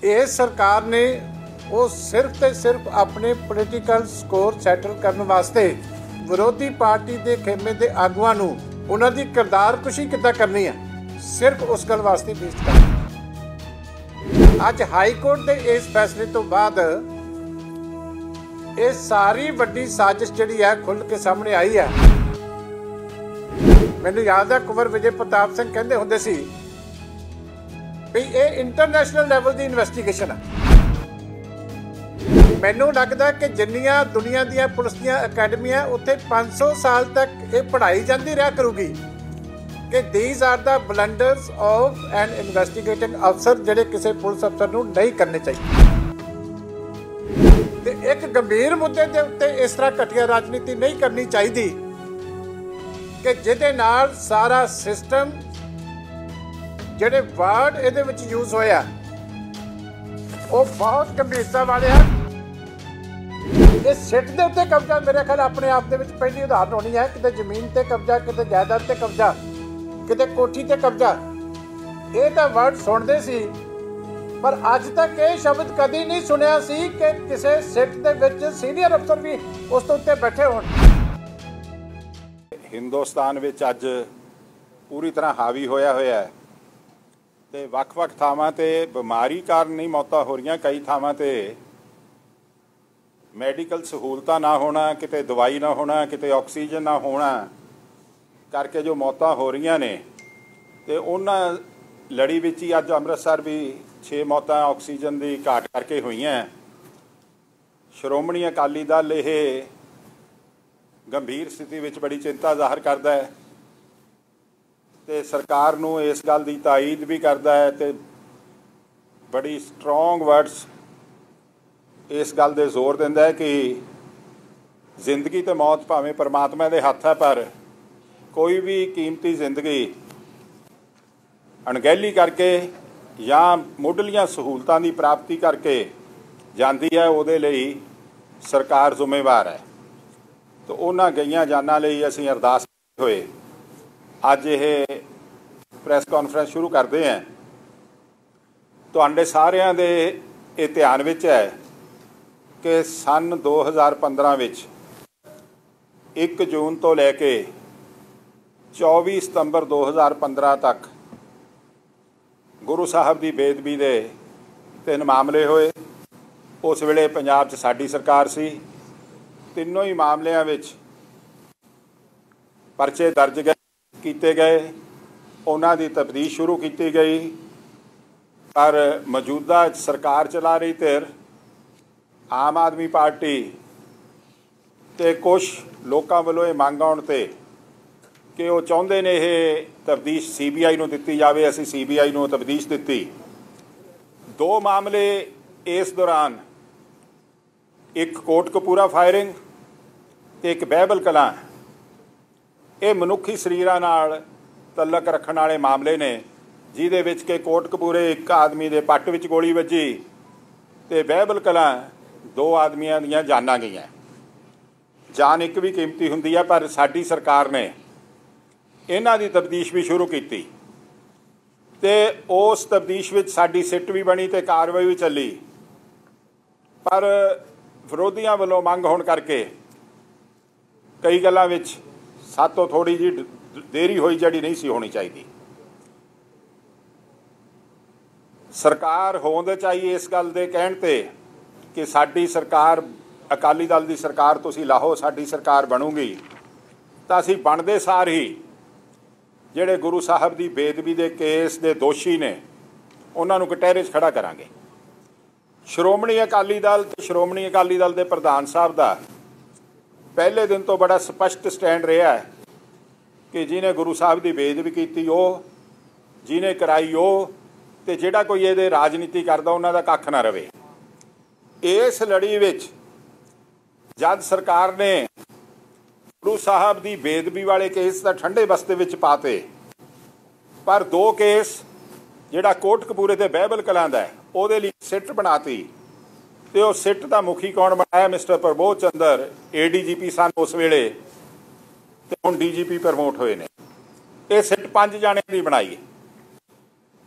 इस सरकार ने वो सिर्फ तो सिर्फ अपने पोलिटिकल स्कोर सैटल करने वास्ते विरोधी पार्टी के खेमे के आगुआं नूं उन्हां दी किरदार कुशी किद्दां करनी है, सिर्फ उस गल वास्ते बेस्ट करनी। अज हाई कोर्ट के इस फैसले तो बाद ये सारी वड्डी साजिश जिहड़ी है खुल के सामने आई है। मैनूं याद है कुंवर विजय प्रताप सिंह कहंदे हुंदे सी भी ये इंटरनेशनल लेवल की इन्वेस्टिगेशन है। मैनूं लगदा कि जिन्नियां दुनिया दियां पुलिस दियां अकैडमियां उत्थे 500 साल तक ये पढ़ाई जाती रहा करूगी कि these are the blunders of an investigating अफसर जिहड़े किसी पुलिस अफसर नूं नहीं करने चाहिए। ते एक गंभीर मुद्दे के उत्ते इस तरह घटिया राजनीति नहीं करनी चाहिए कि जिहदे नाल सारा सिस्टम ਜਿਹੜੇ वर्ड ਇਹਦੇ ਵਿੱਚ यूज ਹੋਇਆ ਉਹ बहुत गंभीरता वाले हैं। इस सिट ਦੇ ਉੱਤੇ कब्जा मेरे ख्याल अपने आप ਦੇ ਵਿੱਚ ਪਹਿਲੀ ਉਦਾਹਰਨ ਹੋਣੀ है, ਕਿਤੇ ਜ਼ਮੀਨ ਤੇ ਕਬਜ਼ਾ, ਕਿਤੇ ਜਾਇਦਾਦ ਤੇ ਕਬਜ਼ਾ, ਕਿਤੇ ਕੋਠੀ ਤੇ ਕਬਜ਼ਾ। ਇਹ ਤਾਂ वर्ड ਸੁਣਦੇ ਸੀ पर ਅੱਜ तक ਇਹ ਸ਼ਬਦ ਕਦੀ ਨਹੀਂ ਸੁਣਿਆ ਸੀ ਕਿ ਕਿਸੇ ਸਿਟ ਦੇ ਵਿੱਚ ਸੀਨੀਅਰ ਅਫਸਰ ਵੀ ਉਸ ਤੋਂ ਉੱਤੇ ਬੈਠੇ ਹੋਣ। ਹਿੰਦੁਸਤਾਨ ਵਿੱਚ ਅੱਜ ਪੂਰੀ ਤਰ੍ਹਾਂ ਹਾਵੀ ਹੋਇਆ ਹੈ ਤੇ ਵੱਖ-ਵੱਖ ਥਾਵਾਂ ਤੇ ਬਿਮਾਰੀ ਕਾਰਨ ਨਹੀਂ ਮੌਤਾਂ ਹੋ ਰਹੀਆਂ, ਕਈ ਥਾਵਾਂ ਤੇ ਮੈਡੀਕਲ ਸਹੂਲਤਾਂ ਨਾ ਹੋਣਾ, ਕਿਤੇ ਦਵਾਈ ਨਾ ਹੋਣਾ, ਕਿਤੇ ਆਕਸੀਜਨ ਨਾ ਹੋਣਾ ਕਰਕੇ ਜੋ ਮੌਤਾਂ ਹੋ ਰਹੀਆਂ ਨੇ। ਤੇ ਉਹਨਾਂ ਲੜੀ ਵਿੱਚ ਹੀ ਅੱਜ ਅੰਮ੍ਰਿਤਸਰ ਵੀ 6 ਮੌਤਾਂ ਆਕਸੀਜਨ ਦੀ ਘਾਟ ਕਰਕੇ ਹੋਈਆਂ। ਸ਼੍ਰੋਮਣੀ ਅਕਾਲੀ ਦਲ ਇਹ ਗੰਭੀਰ ਸਥਿਤੀ ਵਿੱਚ ਬੜੀ ਚਿੰਤਾ ਜ਼ਾਹਰ ਕਰਦਾ ਹੈ ਤੇ ਸਰਕਾਰ ਨੂੰ ਇਸ ਗੱਲ ਦੀ ਤਾਈਦ ਵੀ ਕਰਦਾ ਹੈ ਤੇ ਬੜੀ ਸਟਰੋਂਗ ਵਰਡਸ ਇਸ ਗੱਲ ਦੇ ਜ਼ੋਰ ਦਿੰਦਾ ਹੈ ਕਿ ਜ਼ਿੰਦਗੀ ਤੇ ਮੌਤ ਭਾਵੇਂ ਪਰਮਾਤਮਾ ਦੇ ਹੱਥ ਹੈ, ਪਰ ਕੋਈ ਵੀ ਕੀਮਤੀ ਜ਼ਿੰਦਗੀ ਅਣਗਹਿਲੀ ਕਰਕੇ ਜਾਂ ਮੁੱਢਲੀਆਂ ਸਹੂਲਤਾਂ ਦੀ ਪ੍ਰਾਪਤੀ ਕਰਕੇ ਜਾਂਦੀ ਹੈ, ਉਹਦੇ ਲਈ ਸਰਕਾਰ ਜ਼ਿੰਮੇਵਾਰ ਹੈ। तो उन्हां गईयां जानां लई असीं अरदास होए अज ये प्रैस कॉन्फ्रेंस शुरू करते हैं। तुहाडे सारियां दे ये ध्यान विच है कि सन 2015 विच 1 जून तो लैके 24 सितंबर 2015 तक गुरु साहब की बेदबी के 3 मामले होए। उस वेले पंजाब च साडी सरकार सी। तीनों ही मामलों में परचे दर्ज किए गए, उन्हों की तफ्तीश शुरू की गई, पर मौजूदा सरकार चला रही धिर आम आदमी पार्टी ते कुछ लोगों वालों ये मंग आने ते कि वो चाहते ने ये तफ्तीश CBI नूं दित्ती जाए। असीं CBI नूं तफ्तीश दित्ती। 2 मामले इस दौरान, एक कोटकपूरा फायरिंग ते एक बहबल कलां, ये मनुखी शरीरां नाल तलक रखण वाले मामले ने, जिहदे विच कि कोटकपूरे एक आदमी दे पट्ट विच गोली वजी ते बहबल कलां 2 आदमियां दीयां जानां गईयां। जान एक भी कीमती हुंदी है, पर साडी सरकार ने इन्हां दी तफ्तीश भी शुरू कीती ते उस तफ्तीश विच साडी सिट भी बनी ते कार्रवाई भी चली, पर विरोधियों वालों मंग होने करके कई गल्लां विच सातों थोड़ी जी देरी हुई जिहड़ी नहीं सी होनी चाहिए। सरकार होंदे चाहिए इस गल दे कहण ते कि साडी सरकार अकाली दल दी सरकार तुसीं लाहो, साडी सरकार बनूगी तां असीं बनदे सार ही जिहड़े गुरु साहब दी बेदबी दे केस दे दोषी ने उन्हां नूं कटहरे 'च खड़ा करांगे। श्रोमणी अकाली दल ते श्रोमणी अकाली दल के प्रधान साहब का पहले दिन तो बड़ा स्पष्ट स्टैंड रहा है कि जिन्हें गुरु साहब की बेदबी की जिन्हें कराई तो जिहड़ा कोई ये राजनीति करता उन्हों का कख ना रवे। इस लड़ी विच जद सरकार ने गुरु साहब की बेदबी वाले केस तो ठंडे बस्ते विच पाते, पर 2 केस जिहड़ा कोटकपूरे ते बहबल कलां दा है ਉਹਦੇ ਲਈ ਸਿੱਟ ਬਣਾਤੀ ਤੇ ਉਹ ਸਿੱਟ ਦਾ ਮੁਖੀ ਕੌਣ ਬਣਾਇਆ? ਮਿਸਟਰ ਪ੍ਰਬੋਧ ਚੰਦਰ, ADGP ਸਨ ਉਸ ਵੇਲੇ ਤੇ ਹੁਣ DGP ਪ੍ਰਮੋਟ ਹੋਏ ਨੇ। ਇਹ ਸਿੱਟ 5 ਜਾਣਿਆਂ ਦੀ ਬਣਾਈ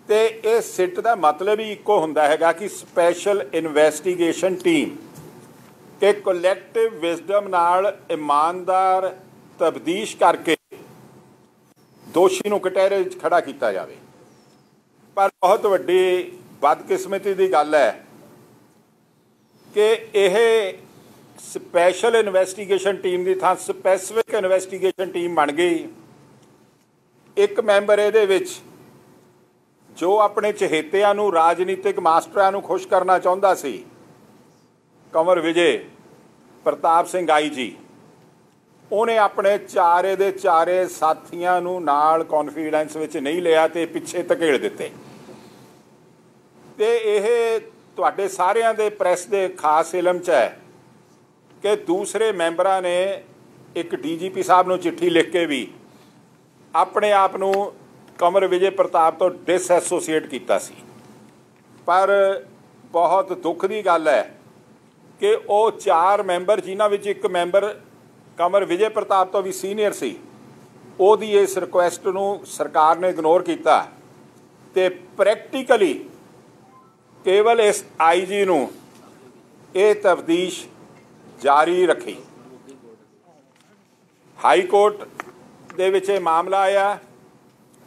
ਤੇ ਇਹ ਸਿੱਟ ਦਾ ਮਤਲਬ ਹੀ ਇੱਕੋ ਹੁੰਦਾ ਹੈਗਾ ਕਿ ਸਪੈਸ਼ਲ ਇਨਵੈਸਟੀਗੇਸ਼ਨ ਟੀਮ ਕਿ ਕਲੈਕਟਿਵ ਵਿਜ਼ਡਮ ਨਾਲ ਇਮਾਨਦਾਰ ਤਬਦੀਸ਼ ਕਰਕੇ ਦੋਸ਼ੀ ਨੂੰ ਕਟਹਿਰੇ 'ਚ ਖੜਾ ਕੀਤਾ ਜਾਵੇ। ਪਰ ਬਹੁਤ ਵੱਡੀ ਬਦਕਿਸਮਤੀ ਦੀ ਗੱਲ ਹੈ ਕਿ ਇਹ ਸਪੈਸ਼ਲ ਇਨਵੈਸਟੀਗੇਸ਼ਨ ਟੀਮ ਦੀ ਥਾਂ ਸਪੈਸੀਫਿਕ ਇਨਵੈਸਟੀਗੇਸ਼ਨ ਟੀਮ ਬਣ ਗਈ। ਇੱਕ ਮੈਂਬਰ ਇਹਦੇ ਵਿੱਚ ਜੋ ਆਪਣੇ ਚਹੇਤਿਆਂ ਨੂੰ ਰਾਜਨੀਤਿਕ ਮਾਸਟਰਾਂ ਨੂੰ ਖੁਸ਼ ਕਰਨਾ ਚਾਹੁੰਦਾ ਸੀ, ਕੰਵਰ ਵਿਜੇ ਪ੍ਰਤਾਪ ਸਿੰਘ ਆਈ ਜੀ, ਉਹਨੇ ਆਪਣੇ ਚਾਰੇ ਦੇ ਚਾਰੇ ਸਾਥੀਆਂ ਨੂੰ ਨਾਲ ਕੌਨਫੀਡੈਂਸ ਵਿੱਚ ਨਹੀਂ ਲਿਆ ਤੇ ਪਿੱਛੇ ਧਕੇਲ ਦਿੱਤੇ। ਤੇ ਇਹ ਤੁਹਾਡੇ ਸਾਰਿਆਂ ਦੇ ਪ੍ਰੈਸ ਦੇ ਖਾਸ ਇਲਮ 'ਚ ਹੈ ਕਿ ਦੂਸਰੇ ਮੈਂਬਰਾਂ ਨੇ ਇੱਕ ਡੀਜੀਪੀ ਸਾਹਿਬ ਨੂੰ ਚਿੱਠੀ ਲਿਖ ਕੇ ਵੀ ਆਪਣੇ ਆਪ ਨੂੰ ਕੰਵਰ ਵਿਜੇ ਪ੍ਰਤਾਪ ਤੋਂ ਡਿਸਐਸੋਸੀਏਟ ਕੀਤਾ ਸੀ। ਪਰ ਬਹੁਤ ਦੁੱਖ ਦੀ ਗੱਲ ਹੈ ਕਿ ਉਹ ਚਾਰ ਮੈਂਬਰ, ਜਿਨ੍ਹਾਂ ਵਿੱਚ ਇੱਕ ਮੈਂਬਰ ਕੰਵਰ ਵਿਜੇ ਪ੍ਰਤਾਪ ਤੋਂ ਵੀ ਸੀਨੀਅਰ ਸੀ, ਉਹਦੀ ਇਸ ਰਿਕੁਐਸਟ ਨੂੰ ਸਰਕਾਰ ਨੇ ਇਗਨੋਰ ਕੀਤਾ ਤੇ ਪ੍ਰੈਕਟੀਕਲੀ ਕੇਵਲ ਇਸ ਆਈਜੀ ਨੂੰ ਇਹ ਤਫਤੀਸ਼ ਜਾਰੀ ਰੱਖੀ। ਹਾਈ ਕੋਰਟ ਦੇ ਵਿੱਚ ਇਹ ਮਾਮਲਾ ਆਇਆ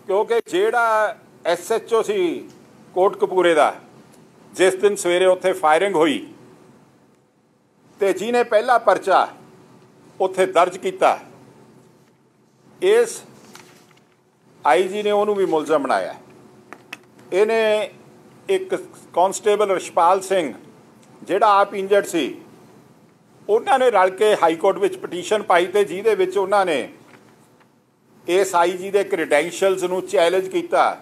ਕਿਉਂਕਿ ਜਿਹੜਾ SHO ਸੀ ਕੋਟਕਪੂਰੇ ਦਾ, ਜਿਸ ਦਿਨ ਸਵੇਰੇ ਉੱਥੇ ਫਾਇਰਿੰਗ ਹੋਈ ਤੇ ਜਿਹਨੇ ਪਹਿਲਾ ਪਰਚਾ ਉੱਥੇ ਦਰਜ ਕੀਤਾ, ਇਸ ਆਈਜੀ ਨੇ ਉਹਨੂੰ ਵੀ ਮੁਲਜ਼ਮ ਬਣਾਇਆ। ਇਹਨੇ ਇੱਕ ਕਾਂਸਟੇਬਲ ਰਸ਼ਪਾਲ ਸਿੰਘ ਜਿਹੜਾ ਆਪ ਇੰਜਰਡ ਸੀ, ਉਹਨਾਂ ਨੇ ਰਲ ਕੇ ਹਾਈ ਕੋਰਟ ਵਿੱਚ ਪਟੀਸ਼ਨ ਪਾਈ ਤੇ ਜਿਹਦੇ ਵਿੱਚ ਉਹਨਾਂ ਨੇ ਇਸ ਆਈਜੀ ਦੇ ਕ੍ਰੈਡੈਂਸ਼ੀਅਲਸ ਨੂੰ ਚੈਲੰਜ ਕੀਤਾ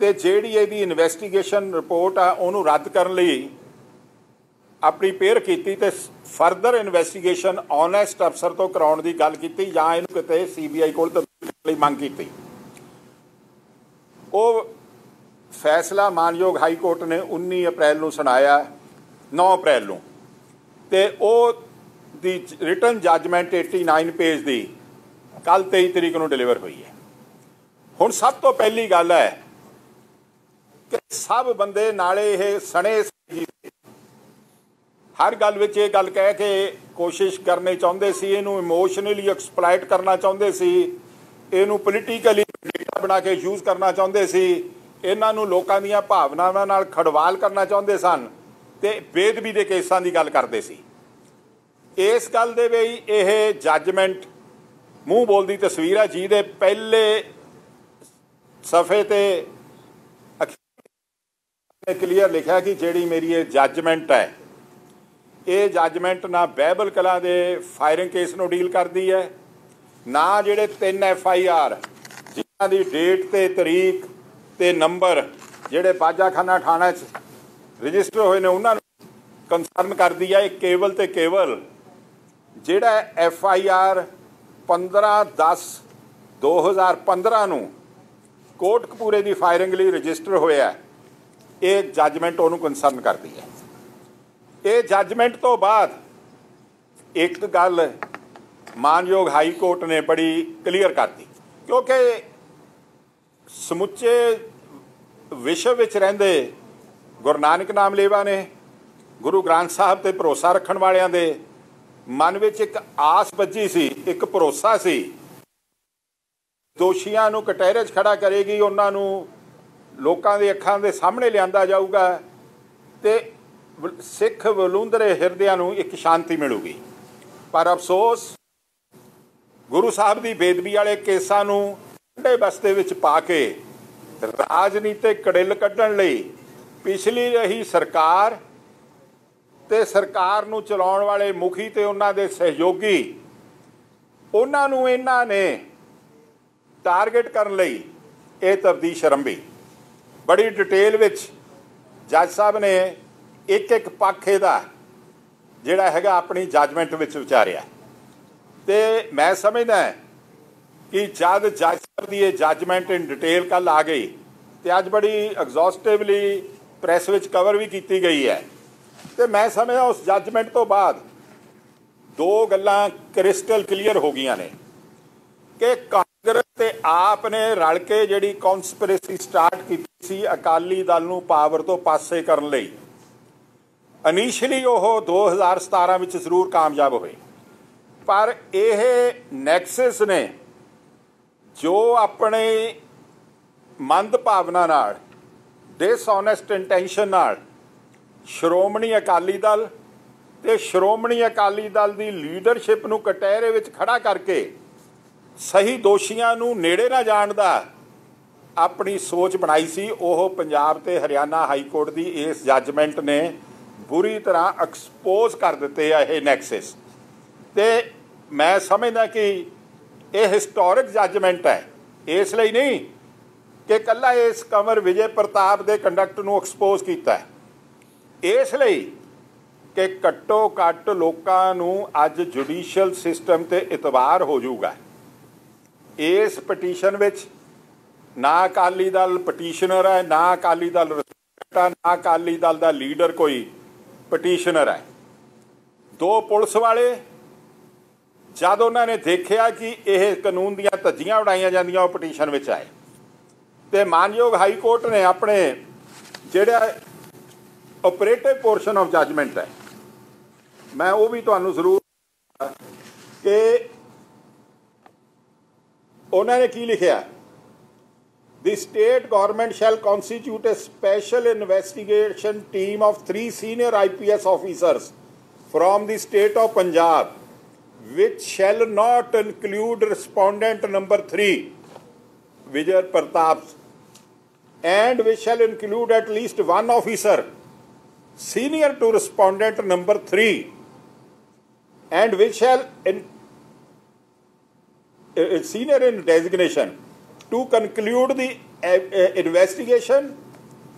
ਤੇ ਜਿਹੜੀ ਇਹਦੀ ਇਨਵੈਸਟੀਗੇਸ਼ਨ ਰਿਪੋਰਟ ਆ ਉਹਨੂੰ ਰੱਦ ਕਰਨ ਲਈ ਆਪਣੀ ਪੇਅਰ ਕੀਤੀ ਤੇ ਫਰਦਰ ਇਨਵੈਸਟੀਗੇਸ਼ਨ ਓਨੈਸਟ ਅਫਸਰ ਤੋਂ ਕਰਾਉਣ ਦੀ ਗੱਲ ਕੀਤੀ ਜਾਂ ਇਹਨੂੰ ਕਿਤੇ CBI ਕੋਲ ਤਬਦੀਲ ਲਈ ਮੰਗ ਕੀਤੀ। ਉਹ ਫੈਸਲਾ ਮਾਨਯੋਗ ਹਾਈ ਕੋਰਟ ਨੇ 19 ਅਪ੍ਰੈਲ ਨੂੰ ਸੁਣਾਇਆ, 9 ਅਪ੍ਰੈਲ ਨੂੰ, ਤੇ ਉਹ ਦੀ ਰਿਟਨ ਜੱਜਮੈਂਟ 89 ਪੇਜ ਦੀ ਕੱਲ 23 ਤਰੀਕ ਨੂੰ ਡਿਲੀਵਰ ਹੋਈ ਹੈ। ਹੁਣ ਸਭ ਤੋਂ ਪਹਿਲੀ ਗੱਲ ਹੈ ਕਿ ਸਭ ਬੰਦੇ ਨਾਲੇ ਇਹ ਸਣੇ ਹਰ ਗੱਲ ਵਿੱਚ ਇਹ ਗੱਲ ਕਹਿ ਕੇ ਕੋਸ਼ਿਸ਼ ਕਰਨੀ ਚਾਹੁੰਦੇ ਸੀ, ਇਹਨੂੰ ਇਮੋਸ਼ਨਲੀ ਐਕਸਪਲਾਇਟ ਕਰਨਾ ਚਾਹੁੰਦੇ ਸੀ, ਇਹਨੂੰ ਪੋਲੀਟੀਕਲੀ ਡੇਟਾ ਬਣਾ ਕੇ ਯੂਜ਼ ਕਰਨਾ ਚਾਹੁੰਦੇ ਸੀ, ਇਹਨਾਂ ਨੂੰ ਲੋਕਾਂ ਦੀਆਂ ਭਾਵਨਾਵਾਂ ਨਾਲ ਖੜਵਾਲ ਕਰਨਾ ਚਾਹੁੰਦੇ ਸਨ ਤੇ ਬੇਅਦਬੀ ਦੇ ਕੇਸਾਂ ਦੀ ਗੱਲ ਕਰਦੇ ਸੀ। ਇਸ ਗੱਲ ਦੇ ਵਿੱਚ ਇਹ ਜੱਜਮੈਂਟ ਮੂੰਹ ਬੋਲਦੀ ਤਸਵੀਰ ਹੈ, ਜਿਹਦੇ ਪਹਿਲੇ ਸਫੇ ਤੇ ਕਲੀਅਰ ਲਿਖਿਆ ਕਿ ਜਿਹੜੀ ਮੇਰੀ ਇਹ ਜੱਜਮੈਂਟ ਹੈ, ਇਹ ਜੱਜਮੈਂਟ ਨਾ ਬਹਿਬਲ ਕਲਾਂ ਦੇ ਫਾਇਰਿੰਗ ਕੇਸ ਨੂੰ ਡੀਲ ਕਰਦੀ ਹੈ, ਨਾ ਜਿਹੜੇ 3 FIR ਜਿਨ੍ਹਾਂ ਦੀ ਡੇਟ ਤੇ ਤਰੀਕ ਤੇ ਨੰਬਰ ਜਿਹੜੇ ਬਾਜਾਖਾਨਾ ਥਾਣਾ 'ਚ ਰਜਿਸਟਰ ਹੋਏ ਨੇ ਉਹਨਾਂ ਨੂੰ ਕੰਸਰਨ ਕਰਦੀ ਹੈ। ਇਹ ਕੇਵਲ ਤੇ ਕੇਵਲ ਜਿਹੜਾ FIR 15/10/2015 ਨੂੰ ਕੋਟਕਪੂਰੇ ਦੀ ਫਾਇਰਿੰਗ ਲਈ ਰਜਿਸਟਰ ਹੋਇਆ, ਇਹ ਜੱਜਮੈਂਟ ਉਹਨੂੰ ਕੰਸਰਨ ਕਰਦੀ ਹੈ। ਇਹ ਜੱਜਮੈਂਟ ਤੋਂ ਬਾਅਦ ਇੱਕ ਗੱਲ ਮਾਨਯੋਗ ਹਾਈ ਕੋਰਟ ਨੇ ਬੜੀ ਕਲੀਅਰ ਕਰਤੀ, ਕਿਉਂਕਿ ਸਮੁੱਚੇ ਵਿਸ਼ਵ ਵਿੱਚ ਰਹਿੰਦੇ ਗੁਰੂ ਨਾਨਕ ਨਾਮ ਲੇਵਾ ਨੇ, ਗੁਰੂ ਗ੍ਰੰਥ ਸਾਹਿਬ ਤੇ ਭਰੋਸਾ ਰੱਖਣ ਵਾਲਿਆਂ ਦੇ ਮਨ ਵਿੱਚ ਇੱਕ ਆਸ ਬੱਝੀ ਸੀ, ਇੱਕ ਭਰੋਸਾ ਸੀ ਦੋਸ਼ੀਆਂ ਨੂੰ ਕਟਹਿਰੇ 'ਚ ਖੜਾ ਕਰੇਗੀ, ਉਹਨਾਂ ਨੂੰ ਲੋਕਾਂ ਦੇ ਅੱਖਾਂ ਦੇ ਸਾਹਮਣੇ ਲਿਆਂਦਾ ਜਾਊਗਾ ਤੇ ਸਿੱਖ ਵਲੂੰਦਰੇ ਹਿਰਦਿਆਂ ਨੂੰ ਇੱਕ ਸ਼ਾਂਤੀ ਮਿਲੂਗੀ। ਪਰ ਅਫਸੋਸ ਗੁਰੂ ਸਾਹਿਬ ਦੀ ਬੇਦਬੀ ਵਾਲੇ ਕੇਸਾਂ ਨੂੰ ਠੰਡੇ ਬਸਤੇ ਵਿੱਚ ਪਾ ਕੇ ਰਾਜਨੀਤਿਕ ਕੜਿੱਲ ਕੱਢਣ ਲਈ ਪਿਛਲੀ ਰਹੀ ਸਰਕਾਰ ਤੇ ਸਰਕਾਰ ਨੂੰ ਚਲਾਉਣ ਵਾਲੇ ਮੁਖੀ ਤੇ ਉਹਨਾਂ ਦੇ ਸਹਿਯੋਗੀ, ਉਹਨਾਂ ਨੂੰ ਇਹਨਾਂ ਨੇ ਟਾਰਗੇਟ ਕਰਨ ਲਈ ਇਹ ਤਫਤੀਸ਼ ਆਰੰਭੀ। ਬੜੀ ਡਿਟੇਲ ਵਿੱਚ ਜੱਜ ਸਾਹਿਬ ਨੇ ਇੱਕ ਪੱਖ ਇਹਦਾ ਜਿਹੜਾ ਹੈਗਾ ਆਪਣੀ ਜੱਜਮੈਂਟ ਵਿੱਚ ਵਿਚਾਰਿਆ ਤੇ ਮੈਂ ਸਮਝਦਾ ਕਿ ਜਦ ਜੱਜ ਸਾਹਿਬ ਦੀ ਇਹ ਜੱਜਮੈਂਟ ਇਨ ਡਿਟੇਲ ਕੱਲ ਆ ਗਈ ਤੇ ਅੱਜ ਬੜੀ ਐਗਜ਼ੌਸਟਿਵਲੀ ਪ੍ਰੈਸ ਵਿੱਚ ਕਵਰ ਵੀ ਕੀਤੀ ਗਈ ਹੈ ਤੇ ਮੈਂ ਸਮਝਦਾ ਉਸ ਜੱਜਮੈਂਟ ਤੋਂ ਬਾਅਦ ਦੋ ਗੱਲਾਂ ਕ੍ਰਿਸਟਲ ਕਲੀਅਰ ਹੋ ਗਈਆਂ ਨੇ ਕਿ ਕਾਂਗਰਸ ਤੇ ਆਪ ਨੇ ਰਲ ਕੇ ਜਿਹੜੀ ਕੌਂਸਪੀਰੇਸੀ ਸਟਾਰਟ ਕੀਤੀ ਸੀ ਅਕਾਲੀ ਦਲ ਨੂੰ ਪਾਵਰ ਤੋਂ ਪਾਸੇ ਕਰਨ ਲਈ। ਇਨੀਸ਼ੀਅਲੀ ਉਹ 2017 ਵਿੱਚ ਜ਼ਰੂਰ ਕਾਮਯਾਬ ਹੋਏ, ਪਰ ਇਹ ਨੈਕਸਸ ਨੇ ਜੋ ਆਪਣੇ ਮੰਦ ਭਾਵਨਾ ਨਾਲ, ਡਿਸਓਨੈਸਟ ਇੰਟੈਂਸ਼ਨ ਨਾਲ ਸ਼੍ਰੋਮਣੀ ਅਕਾਲੀ ਦਲ ਤੇ ਸ਼੍ਰੋਮਣੀ ਅਕਾਲੀ ਦਲ ਦੀ ਲੀਡਰਸ਼ਿਪ ਨੂੰ ਕਟਹਿਰੇ ਵਿੱਚ ਖੜਾ ਕਰਕੇ ਸਹੀ ਦੋਸ਼ੀਆਂ ਨੂੰ ਨੇੜੇ ਨਾ ਜਾਣ ਦਾ ਆਪਣੀ ਸੋਚ ਬਣਾਈ ਸੀ। ਉਹ ਪੰਜਾਬ ਤੇ ਹਰਿਆਣਾ ਹਾਈ ਕੋਰਟ ਦੀ ਇਸ ਜੱਜਮੈਂਟ ਨੇ ਬੁਰੀ ਤਰ੍ਹਾਂ ਐਕਸਪੋਜ਼ ਕਰ ਦਿੱਤੇ ਆ ਇਹ ਨੈਕਸਸ। ਤੇ ਮੈਂ ਸਮਝਦਾ ਕਿ ਇਹ ਹਿਸਟੋਰਿਕ ਜੱਜਮੈਂਟ ਹੈ, ਇਸ ਲਈ ਨਹੀਂ ਕਿ ਇਕੱਲਾ ਇਸ ਕੰਵਰ ਵਿਜੇ ਪ੍ਰਤਾਪ ਦੇ ਕੰਡਕਟ ਨੂੰ ਐਕਸਪੋਜ਼ ਕੀਤਾ ਹੈ, ਇਸ ਲਈ ਕਿ ਘੱਟੋ ਘੱਟ ਲੋਕਾਂ ਨੂੰ ਅੱਜ ਜੁਡੀਸ਼ੀਅਲ ਸਿਸਟਮ ਤੇ ਇਤਬਾਰ ਹੋ ਜਾਊਗਾ। ਇਸ ਪਟੀਸ਼ਨ ਵਿੱਚ ਨਾ ਅਕਾਲੀ ਦਲ ਪਟੀਸ਼ਨਰ ਹੈ, ਨਾ ਅਕਾਲੀ ਦਲ ਨਾ ਅਕਾਲੀ ਦਲ ਦਾ ਲੀਡਰ ਕੋਈ ਪਟੀਸ਼ਨਰ ਹੈ। ਦੋ ਪੁਲਿਸ ਵਾਲੇ ਜਦ ਉਹਨਾਂ ਨੇ ਦੇਖਿਆ ਕਿ ਇਹ ਕਾਨੂੰਨ ਦੀਆਂ ਧੱਜੀਆਂ ਉਡਾਈਆਂ ਜਾਂਦੀਆਂ, ਉਹ ਪਟੀਸ਼ਨ ਵਿੱਚ ਆਏ ਤੇ ਮਾਨਯੋਗ ਹਾਈ ਕੋਰਟ ਨੇ ਆਪਣੇ ਜਿਹੜਾ ਆਪਰੇਟਿਵ ਪੋਰਸ਼ਨ ਆਫ ਜੱਜਮੈਂਟ ਹੈ, ਮੈਂ ਉਹ ਵੀ ਤੁਹਾਨੂੰ ਜ਼ਰੂਰ ਕਿ ਉਹਨਾਂ ਨੇ ਕੀ ਲਿਖਿਆ। The state government shall constitute a special investigation team of 3 senior IPS officers from the state of Punjab, which shall not include respondent number 3, Vijay Pratap, and which shall include at least one officer senior to respondent number 3, and which shall senior in designation to conclude the investigation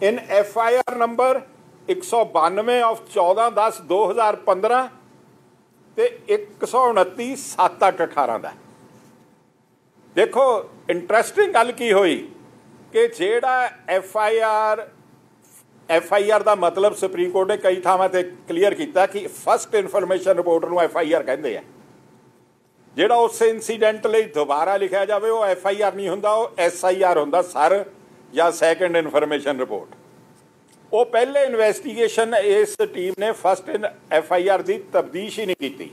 in FIR number 192 of 14/10/2015 ਤੇ 129/7/18 ਦਾ। ਦੇਖੋ interesting ਗੱਲ ਕੀ ਹੋਈ ਕਿ ਜਿਹੜਾ FIR ਦਾ ਮਤਲਬ supreme court ਨੇ ਕਈ ਥਾਵਾਂ ਤੇ ਕਲੀਅਰ ਕੀਤਾ ਕਿ ਫਸਟ ਇਨਫੋਰਮੇਸ਼ਨ ਰਿਪੋਰਟ ਨੂੰ FIR ਕਹਿੰਦੇ ਆ। ਜਿਹੜਾ ਉਸ ਇੰਸੀਡੈਂਟ ਲਈ ਦੁਬਾਰਾ ਲਿਖਿਆ ਜਾਵੇ ਉਹ FIR ਨਹੀਂ ਹੁੰਦਾ, ਉਹ SIR ਹੁੰਦਾ, ਸਰ ਜਾਂ ਸੈਕੰਡ ਇਨਫੋਰਮੇਸ਼ਨ ਰਿਪੋਰਟ। ਉਹ ਪਹਿਲੇ ਇਨਵੈਸਟੀਗੇਸ਼ਨ ਇਸ ਟੀਮ ਨੇ ਫਸਟ FIR ਦੀ ਤਬਦੀਸ਼ ਹੀ ਨਹੀਂ ਕੀਤੀ।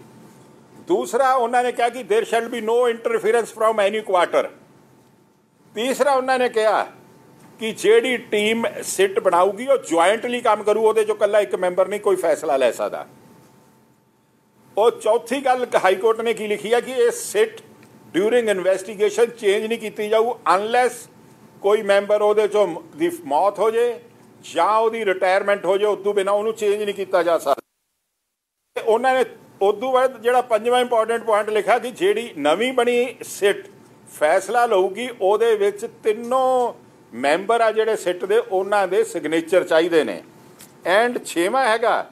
ਦੂਸਰਾ ਉਹਨਾਂ ਨੇ ਕਿਹਾ ਕਿ there shall be no interference from any quarter. ਤੀਸਰਾ ਉਹਨਾਂ ਨੇ ਕਿਹਾ ਕਿ ਜਿਹੜੀ ਟੀਮ ਸਿੱਟ ਬਣਾਊਗੀ ਉਹ ਜੁਆਇੰਟਲੀ ਕੰਮ ਕਰੂ, ਉਹਦੇ 'ਚੋਂ ਇਕੱਲਾ ਇੱਕ ਮੈਂਬਰ ਨਹੀਂ ਕੋਈ ਫੈਸਲਾ ਲੈ ਸਕਦਾ। ਉਹ ਚੌਥੀ ਗੱਲ ਹਾਈ ਕੋਰਟ ਨੇ ਕੀ ਲਿਖੀ ਹੈ ਕਿ ਇਹ ਸਿੱਟ ਡਿਊਰਿੰਗ ਇਨਵੈਸਟੀਗੇਸ਼ਨ ਚੇਂਜ ਨਹੀਂ ਕੀਤੀ ਜਾਊ ਅਨਲੈਸ ਕੋਈ ਮੈਂਬਰ ਉਹਦੇ 'ਚੋਂ ਦੀ ਮੌਤ ਹੋ ਜਾਏ ਜਾਂ ਉਹਦੀ ਰਿਟਾਇਰਮੈਂਟ ਹੋ ਜਾਏ, ਉਦੋਂ ਬਿਨਾਂ ਉਹਨੂੰ ਚੇਂਜ ਨਹੀਂ ਕੀਤਾ ਜਾ ਸਕਦਾ। ਉਹਨਾਂ ਨੇ ਉਦੋਂ ਬਾਅਦ ਜਿਹੜਾ ਪੰਜਵਾਂ ਇੰਪੋਰਟੈਂਟ ਪੁਆਇੰਟ ਲਿਖਿਆ ਕਿ ਜਿਹੜੀ ਨਵੀਂ ਬਣੀ ਸਿੱਟ ਫੈਸਲਾ ਲਊਗੀ ਉਹਦੇ ਵਿੱਚ ਤਿੰਨੋਂ ਮੈਂਬਰ ਆ ਜਿਹੜੇ ਸਿੱਟ ਦੇ ਉਹਨਾਂ ਦੇ ਸਿਗਨੇਚਰ ਚਾਹੀਦੇ ਨੇ। ਐਂਡ ਛੇਵਾਂ ਹੈਗਾ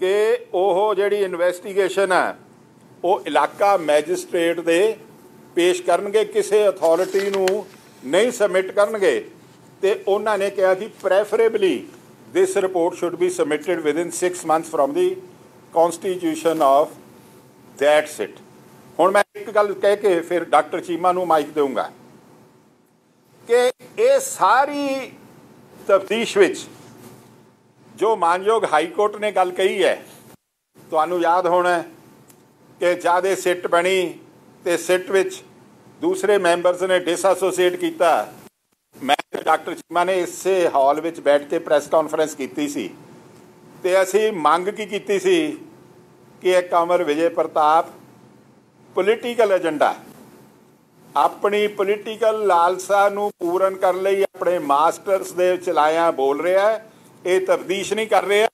ਕਿ ਉਹ ਜਿਹੜੀ ਇਨਵੈਸਟੀਗੇਸ਼ਨ ਹੈ ਉਹ ਇਲਾਕਾ ਮੈਜਿਸਟ੍ਰੇਟ ਦੇ ਪੇਸ਼ ਕਰਨਗੇ, ਕਿਸੇ ਅਥਾਰਟੀ ਨੂੰ ਨਹੀਂ ਸਬਮਿਟ ਕਰਨਗੇ। ਤੇ ਉਹਨਾਂ ਨੇ ਕਿਹਾ ਕਿ preferably this report should be submitted within 6 months from the constitution of that SIT. ਹੁਣ ਮੈਂ ਇੱਕ ਗੱਲ ਕਹਿ ਕੇ ਫਿਰ ਡਾਕਟਰ ਚੀਮਾ ਨੂੰ ਮਾਈਕ ਦੇਵਾਂਗਾ ਕਿ ਇਹ ਸਾਰੀ ਤਫਤੀਸ਼ ਵਿੱਚ ਜੋ ਮਾਨਯੋਗ ਹਾਈ ਕੋਰਟ ਨੇ ਗੱਲ ਕਹੀ ਹੈ, ਤੁਹਾਨੂੰ ਯਾਦ ਹੋਣਾ ਕਿ ਜਦ ਇਹ ਸਿੱਟ ਬਣੀ ਤੇ ਸਿੱਟ ਵਿੱਚ ਦੂਸਰੇ ਮੈਂਬਰਸ ਨੇ ਡਿਸਐਸੋਸੀਏਟ ਕੀਤਾ। ਮੈਂ ਤੇ ਡਾਕਟਰ ਚੀਮਾ ਨੇ ਇਸੇ ਹਾਲ ਵਿੱਚ ਬੈਠ ਕੇ ਪ੍ਰੈਸ ਕਾਨਫਰੰਸ ਕੀਤੀ ਸੀ ਤੇ ਅਸੀਂ ਮੰਗ ਕੀ ਕੀਤੀ ਸੀ ਕਿ ਇਹ ਕੰਵਰ ਵਿਜੇ ਪ੍ਰਤਾਪ ਪੋਲੀਟੀਕਲ ਏਜੰਡਾ ਆਪਣੀ ਪੋਲੀਟੀਕਲ ਲਾਲਸਾ ਨੂੰ ਪੂਰਨ ਕਰਨ ਲਈ ਆਪਣੇ ਮਾਸਟਰਸ ਦੇ ਚਲਾਇਆ ਬੋਲ ਰਿਹਾ ਹੈ, ਇਹ ਤਬਦੀਸ਼ ਨਹੀਂ ਕਰ ਰਿਹਾ।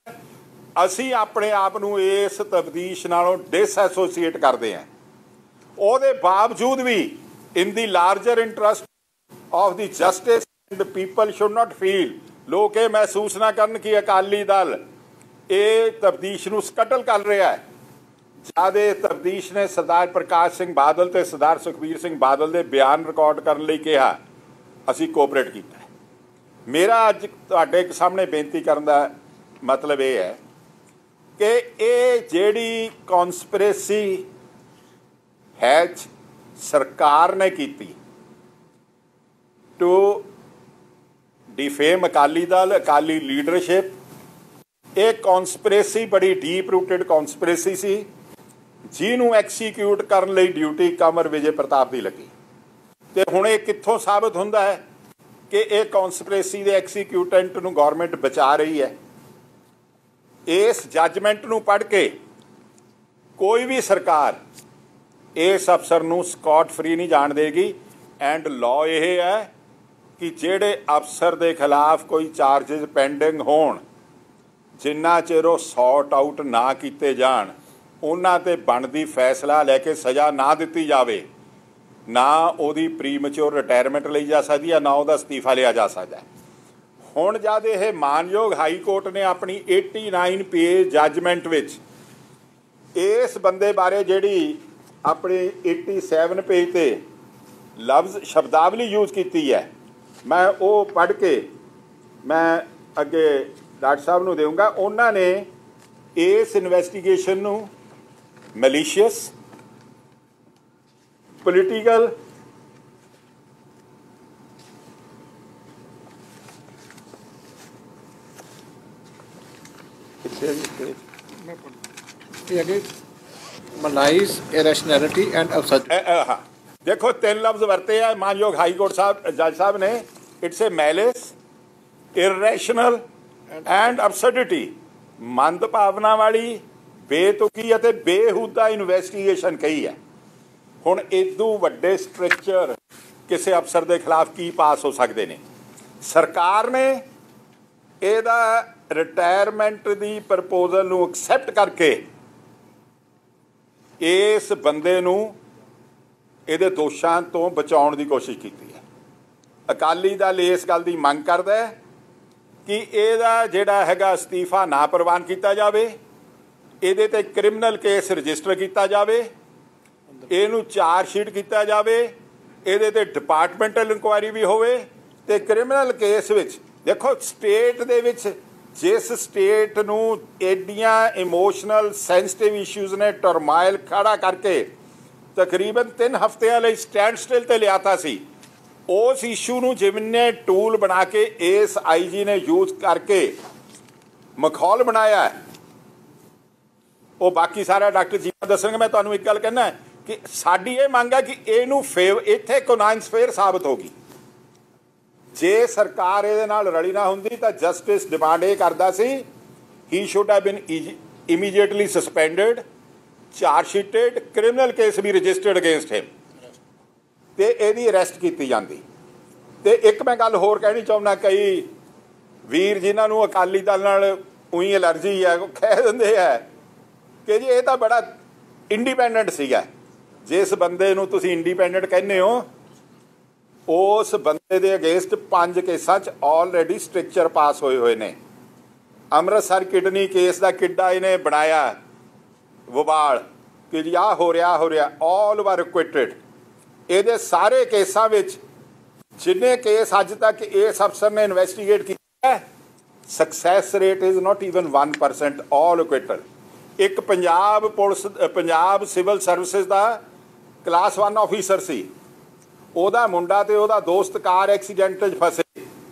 ਅਸੀਂ ਆਪਣੇ ਆਪ ਨੂੰ ਇਸ ਤਬਦੀਸ਼ ਨਾਲੋਂ ਡਿਸਐਸੋਸੀਏਟ ਕਰਦੇ ਹਾਂ। ਉਹਦੇ ਬਾਵਜੂਦ ਵੀ ਇਨ ਦੀ larger interest of the justice and people should not feel, ਲੋਕ ਇਹ ਮਹਿਸੂਸ ਨਾ ਕਰਨ ਕਿ ਅਕਾਲੀ ਦਲ ਇਹ ਤਬਦੀਸ਼ ਨੂੰ ਸਕਟਲ ਕਰ ਰਿਹਾ ਹੈ। ਜਦ ਇਹ ਤਬਦੀਸ਼ ਨੇ ਸਰਦਾਰ ਪ੍ਰਕਾਸ਼ ਸਿੰਘ ਬਾਦਲ ਤੇ ਸਰਦਾਰ ਸੁਖਬੀਰ ਸਿੰਘ ਬਾਦਲ ਦੇ ਬਿਆਨ ਰਿਕਾਰਡ ਕਰਨ ਲਈ ਕਿਹਾ, ਅਸੀਂ ਕੋਆਪਰੇਟ ਕੀਤਾ। ਮੇਰਾ ਅੱਜ ਤੁਹਾਡੇ ਸਾਹਮਣੇ ਬੇਨਤੀ ਕਰਨ ਦਾ ਮਤਲਬ ਇਹ ਹੈ ਕਿ ਇਹ ਜਿਹੜੀ ਕੌਨਸਪੀਰੇਸੀ ਹੈ ਸਰਕਾਰ ਨੇ ਕੀਤੀ to defame Akali Dal, Akali leadership, एक कॉन्सपरेसी बड़ी डीप रूटेड कॉन्सपरेसी सी ਜਿਹਨੂੰ ਐਕਸੀਕਿਊਟ ਕਰਨ ਲਈ ਡਿਊਟੀ ਕਮਰ ਵਿਜੇ ਪ੍ਰਤਾਪ ਦੀ ਲੱਗੀ। ਤੇ ਹੁਣ ਇਹ ਕਿੱਥੋਂ ਸਾਬਤ ਹੁੰਦਾ ਹੈ ਕਿ ਇਹ ਕੌਨਸਪੀਰੇਸੀ ਦੇ ਐਕਸੀਕਿਊਟੈਂਟ ਨੂੰ ਗਵਰਨਮੈਂਟ ਬਚਾ ਰਹੀ ਹੈ। ਇਸ ਜੱਜਮੈਂਟ ਨੂੰ ਪੜ੍ਹ ਕੇ ਕੋਈ ਵੀ ਸਰਕਾਰ ਇਸ ਅਫਸਰ ਨੂੰ ਸਕਾਟ ਫਰੀ ਨਹੀਂ ਜਾਣ ਦੇਗੀ। ਐਂਡ ਲਾਅ ਇਹ ਹੈ ਕਿ ਜਿਹੜੇ ਅਫਸਰ ਦੇ ਖਿਲਾਫ ਕੋਈ ਚਾਰਜਿਸ ਪੈਂਡਿੰਗ ਹੋਣ, ਜਿੰਨਾ ਚਿਰ ਉਹ ਸੌਟ ਆਊਟ ਨਾ ਕੀਤੇ ਜਾਣ, ਉਹਨਾਂ 'ਤੇ ਬਣਦੀ ਫੈਸਲਾ ਲੈ ਕੇ ਸਜ਼ਾ ਨਾ ਦਿੱਤੀ ਜਾਵੇ, ਨਾ ਉਹਦੀ ਪ੍ਰੀਮੈਚੁਰ ਰਿਟਾਇਰਮੈਂਟ ਲਈ ਜਾ ਸਕਦੀ ਹੈ, ਨਾ ਉਹਦਾ ਅਸਤੀਫਾ ਲਿਆ ਜਾ ਸਕਦਾ। ਹੁਣ ਜਦ ਇਹ ਮਾਨਯੋਗ ਹਾਈ ਕੋਰਟ ਨੇ ਆਪਣੀ 89 ਪੇਜ ਜੱਜਮੈਂਟ ਵਿੱਚ ਇਸ ਬੰਦੇ ਬਾਰੇ ਜਿਹੜੀ ਆਪਣੀ 87 ਪੇਜ 'ਤੇ ਲਫ਼ਜ਼ ਸ਼ਬਦਾਵਲੀ ਯੂਜ਼ ਕੀਤੀ ਹੈ, ਮੈਂ ਉਹ ਪੜ੍ਹ ਕੇ ਮੈਂ ਅੱਗੇ ਡਾਕਟਰ ਸਾਹਿਬ ਨੂੰ ਦੇਵਾਂਗਾ। ਉਹਨਾਂ ਨੇ ਇਸ ਇਨਵੈਸਟੀਗੇਸ਼ਨ ਨੂੰ ਮੈਲੀਸ਼ੀਅਸ, ਪੋਲੀਟੀਕਲ, ਮਲਾਈਜ਼, ਇਰੈਸ਼ਨੈਲਿਟੀ ਐਂਡ ਅਬਸਰਡਿਟੀ। ਹਾਂ, ਦੇਖੋ ਤਿੰਨ ਲਫ਼ਜ਼ ਵਰਤੇ ਆ ਮਾਨਯੋਗ ਹਾਈ ਕੋਰਟ ਸਾਹਿਬ ਜੱਜ ਸਾਹਿਬ ਨੇ। It's a malice, irrational and absurdity. ਮੰਦ ਭਾਵਨਾ ਵਾਲੀ, ਬੇਤੁਕੀ ਅਤੇ ਬੇਹੂਦਾ ਇਨਵੈਸਟੀਗੇਸ਼ਨ ਕਹੀ ਹੈ। ਹੁਣ ਇਦੋਂ ਵੱਡੇ ਸਟ੍ਰਕਚਰ ਕਿਸੇ ਅਫਸਰ ਦੇ ਖਿਲਾਫ ਕੀ ਪਾਸ ਹੋ ਸਕਦੇ ਨੇ? ਸਰਕਾਰ ਨੇ ਇਹਦਾ ਰਿਟਾਇਰਮੈਂਟ ਦੀ ਪ੍ਰਪੋਜ਼ਲ ਨੂੰ ਐਕਸੈਪਟ ਕਰਕੇ ਇਸ ਬੰਦੇ ਨੂੰ ਇਹਦੇ ਦੋਸ਼ਾਂ ਤੋਂ ਬਚਾਉਣ ਦੀ ਕੋਸ਼ਿਸ਼ ਕੀਤੀ ਹੈ। ਅਕਾਲੀ ਦਲ ਇਸ ਗੱਲ ਦੀ ਮੰਗ ਕਰਦਾ ਹੈ ਕਿ ਇਹਦਾ ਜਿਹੜਾ ਹੈਗਾ ਅਸਤੀਫਾ ਨਾ ਪ੍ਰਵਾਨ ਕੀਤਾ ਜਾਵੇ, ਇਹਦੇ 'ਤੇ ਕ੍ਰਿਮੀਨਲ ਕੇਸ ਰਜਿਸਟਰ ਕੀਤਾ ਜਾਵੇ, ਇਹਨੂੰ ਚਾਰਜਸ਼ੀਟ ਕੀਤਾ ਜਾਵੇ, ਇਹਦੇ 'ਤੇ ਡਿਪਾਰਟਮੈਂਟਲ ਇਨਕੁਆਇਰੀ ਵੀ ਹੋਵੇ। ਅਤੇ ਕ੍ਰਿਮੀਨਲ ਕੇਸ ਵਿੱਚ ਦੇਖੋ, ਸਟੇਟ ਦੇ ਵਿੱਚ ਜਿਸ ਸਟੇਟ ਨੂੰ ਐਡੀਆਂ ਇਮੋਸ਼ਨਲ ਸੈਂਸਿਟਿਵ ਇਸ਼ੂਜ਼ ਨੇ ਟਰਮਾਇਲ ਖੜਾ ਕਰਕੇ ਤਕਰੀਬਨ 3 ਹਫ਼ਤਿਆਂ ਲਈ ਸਟੈਂਡ ਸਟਿਲ 'ਤੇ ਲਿਆਤਾ ਸੀ, ਉਸ ਇਸ਼ੂ ਨੂੰ ਜਿਵੇਂ ਟੂਲ ਬਣਾ ਕੇ ਇਸ IG ਨੇ ਯੂਜ਼ ਕਰਕੇ ਮਖੌਲ ਬਣਾਇਆ। ਉਹ ਬਾਕੀ ਸਾਰਾ ਡਾਕਟਰ ਜੀਵਾ ਦੱਸਣਗੇ। ਮੈਂ ਤੁਹਾਨੂੰ ਇੱਕ ਗੱਲ ਕਹਿਣਾ ਕਿ ਸਾਡੀ ਇਹ ਮੰਗ ਹੈ ਕਿ ਇਹਨੂੰ ਇੱਥੇ ਕੋਨਾਇੰਸ ਫੇਅਰ ਸਾਬਤ ਹੋ ਗਈ। ਜੇ ਸਰਕਾਰ ਇਹਦੇ ਨਾਲ ਰਲੀ ਨਾ ਹੁੰਦੀ ਤਾਂ ਜਸਟਿਸ ਡਿਮਾਂਡ ਇਹ ਕਰਦਾ ਸੀ he should have been immediately suspended, chargesheeted, criminal case ਵੀ ਰਜਿਸਟਰਡ ਅਗੇਂਸਟ ਹਿਮ, ਅਤੇ ਇਹਦੀ ਅਰੈਸਟ ਕੀਤੀ ਜਾਂਦੀ। ਅਤੇ ਇੱਕ ਮੈਂ ਗੱਲ ਹੋਰ ਕਹਿਣੀ ਚਾਹੁੰਦਾ, ਕਈ ਵੀਰ ਜਿਨ੍ਹਾਂ ਨੂੰ ਅਕਾਲੀ ਦਲ ਨਾਲ ਉਹੀ ਐਲਰਜੀ ਹੈ, ਉਹ ਕਹਿ ਦਿੰਦੇ ਹੈ ਕਿ ਜੀ ਇਹ ਤਾਂ ਬੜਾ ਇੰਡੀਪੈਂਡੈਂਟ ਸੀਗਾ। ਜਿਸ ਬੰਦੇ ਨੂੰ ਤੁਸੀਂ ਇੰਡੀਪੈਂਡੈਂਟ ਕਹਿੰਦੇ ਹੋ, ਉਸ ਬੰਦੇ ਦੇ ਅਗੇਂਸਟ 5 ਕੇਸਾਂ 'ਚ ਆਲਰੇਡੀ ਸਟ੍ਰਿਕਚਰ ਪਾਸ ਹੋਏ ਨੇ। ਅੰਮ੍ਰਿਤਸਰ ਕਿਡਨੀ ਕੇਸ ਦਾ ਕਿੱਡਾ ਇਹਨੇ ਬਣਾਇਆ ਵਬਾਲ ਕਿ ਜੀ ਆਹ ਹੋ ਰਿਹਾ, ਆਲ ਵਰ ਐਕੁਇਟਡ। ਇਹਦੇ ਸਾਰੇ ਕੇਸਾਂ ਵਿੱਚ ਜਿੰਨੇ ਕੇਸ ਅੱਜ ਤੱਕ ਇਸ ਅਫਸਰ ਨੇ ਇਨਵੈਸਟੀਗੇਟ ਕੀਤਾ, success rate is not even 1%, all acquitted. ਇੱਕ Punjab police, Punjab civil services ਦਾ ਕਲਾਸ 1 ਆਫੀਸਰ ਸੀ, ਉਹਦਾ ਮੁੰਡਾ ਤੇ ਉਹਦਾ ਦੋਸਤ ਕਾਰ ਐਕਸੀਡੈਂਟ 'ਚ ਫਸੇ।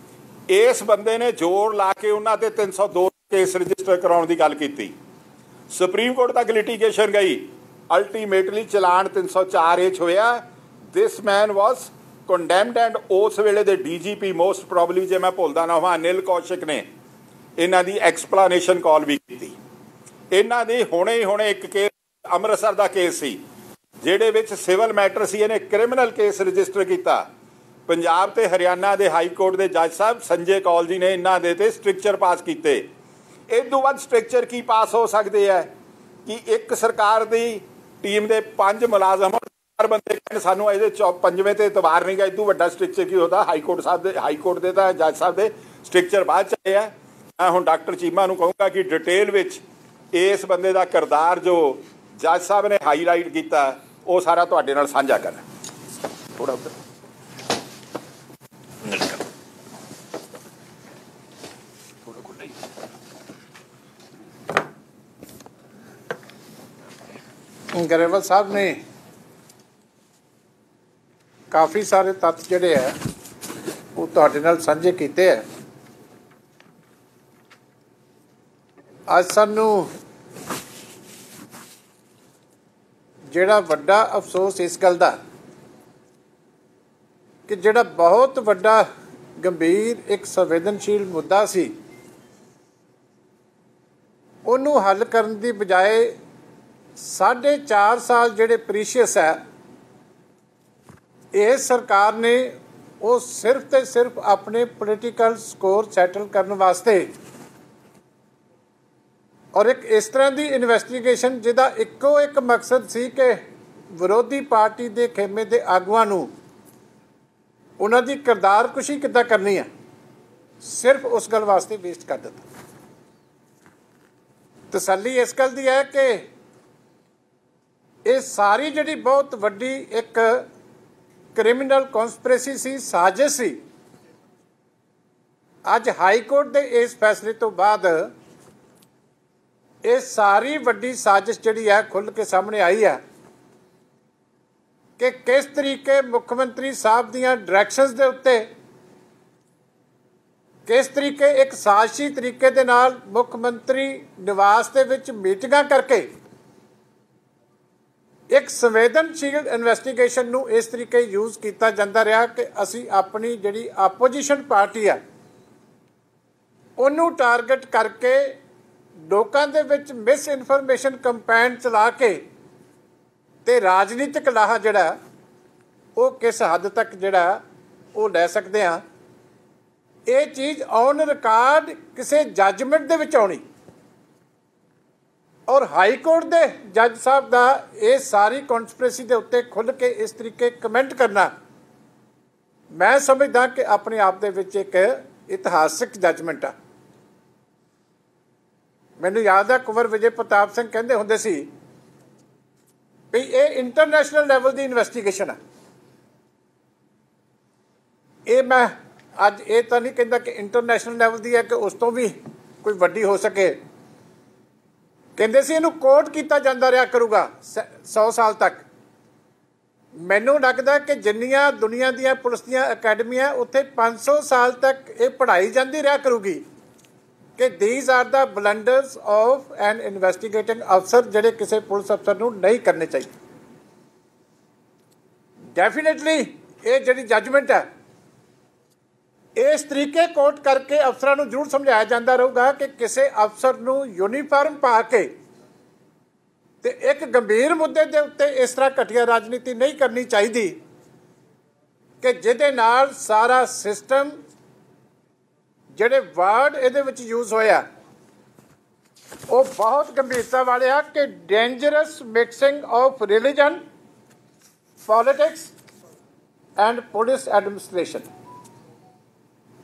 ਇਸ ਬੰਦੇ ਨੇ ਜ਼ੋਰ ਲਾ ਕੇ ਉਹਨਾਂ 'ਤੇ 302 ਕੇਸ ਰਜਿਸਟਰ ਕਰਾਉਣ ਦੀ ਗੱਲ ਕੀਤੀ। ਸੁਪਰੀਮ ਕੋਰਟ ਤੱਕ ਲਿਟੀਗੇਸ਼ਨ ਗਈ, ਅਲਟੀਮੇਟਲੀ ਚਲਾਨ 304 'ਚ ਹੋਇਆ। ਦਿਸ ਮੈਨ ਵਾਜ਼ ਕੰਡੈਮਡ ਐਂਡ ਉਸ ਵੇਲੇ ਦੇ DGP ਮੋਸਟ ਪ੍ਰੋਬਬਲੀ, ਜੇ ਮੈਂ ਭੁੱਲਦਾ ਨਾ ਹੋਵਾਂ, ਅਨਿਲ ਕੌਸ਼ਿਕ ਨੇ ਇਹਨਾਂ ਦੀ ਐਕਸਪਲੇਨੇਸ਼ਨ ਕਾਲ ਵੀ ਕੀਤੀ। ਇਹਨਾਂ ਦੀ ਹੁਣੇ ਇੱਕ ਕੇਸ ਅੰਮ੍ਰਿਤਸਰ ਦਾ ਕੇਸ ਸੀ ਜਿਹਦੇ ਵਿੱਚ ਸਿਵਲ ਮੈਟਰ ਸੀ, ਇਹਨੇ ਕ੍ਰਿਮੀਨਲ ਕੇਸ ਰਜਿਸਟਰ ਕੀਤਾ। ਪੰਜਾਬ ਤੇ ਹਰਿਆਣਾ ਦੇ ਹਾਈ ਕੋਰਟ ਦੇ ਜੱਜ ਸਾਹਿਬ ਸੰਜੇ ਕੌਲ ਜੀ ਨੇ ਇਹਨਾਂ ਦੇ 'ਤੇ ਸਟ੍ਰਿਕਚਰ ਪਾਸ ਕੀਤੇ। ਇਹ ਤੋਂ ਵੱਧ ਸਟ੍ਰਿਕਚਰ ਕੀ ਪਾਸ ਹੋ ਸਕਦੇ ਹੈ ਕਿ ਇੱਕ ਸਰਕਾਰ ਦੀ ਟੀਮ ਦੇ 5 ਮੁਲਾਜ਼ਮ, 4 ਬੰਦੇ ਕਹਿੰਦੇ ਸਾਨੂੰ ਇਹਦੇ 5ਵੇਂ 'ਤੇ ਇਤਬਾਰ ਨਹੀਂ ਗਾ। ਇਹ ਤੋਂ ਵੱਡਾ ਸਟ੍ਰਿਕਚਰ ਕੀ ਹੁੰਦਾ? ਹਾਈ ਕੋਰਟ ਦੇ ਤਾਂ ਜੱਜ ਸਾਹਿਬ ਦੇ ਸਟ੍ਰਿਕਚਰ ਬਾਅਦ 'ਚ ਆਏ ਆ। ਮੈਂ ਹੁਣ ਡਾਕਟਰ ਚੀਮਾ ਨੂੰ ਕਹੂੰਗਾ ਕਿ ਡਿਟੇਲ ਵਿੱਚ ਇਸ ਬੰਦੇ ਦਾ ਕਿਰਦਾਰ ਜੋ ਜੱਜ ਸਾਹਿਬ ਨੇ ਹਾਈਲਾਈਟ ਕੀਤਾ ਉਹ ਸਾਰਾ ਤੁਹਾਡੇ ਨਾਲ ਸਾਂਝਾ ਕਰਨਾ। ਥੋੜਾ ਉੱਧਰ ਗਰੇਵਾਲ ਸਾਹਿਬ ਨੇ ਕਾਫੀ ਸਾਰੇ ਤੱਥ ਜਿਹੜੇ ਹੈ ਉਹ ਤੁਹਾਡੇ ਨਾਲ ਸਾਂਝੇ ਕੀਤੇ ਹੈ। ਅੱਜ ਸਾਨੂੰ ਜਿਹੜਾ ਵੱਡਾ ਅਫਸੋਸ ਇਸ ਗੱਲ ਦਾ ਕਿ ਜਿਹੜਾ ਬਹੁਤ ਵੱਡਾ ਗੰਭੀਰ ਇੱਕ ਸੰਵੇਦਨਸ਼ੀਲ ਮੁੱਦਾ ਸੀ, ਉਹਨੂੰ ਹੱਲ ਕਰਨ ਦੀ ਬਜਾਏ 4.5 ਸਾਲ ਜਿਹੜੇ ਪ੍ਰੀਸ਼ੀਅਸ ਹੈ, ਇਹ ਸਰਕਾਰ ਨੇ ਉਹ ਸਿਰਫ ਤੇ ਸਿਰਫ ਆਪਣੇ ਪੋਲੀਟੀਕਲ ਸਕੋਰ ਸੈਟਲ ਕਰਨ ਵਾਸਤੇ ਔਰ ਇੱਕ ਇਸ ਤਰ੍ਹਾਂ ਦੀ ਇਨਵੈਸਟੀਗੇਸ਼ਨ ਜਿਹਦਾ ਇੱਕੋ ਇੱਕ ਮਕਸਦ ਸੀ ਕਿ ਵਿਰੋਧੀ ਪਾਰਟੀ ਦੇ ਖੇਮੇ ਦੇ ਆਗੂਆਂ ਨੂੰ ਉਹਨਾਂ ਦੀ ਕਿਰਦਾਰਕੁਸ਼ੀ ਕਿੱਦਾਂ ਕਰਨੀ ਹੈ, ਸਿਰਫ ਉਸ ਗੱਲ ਵਾਸਤੇ ਵੇਸਟ ਕਰ ਦਿੱਤਾ। ਤਸੱਲੀ ਇਸ ਗੱਲ ਦੀ ਹੈ ਕਿ ਇਹ ਸਾਰੀ ਜਿਹੜੀ ਬਹੁਤ ਵੱਡੀ ਇੱਕ ਕ੍ਰਿਮੀਨਲ ਕੌਂਸਪੀਰੇਸੀ ਸੀ, ਸਾਜ਼ਿਸ਼ ਸੀ, ਅੱਜ ਹਾਈ ਕੋਰਟ ਦੇ ਇਸ ਫੈਸਲੇ ਤੋਂ ਬਾਅਦ ਇਹ ਸਾਰੀ ਵੱਡੀ ਸਾਜ਼ਿਸ਼ ਜਿਹੜੀ ਹੈ ਖੁੱਲ੍ਹ ਕੇ ਸਾਹਮਣੇ ਆਈ ਹੈ ਕਿ ਕਿਸ ਤਰੀਕੇ ਮੁੱਖ ਮੰਤਰੀ ਸਾਹਿਬ ਦੀਆਂ ਡਾਇਰੈਕਸ਼ਨਸ ਦੇ ਉੱਤੇ ਕਿਸ ਤਰੀਕੇ ਇੱਕ ਸਾਜ਼ਿਸ਼ੀ ਤਰੀਕੇ ਦੇ ਨਾਲ ਮੁੱਖ ਮੰਤਰੀ ਨਿਵਾਸ ਦੇ ਵਿੱਚ ਮੀਟਿੰਗਾਂ ਕਰਕੇ ਇੱਕ ਸੰਵੇਦਨਸ਼ੀਲ ਇਨਵੈਸਟੀਗੇਸ਼ਨ ਨੂੰ ਇਸ ਤਰੀਕੇ ਯੂਜ਼ ਕੀਤਾ ਜਾਂਦਾ ਰਿਹਾ ਕਿ ਅਸੀਂ ਆਪਣੀ ਜਿਹੜੀ ਆਪੋਜੀਸ਼ਨ ਪਾਰਟੀ ਆ ਉਹਨੂੰ ਟਾਰਗੇਟ ਕਰਕੇ ਲੋਕਾਂ ਦੇ ਵਿੱਚ ਮਿਸ ਇਨਫੋਰਮੇਸ਼ਨ ਕੰਪੇਨ ਚਲਾ ਕੇ ਤੇ ਰਾਜਨੀਤਿਕ ਲਾਹਾ ਜਿਹੜਾ ਉਹ ਕਿਸ ਹੱਦ ਤੱਕ ਜਿਹੜਾ ਉਹ ਲੈ ਸਕਦੇ ਹਾਂ। ਇਹ ਚੀਜ਼ ਔਨ ਰਿਕਾਰਡ ਕਿਸੇ ਜੱਜਮੈਂਟ ਦੇ ਵਿੱਚ ਆਉਣੀ ਔਰ ਹਾਈ ਕੋਰਟ ਦੇ ਜੱਜ ਸਾਹਿਬ ਦਾ ਇਹ ਸਾਰੀ ਕੌਂਸਪੀਰੇਸੀ ਦੇ ਉੱਤੇ ਖੁੱਲ੍ਹ ਕੇ ਇਸ ਤਰੀਕੇ ਕਮੈਂਟ ਕਰਨਾ, ਮੈਂ ਸਮਝਦਾ ਕਿ ਆਪਣੇ ਆਪ ਦੇ ਵਿੱਚ ਇੱਕ ਇਤਿਹਾਸਿਕ ਜੱਜਮੈਂਟ ਆ। ਮੈਨੂੰ ਯਾਦ ਹੈ ਕੁੰਵਰ ਵਿਜੇ ਪ੍ਰਤਾਪ ਸਿੰਘ ਕਹਿੰਦੇ ਹੁੰਦੇ ਸੀ ਵੀ ਇਹ ਇੰਟਰਨੈਸ਼ਨਲ ਲੈਵਲ ਦੀ ਇਨਵੈਸਟੀਗੇਸ਼ਨ ਆ। ਇਹ ਮੈਂ ਅੱਜ ਇਹ ਤਾਂ ਨਹੀਂ ਕਹਿੰਦਾ ਕਿ ਇੰਟਰਨੈਸ਼ਨਲ ਲੈਵਲ ਦੀ ਹੈ ਕਿ ਉਸ ਤੋਂ ਵੀ ਕੋਈ ਵੱਡੀ ਹੋ ਸਕੇ। ਕਹਿੰਦੇ ਸੀ ਇਹਨੂੰ ਕੋਰਟ ਕੀਤਾ ਜਾਂਦਾ ਰਿਹਾ ਕਰੂਗਾ 100 ਸਾਲ ਤੱਕ। ਮੈਨੂੰ ਲੱਗਦਾ ਕਿ ਜਿੰਨੀਆਂ ਦੁਨੀਆ ਦੀਆਂ ਪੁਲਿਸ ਦੀਆਂ ਅਕੈਡਮੀਆਂ ਉੱਥੇ 500 ਸਾਲ ਤੱਕ ਇਹ ਪੜ੍ਹਾਈ ਜਾਂਦੀ ਰਿਹਾ ਕਰੂਗੀ ਕਿ these are the blunders of an investigating ਅਫਸਰ ਜਿਹੜੇ ਕਿਸੇ ਪੁਲਿਸ ਅਫਸਰ ਨੂੰ ਨਹੀਂ ਕਰਨੇ ਚਾਹੀਦੇ। ਡੈਫੀਨੇਟਲੀ ਇਹ ਜਿਹੜੀ ਜੱਜਮੈਂਟ ਹੈ ਇਸ ਤਰੀਕੇ ਕੋਰਟ ਕਰਕੇ ਅਫਸਰਾਂ ਨੂੰ ਜ਼ਰੂਰ ਸਮਝਾਇਆ ਜਾਂਦਾ ਰਹੂਗਾ ਕਿ ਕਿਸੇ ਅਫਸਰ ਨੂੰ ਯੂਨੀਫਾਰਮ ਪਾ ਕੇ ਤੇ ਇੱਕ ਗੰਭੀਰ ਮੁੱਦੇ ਦੇ ਉੱਤੇ ਇਸ ਤਰ੍ਹਾਂ ਘਟੀਆ ਰਾਜਨੀਤੀ ਨਹੀਂ ਕਰਨੀ ਚਾਹੀਦੀ ਕਿ ਜਿਹਦੇ ਨਾਲ ਸਾਰਾ ਸਿਸਟਮ ਜਿਹੜੇ ਵਰਡ ਇਹਦੇ ਵਿੱਚ ਯੂਜ਼ ਹੋਇਆ ਉਹ ਬਹੁਤ ਗੰਭੀਰਤਾ ਵਾਲੇ ਆ ਕਿ dangerous mixing of religion, politics and police administration.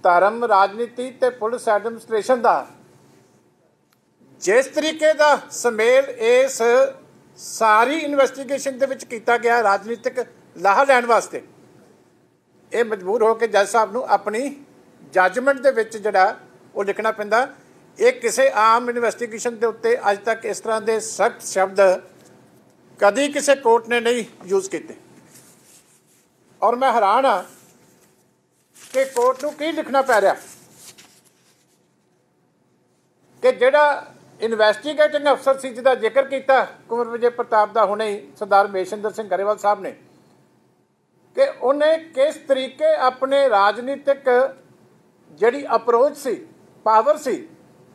ਧਰਮ, ਰਾਜਨੀਤੀ ਤੇ ਪੁਲਿਸ ਐਡਮਿਨਿਸਟ੍ਰੇਸ਼ਨ ਦਾ ਜਿਸ ਤਰੀਕੇ ਦਾ ਸੁਮੇਲ ਇਸ ਸਾਰੀ ਇਨਵੈਸਟੀਗੇਸ਼ਨ ਦੇ ਵਿੱਚ ਕੀਤਾ ਗਿਆ ਰਾਜਨੀਤਿਕ ਲਾਹਾ ਲੈਣ ਵਾਸਤੇ, ਇਹ ਮਜਬੂਰ ਹੋ ਕੇ ਜੱਜ ਸਾਹਿਬ ਨੂੰ ਆਪਣੀ ਜੱਜਮੈਂਟ ਦੇ ਵਿੱਚ ਜਿਹੜਾ ਉਹ ਲਿਖਣਾ ਪੈਂਦਾ। ਇਹ ਕਿਸੇ ਆਮ ਇਨਵੈਸਟੀਗੇਸ਼ਨ ਦੇ ਉੱਤੇ ਅੱਜ ਤੱਕ ਇਸ ਤਰ੍ਹਾਂ ਦੇ ਸਖਤ ਸ਼ਬਦ ਕਦੀ ਕਿਸੇ ਕੋਰਟ ਨੇ ਨਹੀਂ ਯੂਜ਼ ਕੀਤੇ ਔਰ ਮੈਂ ਹੈਰਾਨ ਹਾਂ ਕਿ ਕੋਰਟ ਨੂੰ ਕੀ ਲਿਖਣਾ ਪੈ ਰਿਹਾ ਕਿ ਜਿਹੜਾ ਇਨਵੈਸਟੀਗੇਟਿੰਗ ਅਫਸਰ ਸੀ ਜਿਹਦਾ ਜ਼ਿਕਰ ਕੀਤਾ ਕੁੰਵਰ ਵਿਜੇ ਪ੍ਰਤਾਪ ਦਾ ਹੁਣੇ ਹੀ ਸਰਦਾਰ ਮਹੇਸ਼ਿੰਦਰ ਸਿੰਘ ਗਰੇਵਾਲ ਸਾਹਿਬ ਨੇ, ਕਿ ਉਹਨੇ ਕਿਸ ਤਰੀਕੇ ਆਪਣੇ ਰਾਜਨੀਤਿਕ ਜਿਹੜੀ ਅਪਰੋਚ ਸੀ, ਪਾਵਰ ਸੀ,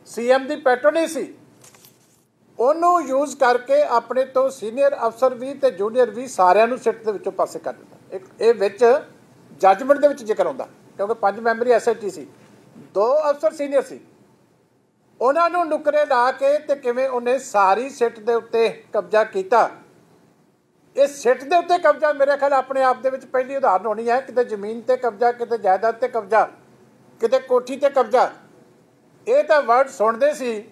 CM ਦੀ ਪੈਟਰੋਨੀ ਸੀ, ਉਹਨੂੰ ਯੂਜ਼ ਕਰਕੇ ਆਪਣੇ ਤੋਂ ਸੀਨੀਅਰ ਅਫਸਰ ਵੀ ਤੇ ਜੂਨੀਅਰ ਵੀ ਸਾਰਿਆਂ ਨੂੰ ਸਿੱਟ ਦੇ ਵਿੱਚੋਂ ਪਾਸੇ ਕਰ ਦਿੱਤਾ। ਇਹ ਵਿੱਚ ਜੱਜਮੈਂਟ ਦੇ ਵਿੱਚ ਜ਼ਿਕਰ ਹੁੰਦਾ ਕਿਉਂਕਿ 5 ਮੈਂਬਰੀ SIT ਸੀ, 2 ਅਫਸਰ ਸੀਨੀਅਰ ਸੀ, ਉਹਨਾਂ ਨੂੰ ਨੁਕਰੇ ਲਾ ਕੇ ਤੇ ਕਿਵੇਂ ਉਹਨੇ ਸਾਰੀ ਸਿੱਟ ਦੇ ਉੱਤੇ ਕਬਜ਼ਾ ਕੀਤਾ। ਇਹ ਸਿੱਟ ਦੇ ਉੱਤੇ ਕਬਜ਼ਾ ਮੇਰੇ ਖਿਆਲ ਆਪਣੇ ਆਪ ਦੇ ਵਿੱਚ ਪਹਿਲੀ ਉਦਾਹਰਨ ਹੋਣੀ ਹੈ, ਕਿਤੇ ਜ਼ਮੀਨ ਤੇ ਕਬਜ਼ਾ, ਕਿਤੇ ਜਾਇਦਾਦ ਤੇ ਕਬਜ਼ਾ, ਕਿਤੇ ਕੋਠੀ ਤੇ ਕਬਜ਼ਾ। ਇਹ ਤਾਂ ਵਰਡ ਸੁਣਦੇ ਸੀ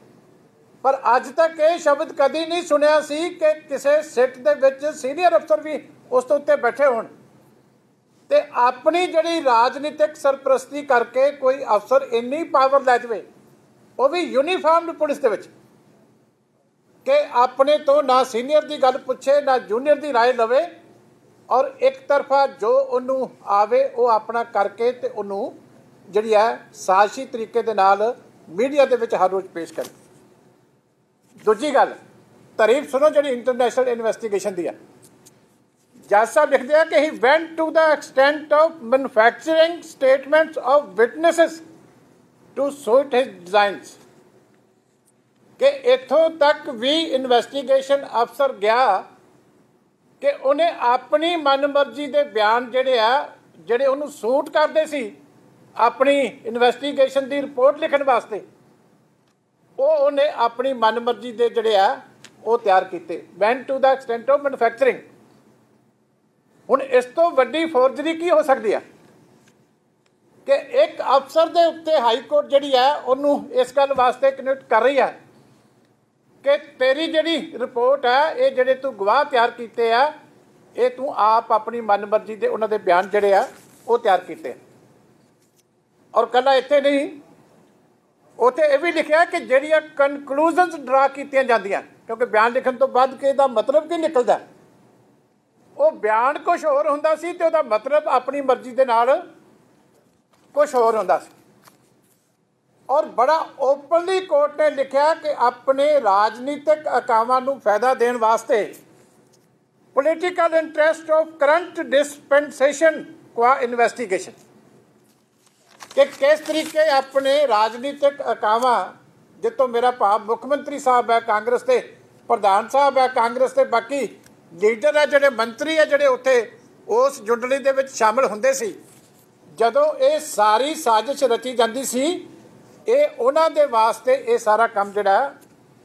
ਪਰ ਅੱਜ ਤੱਕ ਇਹ ਸ਼ਬਦ ਕਦੀ ਨਹੀਂ ਸੁਣਿਆ ਸੀ ਕਿ ਕਿਸੇ ਸਿੱਟ ਦੇ ਵਿੱਚ ਸੀਨੀਅਰ ਅਫਸਰ ਵੀ ਉਸ ਤੋਂ ਉੱਤੇ ਬੈਠੇ ਹੋਣ ਤੇ ਆਪਣੀ ਜਿਹੜੀ ਰਾਜਨੀਤਿਕ ਸਰਪ੍ਰਸਤੀ ਕਰਕੇ ਕੋਈ ਅਫਸਰ ਇੰਨੀ ਪਾਵਰ ਲੈ ਜਾਵੇ, ਉਹ ਵੀ ਯੂਨੀਫਾਰਮਡ ਪੁਲਿਸ ਦੇ ਵਿੱਚ, ਕਿ ਆਪਣੇ ਤੋਂ ਨਾ ਸੀਨੀਅਰ ਦੀ ਗੱਲ ਪੁੱਛੇ ਨਾ ਜੂਨੀਅਰ ਦੀ ਰਾਏ ਲਵੇ और एक तरफा जो ਉਹਨੂੰ ਆਵੇ ਉਹ ਆਪਣਾ ਕਰਕੇ ਤੇ ਉਹਨੂੰ ਜਿਹੜੀ ਹੈ ਸਾਜ਼ਿਸ਼ੀ ਤਰੀਕੇ ਦੇ ਨਾਲ ਮੀਡੀਆ ਦੇ ਵਿੱਚ ਹਰ ਰੋਜ਼ ਪੇਸ਼ ਕਰੇ। ਦੂਜੀ ਗੱਲ ਤਾਰੀਫ ਸੁਣੋ ਜਿਹੜੀ ਇੰਟਰਨੈਸ਼ਨਲ ਇਨਵੈਸਟੀਗੇਸ਼ਨ ਦੀ ਹੈ। ਜੱਜ ਸਾਹਿਬ ਲਿਖਦੇ ਆ ਕਿ he went to the extent of manufacturing statements of witnesses to suit his designs ਕਿ ਇੱਥੋਂ ਤੱਕ ਵੀ ਇਨਵੈਸਟੀਗੇਸ਼ਨ ਅਫਸਰ ਗਿਆ ਕਿ ਉਹਨੇ ਆਪਣੀ ਮਨਮਰਜ਼ੀ ਦੇ ਬਿਆਨ ਜਿਹੜੇ ਆ ਜਿਹੜੇ ਉਹਨੂੰ ਸੂਟ ਕਰਦੇ ਸੀ ਆਪਣੀ ਇਨਵੈਸਟੀਗੇਸ਼ਨ ਦੀ ਰਿਪੋਰਟ ਲਿਖਣ ਵਾਸਤੇ ਉਹਨੇ ਆਪਣੀ ਮਨਮਰਜ਼ੀ ਦੇ ਜਿਹੜੇ ਆ ਉਹ ਤਿਆਰ ਕੀਤੇ। Went to the extent of manufacturing. ਹੁਣ ਇਸ ਤੋਂ ਵੱਡੀ ਫੋਰਜਰੀ ਕੀ ਹੋ ਸਕਦੀ ਆ ਕਿ ਇੱਕ ਅਫਸਰ ਦੇ ਉੱਤੇ ਹਾਈ ਕੋਰਟ ਜਿਹੜੀ ਹੈ ਉਹਨੂੰ ਇਸ ਗੱਲ ਵਾਸਤੇ ਕਨਵਿਕਟ ਕਰ ਰਹੀ ਹੈ ਕਿ ਤੇਰੀ ਜਿਹੜੀ ਰਿਪੋਰਟ ਹੈ ਇਹ ਜਿਹੜੇ ਤੂੰ ਗਵਾਹ ਤਿਆਰ ਕੀਤੇ ਆ ਇਹ ਤੂੰ ਆਪ ਆਪਣੀ ਮਨਮਰਜ਼ੀ ਦੇ ਉਹਨਾਂ ਦੇ ਬਿਆਨ ਜਿਹੜੇ ਆ ਉਹ ਤਿਆਰ ਕੀਤੇ। ਔਰ ਕੱਲਾ ਇੱਥੇ ਨਹੀਂ ਉੱਥੇ ਇਹ ਵੀ ਲਿਖਿਆ ਕਿ ਜਿਹੜੀਆਂ ਕਨਕਲੂਜ਼ਨਸ ਡਰਾ ਕੀਤੀਆਂ ਜਾਂਦੀਆਂ ਕਿਉਂਕਿ ਬਿਆਨ ਲਿਖਣ ਤੋਂ ਬਾਅਦ ਕਿ ਇਹਦਾ ਮਤਲਬ ਕੀ ਨਿਕਲਦਾ ਉਹ ਬਿਆਨ ਕੁਛ ਹੋਰ ਹੁੰਦਾ ਸੀ ਤੇ ਉਹਦਾ ਮਤਲਬ ਆਪਣੀ ਮਰਜ਼ੀ ਦੇ ਨਾਲ ਕੁਛ ਹੋਰ ਹੁੰਦਾ ਸੀ। ਔਰ ਬੜਾ ਓਪਨਲੀ ਕੋਰਟ ਨੇ ਲਿਖਿਆ ਕਿ ਆਪਣੇ ਰਾਜਨੀਤਿਕ ਅਕਾਵਾਂ ਨੂੰ ਫਾਇਦਾ ਦੇਣ ਵਾਸਤੇ political interest of current dispensation qua investigation ਕਿ ਕਿਸ ਤਰੀਕੇ ਆਪਣੇ ਰਾਜਨੀਤਿਕ ਅਕਾਵਾਂ ਜਿੱਥੋਂ ਮੇਰਾ ਭਾਵ ਮੁੱਖ ਮੰਤਰੀ ਸਾਹਿਬ ਹੈ ਕਾਂਗਰਸ ਦੇ ਪ੍ਰਧਾਨ ਸਾਹਿਬ ਹੈ ਕਾਂਗਰਸ ਦੇ ਬਾਕੀ ਲੀਡਰ ਹੈ ਜਿਹੜੇ ਮੰਤਰੀ ਹੈ ਜਿਹੜੇ ਉੱਥੇ ਉਸ ਜੁੰਡਲੀ ਦੇ ਵਿੱਚ ਸ਼ਾਮਲ ਹੁੰਦੇ ਸੀ ਜਦੋਂ ਇਹ ਸਾਰੀ ਸਾਜ਼ਿਸ਼ ਰਚੀ ਜਾਂਦੀ ਸੀ ਇਹ ਉਹਨਾਂ ਦੇ ਵਾਸਤੇ ਇਹ ਸਾਰਾ ਕੰਮ ਜਿਹੜਾ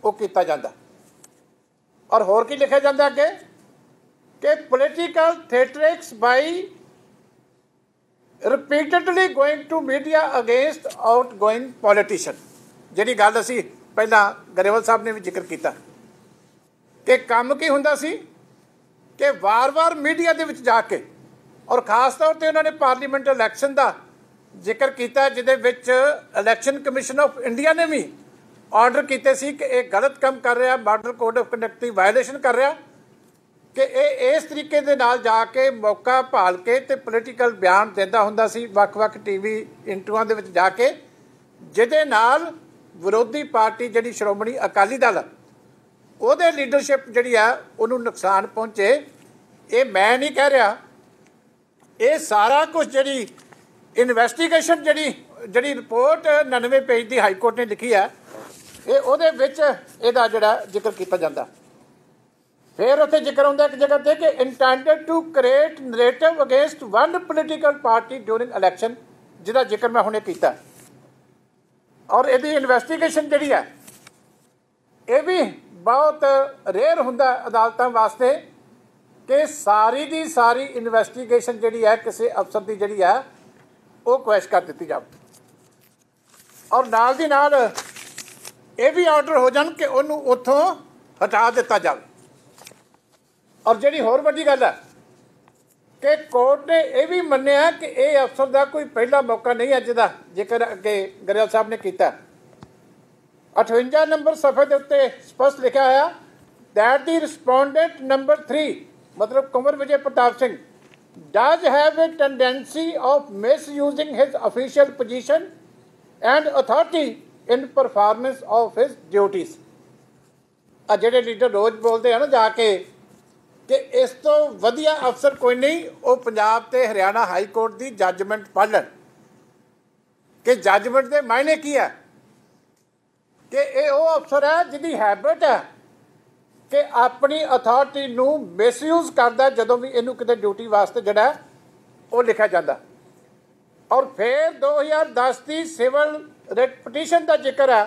ਉਹ ਕੀਤਾ ਜਾਂਦਾ। ਔਰ ਹੋਰ ਕੀ ਲਿਖਿਆ ਜਾਂਦਾ ਅੱਗੇ ਕਿ political theatrics by repeatedly going to media against outgoing politician ਜਿਹੜੀ ਗੱਲ ਅਸੀਂ ਪਹਿਲਾਂ ਗਰੇਵਾਲ ਸਾਹਿਬ ਨੇ ਵੀ ਜ਼ਿਕਰ ਕੀਤਾ ਕਿ ਕੰਮ ਕੀ ਹੁੰਦਾ ਸੀ ਕਿ ਵਾਰ-ਵਾਰ ਮੀਡੀਆ ਦੇ ਵਿੱਚ ਜਾ ਕੇ ਔਰ ਖ਼ਾਸ ਤੌਰ 'ਤੇ ਉਹਨਾਂ ਨੇ ਪਾਰਲੀਮੈਂਟ ਇਲੈਕਸ਼ਨ ਦਾ ਜ਼ਿਕਰ ਕੀਤਾ ਜਿਹਦੇ ਵਿੱਚ ਇਲੈਕਸ਼ਨ ਕਮਿਸ਼ਨ ਆਫ ਇੰਡੀਆ ਨੇ ਵੀ ਆਰਡਰ ਕੀਤੇ ਸੀ ਕਿ ਇਹ ਗਲਤ ਕੰਮ ਕਰ ਰਿਹਾ model code of conduct the violation ਕਰ ਰਿਹਾ ਕਿ ਇਹ ਇਸ ਤਰੀਕੇ ਦੇ ਨਾਲ ਜਾ ਕੇ ਮੌਕਾ ਭਾਲ ਕੇ ਤੇ ਪੋਲੀਟੀਕਲ ਬਿਆਨ ਦਿੰਦਾ ਹੁੰਦਾ ਸੀ ਵੱਖ-ਵੱਖ ਟੀਵੀ ਇੰਟਰਵਿਊਆਂ ਦੇ ਵਿੱਚ ਜਾ ਕੇ ਜਿਹਦੇ ਨਾਲ ਵਿਰੋਧੀ ਪਾਰਟੀ ਜਿਹੜੀ ਸ਼੍ਰੋਮਣੀ ਅਕਾਲੀ ਦਲ ਉਹਦੇ ਲੀਡਰਸ਼ਿਪ ਜਿਹੜੀ ਆ ਉਹਨੂੰ ਨੁਕਸਾਨ ਪਹੁੰਚੇ। ਇਹ ਮੈਂ ਨਹੀਂ ਕਹਿ ਰਿਹਾ ਇਹ ਸਾਰਾ ਕੁਝ ਜਿਹੜੀ ਇਨਵੈਸਟੀਗੇਸ਼ਨ ਜਿਹੜੀ ਰਿਪੋਰਟ 99 ਪੇਜ ਦੀ ਹਾਈ ਕੋਰਟ ਨੇ ਲਿਖੀ ਹੈ ਇਹ ਉਹਦੇ ਵਿੱਚ ਇਹਦਾ ਜਿਹੜਾ ਜ਼ਿਕਰ ਕੀਤਾ ਜਾਂਦਾ। ਫਿਰ ਉੱਥੇ ਜ਼ਿਕਰ ਹੁੰਦਾ ਇੱਕ ਜਗ੍ਹਾ 'ਤੇ ਕਿ intended to create narrative against one political party during election ਜਿਹਦਾ ਜ਼ਿਕਰ ਮੈਂ ਹੁਣੇ ਕੀਤਾ। ਔਰ ਇਹਦੀ ਇਨਵੈਸਟੀਗੇਸ਼ਨ ਜਿਹੜੀ ਹੈ ਇਹ ਵੀ ਬਹੁਤ ਰੇਅਰ ਹੁੰਦਾ ਅਦਾਲਤਾਂ ਵਾਸਤੇ ਕਿ ਸਾਰੀ ਦੀ ਸਾਰੀ ਇਨਵੈਸਟੀਗੇਸ਼ਨ ਜਿਹੜੀ ਹੈ ਕਿਸੇ ਅਫਸਰ ਦੀ ਜਿਹੜੀ ਹੈ ਉਹ ਕੁਐਸ਼ ਕਰ ਦਿੱਤੀ ਜਾਵੇ ਔਰ ਨਾਲ ਦੀ ਨਾਲ ਇਹ ਵੀ ਆਰਡਰ ਹੋ ਜਾਣ ਕਿ ਉਹਨੂੰ ਉੱਥੋਂ ਹਟਾ ਦਿੱਤਾ ਜਾਵੇ। ਔਰ ਜਿਹੜੀ ਹੋਰ ਵੱਡੀ ਗੱਲ ਹੈ ਕਿ ਕੋਰਟ ਨੇ ਇਹ ਵੀ ਮੰਨਿਆ ਕਿ ਇਹ ਅਫਸਰ ਦਾ ਕੋਈ ਪਹਿਲਾ ਮੌਕਾ ਨਹੀਂ ਹੈ ਜਿਹਦਾ ਜ਼ਿਕਰ ਅੱਗੇ ਗਰੇਵਾਲ ਸਾਹਿਬ ਨੇ ਕੀਤਾ। 58 ਨੰਬਰ ਸਫੇ ਦੇ ਉੱਤੇ ਸਪਸ਼ਟ ਲਿਖਿਆ ਹੋਇਆ ਦੈਟ ਦੀ ਰਿਸਪੋਂਡੈਂਟ ਨੰਬਰ 3 ਮਤਲਬ Kunwar Vijay Pratap Singh does have a tendency of misusing his official position and authority in performance of his duties। ਆ ਜਿਹੜੇ ਲੀਡਰ ਰੋਜ਼ ਬੋਲਦੇ ਆ ਨਾ ਜਾ ਕੇ ਕਿ ਇਸ ਤੋਂ ਵਧੀਆ ਅਫਸਰ ਕੋਈ ਨਹੀਂ ਉਹ ਪੰਜਾਬ ਤੇ ਹਰਿਆਣਾ ਹਾਈ ਕੋਰਟ ਦੀ ਜੱਜਮੈਂਟ ਪੜ੍ਹ ਲੈਣ ਕਿ ਜੱਜਮੈਂਟ ਦੇ ਮਾਇਨੇ ਕੀ ਹੈ ਕਿ ਇਹ ਉਹ ਅਫਸਰ ਹੈ ਜਿਹਦੀ ਹੈਬਿਟ ਹੈ ਕਿ ਆਪਣੀ ਅਥਾਰਟੀ ਨੂੰ ਮਿਸਯੂਜ਼ ਕਰਦਾ ਜਦੋਂ ਵੀ ਇਹਨੂੰ ਕਿਤੇ ਡਿਊਟੀ ਵਾਸਤੇ ਜਿਹੜਾ ਉਹ ਲਿਖਿਆ ਜਾਂਦਾ। ਔਰ ਫਿਰ 2010 ਦੀ ਸਿਵਲ ਰਿਟ ਪਟੀਸ਼ਨ ਦਾ ਜ਼ਿਕਰ ਹੈ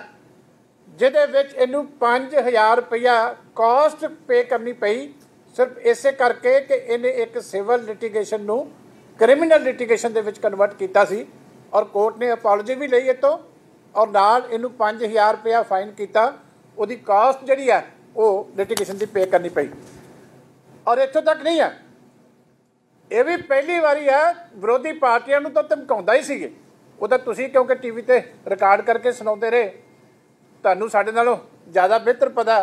ਜਿਹਦੇ ਵਿੱਚ ਇਹਨੂੰ 5000 ਰੁਪਇਆ ਕਾਸਟ ਪੇ ਕਰਨੀ ਪਈ ਸਿਰਫ ਇਸੇ ਕਰਕੇ ਕਿ ਇਹਨੇ ਇੱਕ ਸਿਵਲ ਲਿਟੀਗੇਸ਼ਨ ਨੂੰ ਕ੍ਰਿਮੀਨਲ ਲਿਟੀਗੇਸ਼ਨ ਦੇ ਵਿੱਚ ਕਨਵਰਟ ਕੀਤਾ ਸੀ ਔਰ ਕੋਰਟ ਨੇ ਅਪੋਲੋਜੀ ਵੀ ਲਈ ਇਹ ਤੋਂ ਔਰ ਨਾਲ ਇਹਨੂੰ 5000 ਰੁਪਇਆ ਫਾਈਨ ਕੀਤਾ ਉਹਦੀ ਕਾਸਟ ਜਿਹੜੀ ਹੈ ਉਹ ਲਿਟੀਗੇਸ਼ਨ ਦੀ ਪੇ ਕਰਨੀ ਪਈ। ਔਰ ਇੱਥੋਂ ਤੱਕ ਨਹੀਂ ਹੈ ਇਹ ਵੀ ਪਹਿਲੀ ਵਾਰੀ ਹੈ ਵਿਰੋਧੀ ਪਾਰਟੀਆਂ ਨੂੰ ਤਾਂ ਧਮਕਾਉਂਦਾ ਹੀ ਸੀਗੇ ਉਹ ਤਾਂ ਤੁਸੀਂ ਕਿਉਂਕਿ ਟੀਵੀ 'ਤੇ ਰਿਕਾਰਡ ਕਰਕੇ ਸੁਣਾਉਂਦੇ ਰਹੇ ਤੁਹਾਨੂੰ ਸਾਡੇ ਨਾਲੋਂ ਜ਼ਿਆਦਾ ਬਿਹਤਰ ਪਤਾ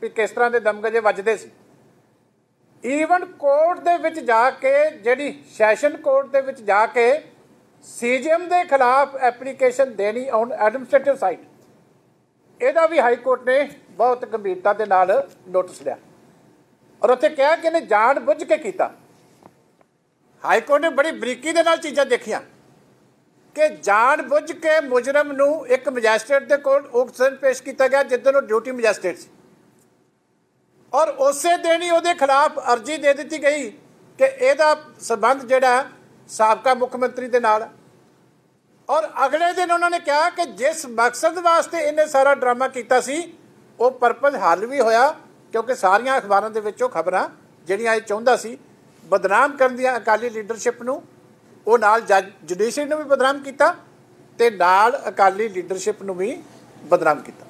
ਵੀ ਕਿਸ ਤਰ੍ਹਾਂ ਦੇ ਦਮਗਜੇ ਵੱਜਦੇ ਸੀ। ਈਵਨ ਕੋਰਟ ਦੇ ਵਿੱਚ ਜਾ ਕੇ, ਜਿਹੜੀ ਸੈਸ਼ਨ ਕੋਰਟ ਦੇ ਵਿੱਚ ਜਾ ਕੇ CGM ਦੇ ਖਿਲਾਫ ਐਪਲੀਕੇਸ਼ਨ ਦੇਣੀ ਔਨ ਐਡਮਿਨਿਸਟ੍ਰੇਟਿਵ ਸਾਈਡ, ਇਹਦਾ ਵੀ ਹਾਈ ਕੋਰਟ ਨੇ ਬਹੁਤ ਗੰਭੀਰਤਾ ਦੇ ਨਾਲ ਨੋਟਿਸ ਲਿਆ ਔਰ ਉੱਥੇ ਕਿਹਾ ਕਿ ਇਹਨੇ ਜਾਣ ਬੁੱਝ ਕੇ ਕੀਤਾ। ਹਾਈ ਕੋਰਟ ਨੇ ਬੜੀ ਬਰੀਕੀ ਦੇ ਨਾਲ ਚੀਜ਼ਾਂ ਦੇਖੀਆਂ ਕਿ ਜਾਣ ਬੁੱਝ ਕੇ ਮੁਜਰਮ ਨੂੰ ਇੱਕ ਮੈਜਿਸਟ੍ਰੇਟ ਦੇ ਕੋਲ ਉਸ ਦਿਨ ਪੇਸ਼ ਕੀਤਾ ਗਿਆ ਜਿੱਦਣ ਉਹ ਡਿਊਟੀ ਮੈਜਿਸਟ੍ਰੇਟ ਸੀ ਔਰ ਉਸੇ ਦਿਨ ਹੀ ਉਹਦੇ ਖਿਲਾਫ ਅਰਜੀ ਦੇ ਦਿੱਤੀ ਗਈ ਕਿ ਇਹਦਾ ਸੰਬੰਧ ਜਿਹੜਾ ਸਾਬਕਾ ਮੁੱਖ ਮੰਤਰੀ ਦੇ ਨਾਲ। ਔਰ ਅਗਲੇ ਦਿਨ ਉਹਨਾਂ ਨੇ ਕਿਹਾ ਕਿ ਜਿਸ ਮਕਸਦ ਵਾਸਤੇ ਇਹਨੇ ਸਾਰਾ ਡਰਾਮਾ ਕੀਤਾ ਸੀ ਉਹ ਪਰਪਸ ਹੱਲ ਵੀ ਹੋਇਆ, ਕਿਉਂਕਿ ਸਾਰੀਆਂ ਅਖਬਾਰਾਂ ਦੇ ਵਿੱਚੋਂ ਖਬਰਾਂ ਜਿਹੜੀਆਂ ਇਹ ਚਾਹੁੰਦਾ ਸੀ ਬਦਨਾਮ ਕਰਨ ਦੀਆਂ ਅਕਾਲੀ ਲੀਡਰਸ਼ਿਪ ਨੂੰ, ਉਹ ਨਾਲ ਜੁਡੀਸ਼ਰੀ ਨੂੰ ਵੀ ਬਦਨਾਮ ਕੀਤਾ ਅਤੇ ਨਾਲ ਅਕਾਲੀ ਲੀਡਰਸ਼ਿਪ ਨੂੰ ਵੀ ਬਦਨਾਮ ਕੀਤਾ।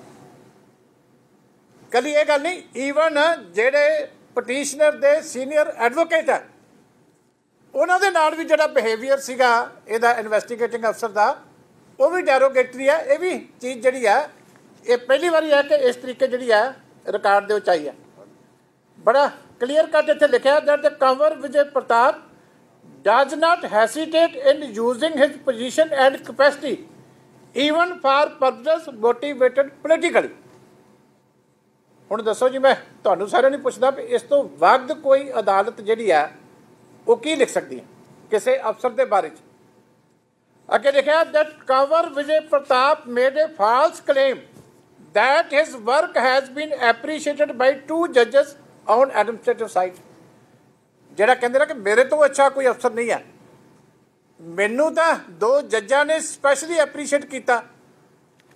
ਕੱਲੀ ਇਹ ਗੱਲ ਨਹੀਂ, ਈਵਨ ਜਿਹੜੇ ਪਟੀਸ਼ਨਰ ਦੇ ਸੀਨੀਅਰ ਐਡਵੋਕੇਟ ਹੈ ਉਹਨਾਂ ਦੇ ਨਾਲ ਵੀ ਜਿਹੜਾ ਬਿਹੇਵੀਅਰ ਸੀਗਾ ਇਹਦਾ ਇਨਵੈਸਟੀਗੇਟਿੰਗ ਅਫਸਰ ਦਾ, ਉਹ ਵੀ ਡੈਰੋਗੇਟਰੀ ਹੈ। ਇਹ ਵੀ ਚੀਜ਼ ਜਿਹੜੀ ਹੈ ਇਹ ਪਹਿਲੀ ਵਾਰੀ ਹੈ ਕਿ ਇਸ ਤਰੀਕੇ ਜਿਹੜੀ ਹੈ ਰਿਕਾਰਡ ਦੇ ਵਿੱਚ ਆਈ ਹੈ। ਬੜਾ ਕਲੀਅਰ ਕੱਟ ਇੱਥੇ ਲਿਖਿਆ that the Kanwar Vijay Pratap does not hesitate in using his position and capacity even for purposes motivated politically। ਹੁਣ ਦੱਸੋ ਜੀ, ਮੈਂ ਤੁਹਾਨੂੰ ਸਾਰਿਆਂ ਨੂੰ ਪੁੱਛਦਾ ਵੀ ਇਸ ਤੋਂ ਵੱਧ ਕੋਈ ਅਦਾਲਤ ਜਿਹੜੀ ਹੈ ਉਹ ਕੀ ਲਿਖ ਸਕਦੀ ਹੈ ਕਿਸੇ ਅਫਸਰ ਦੇ ਬਾਰੇ 'ਚ। ਅੱਗੇ ਲਿਖਿਆ that Kanwar Vijay Pratap made a false claim that his work has been appreciated by 2 judges on administrative side। ਜਿਹੜਾ ਕਹਿੰਦੇ ਨਾ ਕਿ ਮੇਰੇ ਤੋਂ ਅੱਛਾ ਕੋਈ ਅਫਸਰ ਨਹੀਂ ਹੈ, ਮੈਨੂੰ ਤਾਂ 2 ਜੱਜਾਂ ਨੇ ਸਪੈਸ਼ਲੀ ਐਪਰੀਸ਼ੀਏਟ ਕੀਤਾ।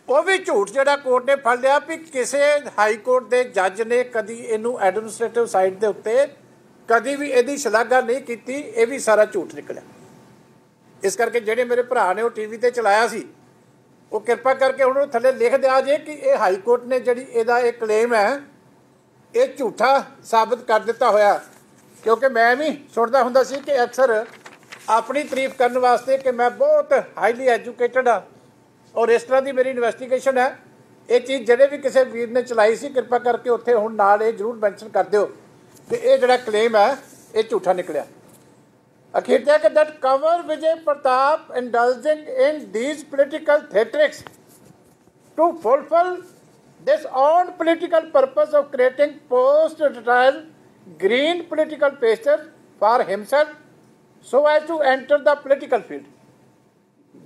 ਉਹ ਵੀ ਝੂਠ ਜਿਹੜਾ ਕੋਰਟ ਨੇ ਫੜ ਲਿਆ ਵੀ ਕਿਸੇ ਹਾਈ ਕੋਰਟ ਦੇ ਜੱਜ ਨੇ ਕਦੀ ਇਹਨੂੰ ਐਡਮਿਨਿਸਟ੍ਰੇਟਿਵ ਸਾਈਡ ਦੇ ਉੱਤੇ ਕਦੀ ਵੀ ਇਹਦੀ ਸ਼ਲਾਘਾ ਨਹੀਂ ਕੀਤੀ। ਇਹ ਵੀ ਸਾਰਾ ਝੂਠ ਨਿਕਲਿਆ। ਇਸ ਕਰਕੇ ਜਿਹੜੇ ਮੇਰੇ ਭਰਾ ਨੇ ਉਹ TV ਤੇ ਚਲਾਇਆ ਸੀ, ਉਹ ਕਿਰਪਾ ਕਰਕੇ ਉਹਨਾਂ ਨੂੰ ਥੱਲੇ ਲਿਖ ਦਿਆ ਜੇ ਕਿ ਇਹ ਹਾਈ ਕੋਰਟ ਨੇ ਜਿਹੜੀ ਇਹਦਾ ਇਹ ਕਲੇਮ ਹੈ ਇਹ ਝੂਠਾ ਸਾਬਤ ਕਰ ਦਿੱਤਾ ਹੋਇਆ। ਕਿਉਂਕਿ ਮੈਂ ਵੀ ਸੁਣਦਾ ਹੁੰਦਾ ਸੀ ਕਿ ਅਕਸਰ ਆਪਣੀ ਤਾਰੀਫ ਕਰਨ ਵਾਸਤੇ ਕਿ ਮੈਂ ਬਹੁਤ ਹਾਈਲੀ ਐਜੂਕੇਟਡ ਹਾਂ ਔਰ ਇਸ ਤਰ੍ਹਾਂ ਦੀ ਮੇਰੀ ਇਨਵੈਸਟੀਗੇਸ਼ਨ ਹੈ। ਇਹ ਚੀਜ਼ ਜਿਹੜੇ ਵੀ ਕਿਸੇ ਵੀਰ ਨੇ ਚਲਾਈ ਸੀ, ਕਿਰਪਾ ਕਰਕੇ ਉੱਥੇ ਹੁਣ ਨਾਲ ਇਹ ਜ਼ਰੂਰ ਮੈਂਸ਼ਨ ਕਰ ਦਿਓ ਕਿ ਇਹ ਜਿਹੜਾ ਕਲੇਮ ਹੈ ਇਹ ਝੂਠਾ ਨਿਕਲਿਆ। ਅਖੀਰ ਤੇ ਕਿ that Kanwar Vijay Pratap indulging in these political theatrics to fulfill this own political purpose of creating post-trial green political pastures for himself so as to enter the political field।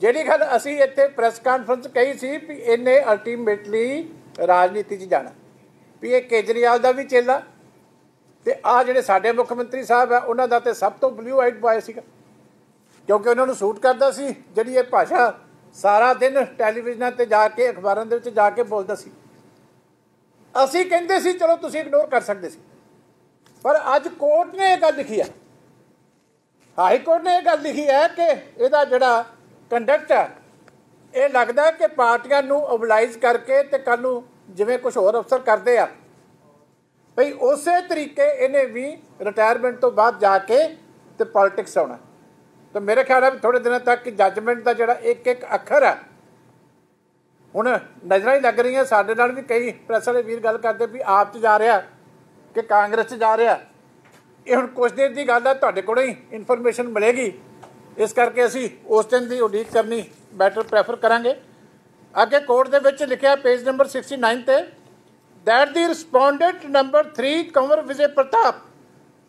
ਜਿਹੜੀ ਗੱਲ ਅਸੀਂ ਇੱਥੇ ਪ੍ਰੈਸ ਕਾਨਫਰੰਸ ਕਹੀ ਸੀ ਵੀ ਇਹਨੇ ਅਲਟੀਮੇਟਲੀ ਰਾਜਨੀਤੀ 'ਚ ਜਾਣਾ, ਵੀ ਇਹ ਕੇਜਰੀਵਾਲ ਦਾ ਵੀ ਚੇਲਾ ਅਤੇ ਆਹ ਜਿਹੜੇ ਸਾਡੇ ਮੁੱਖ ਮੰਤਰੀ ਸਾਹਿਬ ਆ ਉਹਨਾਂ ਦਾ ਤਾਂ ਸਭ ਤੋਂ ਬਲੂ ਆਈਡ ਬॉय ਸੀਗਾ, ਕਿਉਂਕਿ ਉਹਨਾਂ ਨੂੰ ਸੂਟ ਕਰਦਾ ਸੀ ਜਿਹੜੀ ਇਹ ਭਾਸ਼ਾ ਸਾਰਾ ਦਿਨ ਟੈਲੀਵਿਜ਼ਨਾਂ 'ਤੇ ਜਾ ਕੇ ਅਖਬਾਰਾਂ ਦੇ ਵਿੱਚ ਜਾ ਕੇ ਬੋਲਦਾ ਸੀ। ਅਸੀਂ ਕਹਿੰਦੇ ਸੀ ਚਲੋ ਤੁਸੀਂ ਇਗਨੋਰ ਕਰ ਸਕਦੇ ਸੀ, ਪਰ ਅੱਜ ਕੋਰਟ ਨੇ ਇਹ ਗੱਲ ਲਿਖੀ ਹੈ, ਹਾਈ ਕੋਰਟ ਨੇ ਇਹ ਗੱਲ ਲਿਖੀ ਹੈ ਕਿ ਇਹਦਾ ਜਿਹੜਾ ਕੰਡਕਟ ਹੈ ਇਹ ਲੱਗਦਾ ਕਿ ਪਾਰਟੀਆਂ ਨੂੰ ਓਬਲਾਈਜ਼ ਕਰਕੇ ਅਤੇ ਕੱਲ੍ਹ ਨੂੰ ਜਿਵੇਂ ਕੁਛ ਹੋਰ ਅਫਸਰ ਕਰਦੇ ਆ ਭਈ ਉਸੇ ਤਰੀਕੇ ਇਹਨੇ ਵੀ ਰਿਟਾਇਰਮੈਂਟ ਤੋਂ ਬਾਅਦ ਜਾ ਕੇ ਅਤੇ ਪੋਲੀਟਿਕਸ ਆਉਣਾ। ਤਾਂ ਮੇਰੇ ਖਿਆਲ ਹੈ ਵੀ ਥੋੜ੍ਹੇ ਦਿਨਾਂ ਤੱਕ ਜੱਜਮੈਂਟ ਦਾ ਜਿਹੜਾ ਇੱਕ ਇੱਕ ਅੱਖਰ ਹੈ ਹੁਣ ਨਜ਼ਰਾਂ ਹੀ ਲੱਗ ਰਹੀਆਂ। ਸਾਡੇ ਨਾਲ ਵੀ ਕਈ ਪ੍ਰੈਸ ਵਾਲੇ ਵੀਰ ਗੱਲ ਕਰਦੇ ਵੀ ਆਪ 'ਚ ਜਾ ਰਿਹਾ ਕਿ ਕਾਂਗਰਸ 'ਚ ਜਾ ਰਿਹਾ। ਇਹ ਹੁਣ ਕੁਛ ਦੇਰ ਦੀ ਗੱਲ ਹੈ, ਤੁਹਾਡੇ ਕੋਲੋਂ ਹੀ ਇਨਫੋਰਮੇਸ਼ਨ ਮਿਲੇਗੀ, ਇਸ ਕਰਕੇ ਅਸੀਂ ਉਸ ਦਿਨ ਦੀ ਉਡੀਕ ਕਰਨੀ ਬੈਟਰ ਪ੍ਰੈਫਰ ਕਰਾਂਗੇ। ਅੱਗੇ ਕੋਰਟ ਦੇ ਵਿੱਚ ਲਿਖਿਆ ਪੇਜ ਨੰਬਰ 69 ਤੇ that the respondent number 3 Kanwar Vijay Pratap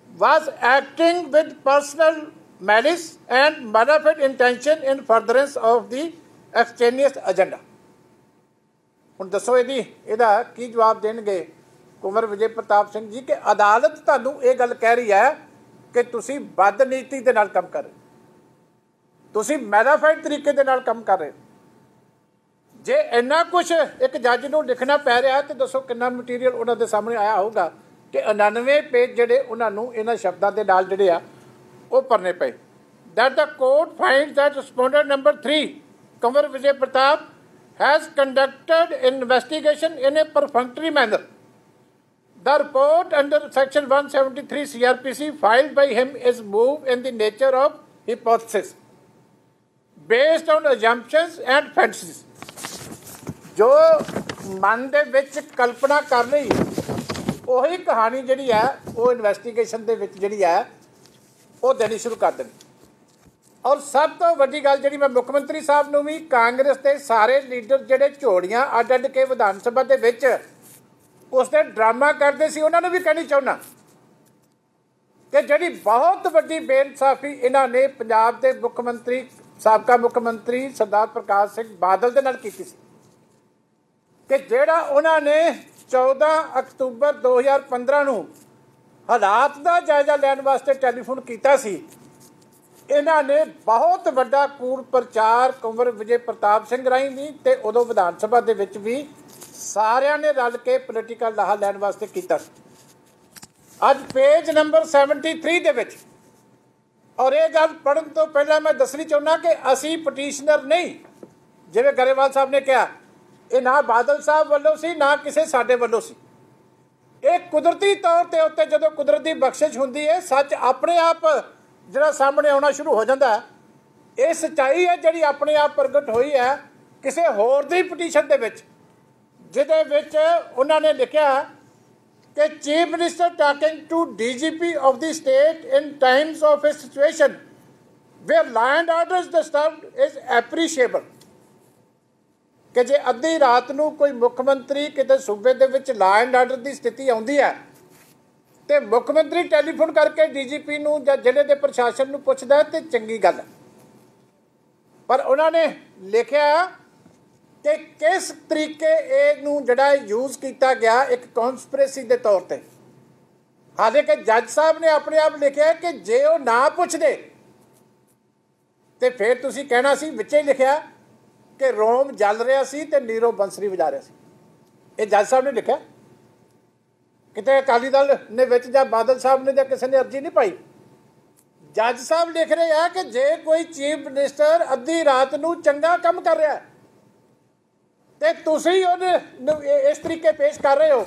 was acting with personal malice and malevolent intention in furtherance of the extraneous agenda। ਹੁਣ ਦੱਸੋ ਇਹਦਾ ਕੀ ਜਵਾਬ ਦੇਣਗੇ ਕੁੰਵਰ ਵਿਜੇ ਪ੍ਰਤਾਪ ਸਿੰਘ ਜੀ ਕਿ ਅਦਾਲਤ ਤੁਹਾਨੂੰ ਇਹ ਗੱਲ ਕਹਿ ਰਹੀ ਹੈ ਕਿ ਤੁਸੀਂ ਬਦਨੀਤੀ ਦੇ ਨਾਲ ਕੰਮ ਕਰ ਰਹੇ, ਤੁਸੀਂ ਮੈਲਾਫਾਈਡ ਤਰੀਕੇ ਦੇ ਨਾਲ ਕੰਮ ਕਰ ਰਹੇ। ਜੇ ਇੰਨਾ ਕੁਛ ਇੱਕ ਜੱਜ ਨੂੰ ਲਿਖਣਾ ਪੈ ਰਿਹਾ ਤਾਂ ਦੱਸੋ ਕਿੰਨਾ ਮਟੀਰੀਅਲ ਉਹਨਾਂ ਦੇ ਸਾਹਮਣੇ ਆਇਆ ਹੋਊਗਾ ਕਿ 99 ਪੇਜ ਜਿਹੜੇ ਉਹਨਾਂ ਨੂੰ ਇਹਨਾਂ ਸ਼ਬਦਾਂ ਦੇ ਨਾਲ ਜਿਹੜੇ ਆ ਉਹ ਭਰਨੇ ਪਏ। that the court finds that respondent number 3 Kanwar Vijay Pratap has conducted investigation in a perfunctory manner। The report under section 173 CRPC filed by him is moved in the nature of hypothesis based on assumptions and fantasies। ਜੋ ਮਨ ਦੇ ਵਿੱਚ ਕਲਪਨਾ ਕਰ ਲਈ ਉਹੀ ਕਹਾਣੀ ਜਿਹੜੀ ਹੈ ਉਹ ਇਨਵੈਸਟੀਗੇਸ਼ਨ ਦੇ ਵਿੱਚ ਜਿਹੜੀ ਹੈ ਉਹ ਦੇਣੀ ਸ਼ੁਰੂ ਕਰ ਦੇਣੀ। ਔਰ ਸਭ ਤੋਂ ਵੱਡੀ ਗੱਲ ਜਿਹੜੀ ਮੈਂ ਮੁੱਖ ਮੰਤਰੀ ਸਾਹਿਬ ਨੂੰ ਵੀ ਕਾਂਗਰਸ ਦੇ ਸਾਰੇ ਲੀਡਰ ਜਿਹੜੇ ਝੋੜੀਆਂ ਅੱਡ ਅੱਡ ਕੇ ਵਿਧਾਨ ਸਭਾ ਦੇ ਵਿੱਚ ਉਸ ਤੇ ਡਰਾਮਾ ਕਰਦੇ ਸੀ ਉਹਨਾਂ ਨੂੰ ਵੀ ਕਹਿਣੀ ਚਾਹੁੰਦਾ ਕਿ ਜਿਹੜੀ ਬਹੁਤ ਵੱਡੀ ਬੇਇਨਸਾਫੀ ਇਹਨਾਂ ਨੇ ਪੰਜਾਬ ਦੇ ਮੁੱਖ ਮੰਤਰੀ ਸਾਬਕਾ ਮੁੱਖ ਮੰਤਰੀ ਸਰਦਾਰ ਪ੍ਰਕਾਸ਼ ਸਿੰਘ ਬਾਦਲ ਦੇ ਨਾਲ ਕੀਤੀ ਸੀ ਕਿ ਜਿਹੜਾ ਉਹਨਾਂ ਨੇ 14 ਅਕਤੂਬਰ 2015 ਨੂੰ ਹਾਲਾਤ ਦਾ ਜਾਇਜ਼ਾ ਲੈਣ ਵਾਸਤੇ ਟੈਲੀਫੋਨ ਕੀਤਾ ਸੀ। ਇਹਨਾਂ ਨੇ ਬਹੁਤ ਵੱਡਾ ਕੂੜ ਪ੍ਰਚਾਰ ਕੁੰਵਰ ਵਿਜੇ ਪ੍ਰਤਾਪ ਸਿੰਘ ਰਾਹੀਂ ਵੀ ਤੇ ਉਦੋਂ ਵਿਧਾਨ ਸਭਾ ਦੇ ਵਿੱਚ ਵੀ ਸਾਰਿਆਂ ਨੇ ਰਲ ਕੇ ਪੋਲੀਟੀਕਲ ਲਾਹਾ ਲੈਣ ਵਾਸਤੇ ਕੀਤਾ ਸੀ। ਅੱਜ ਪੇਜ ਨੰਬਰ 73 ਦੇ ਵਿੱਚ ਔਰ ਇਹ ਗੱਲ ਪੜ੍ਹਨ ਤੋਂ ਪਹਿਲਾਂ ਮੈਂ ਦੱਸਣੀ ਚਾਹੁੰਦਾ ਕਿ ਅਸੀਂ ਪਟੀਸ਼ਨਰ ਨਹੀਂ, ਜਿਵੇਂ ਗਰੇਵਾਲ ਸਾਹਿਬ ਨੇ ਕਿਹਾ, ਇਹ ਨਾ ਬਾਦਲ ਸਾਹਿਬ ਵੱਲੋਂ ਸੀ ਨਾ ਕਿਸੇ ਸਾਡੇ ਵੱਲੋਂ ਸੀ। ਇਹ ਕੁਦਰਤੀ ਤੌਰ ਤੇ ਉੱਤੇ ਜਦੋਂ ਕੁਦਰਤ ਦੀ ਬਖਸ਼ਿਸ਼ ਹੁੰਦੀ ਹੈ ਸੱਚ ਆਪਣੇ ਆਪ ਜਿਹੜਾ ਸਾਹਮਣੇ ਆਉਣਾ ਸ਼ੁਰੂ ਹੋ ਜਾਂਦਾ। ਇਹ ਸੱਚਾਈ ਹੈ ਜਿਹੜੀ ਆਪਣੇ ਆਪ ਪ੍ਰਗਟ ਹੋਈ ਹੈ ਕਿਸੇ ਹੋਰ ਦੀ ਪਟੀਸ਼ਨ ਦੇ ਵਿੱਚ, ਜਿਹਦੇ ਵਿੱਚ ਉਹਨਾਂ ਨੇ ਲਿਖਿਆ ਕਿ chief minister talking to DGP of the state in times of a situation where law and order is disturbed is appreciable. ਕਿ ਜੇ ਅੱਧੀ ਰਾਤ ਨੂੰ ਕੋਈ ਮੁੱਖ ਮੰਤਰੀ ਕਿਤੇ ਸੂਬੇ ਦੇ ਵਿੱਚ ਲਾਅ ਐਂਡ ਆਰਡਰ ਦੀ ਸਥਿਤੀ ਆਉਂਦੀ ਹੈ ਤੇ ਮੁੱਖ ਮੰਤਰੀ ਟੈਲੀਫੋਨ ਕਰਕੇ ਡੀਜੀਪੀ ਨੂੰ ਜਾਂ ਜ਼ਿਲ੍ਹੇ ਦੇ ਪ੍ਰਸ਼ਾਸਨ ਨੂੰ ਪੁੱਛਦਾ ਤੇ ਚੰਗੀ ਗੱਲ ਹੈ। ਪਰ ਉਹਨਾਂ ਨੇ ਲਿਖਿਆ ਕਿ ਕਿਸ ਤਰੀਕੇ ਇਹਨੂੰ ਜਿਹੜਾ ਯੂਜ਼ ਕੀਤਾ ਗਿਆ ਇੱਕ ਕੌਨਸਪੀਰੇਸੀ ਦੇ ਤੌਰ ਤੇ। ਹਾਲੇ ਕਿ ਜੱਜ ਸਾਹਿਬ ਨੇ ਆਪਣੇ ਆਪ ਲਿਖਿਆ ਕਿ ਜੇ ਉਹ ਨਾ ਪੁੱਛਦੇ ਤੇ ਫਿਰ ਤੁਸੀਂ ਕਹਿਣਾ ਸੀ, ਵਿੱਚੇ ਲਿਖਿਆ ਕਿ ਰੋਮ ਜਲ ਰਿਹਾ ਸੀ ਤੇ ਨੀਰੋ ਬੰਸਰੀ ਵਜਾ ਰਿਹਾ ਸੀ। ਇਹ ਜੱਜ ਸਾਹਿਬ ਨੇ ਲਿਖਿਆ, ਕਿਤੇ ਅਕਾਲੀ ਦਲ ਨੇ ਵਿੱਚ ਜਾਂ ਬਾਦਲ ਸਾਹਿਬ ਨੇ ਜਾਂ ਕਿਸੇ ਨੇ ਅਰਜ਼ੀ ਨਹੀਂ ਪਾਈ। ਜੱਜ ਸਾਹਿਬ ਲਿਖ ਰਹੇ ਆ ਕਿ ਜੇ ਕੋਈ ਚੀਫ ਮਿਨਿਸਟਰ ਅੱਧੀ ਰਾਤ ਨੂੰ ਚੰਗਾ ਕੰਮ ਕਰ ਰਿਹਾ ਤੇ ਤੁਸੀਂ ਉਹਨੂੰ ਇਸ ਤਰੀਕੇ ਪੇਸ਼ ਕਰ ਰਹੇ ਹੋ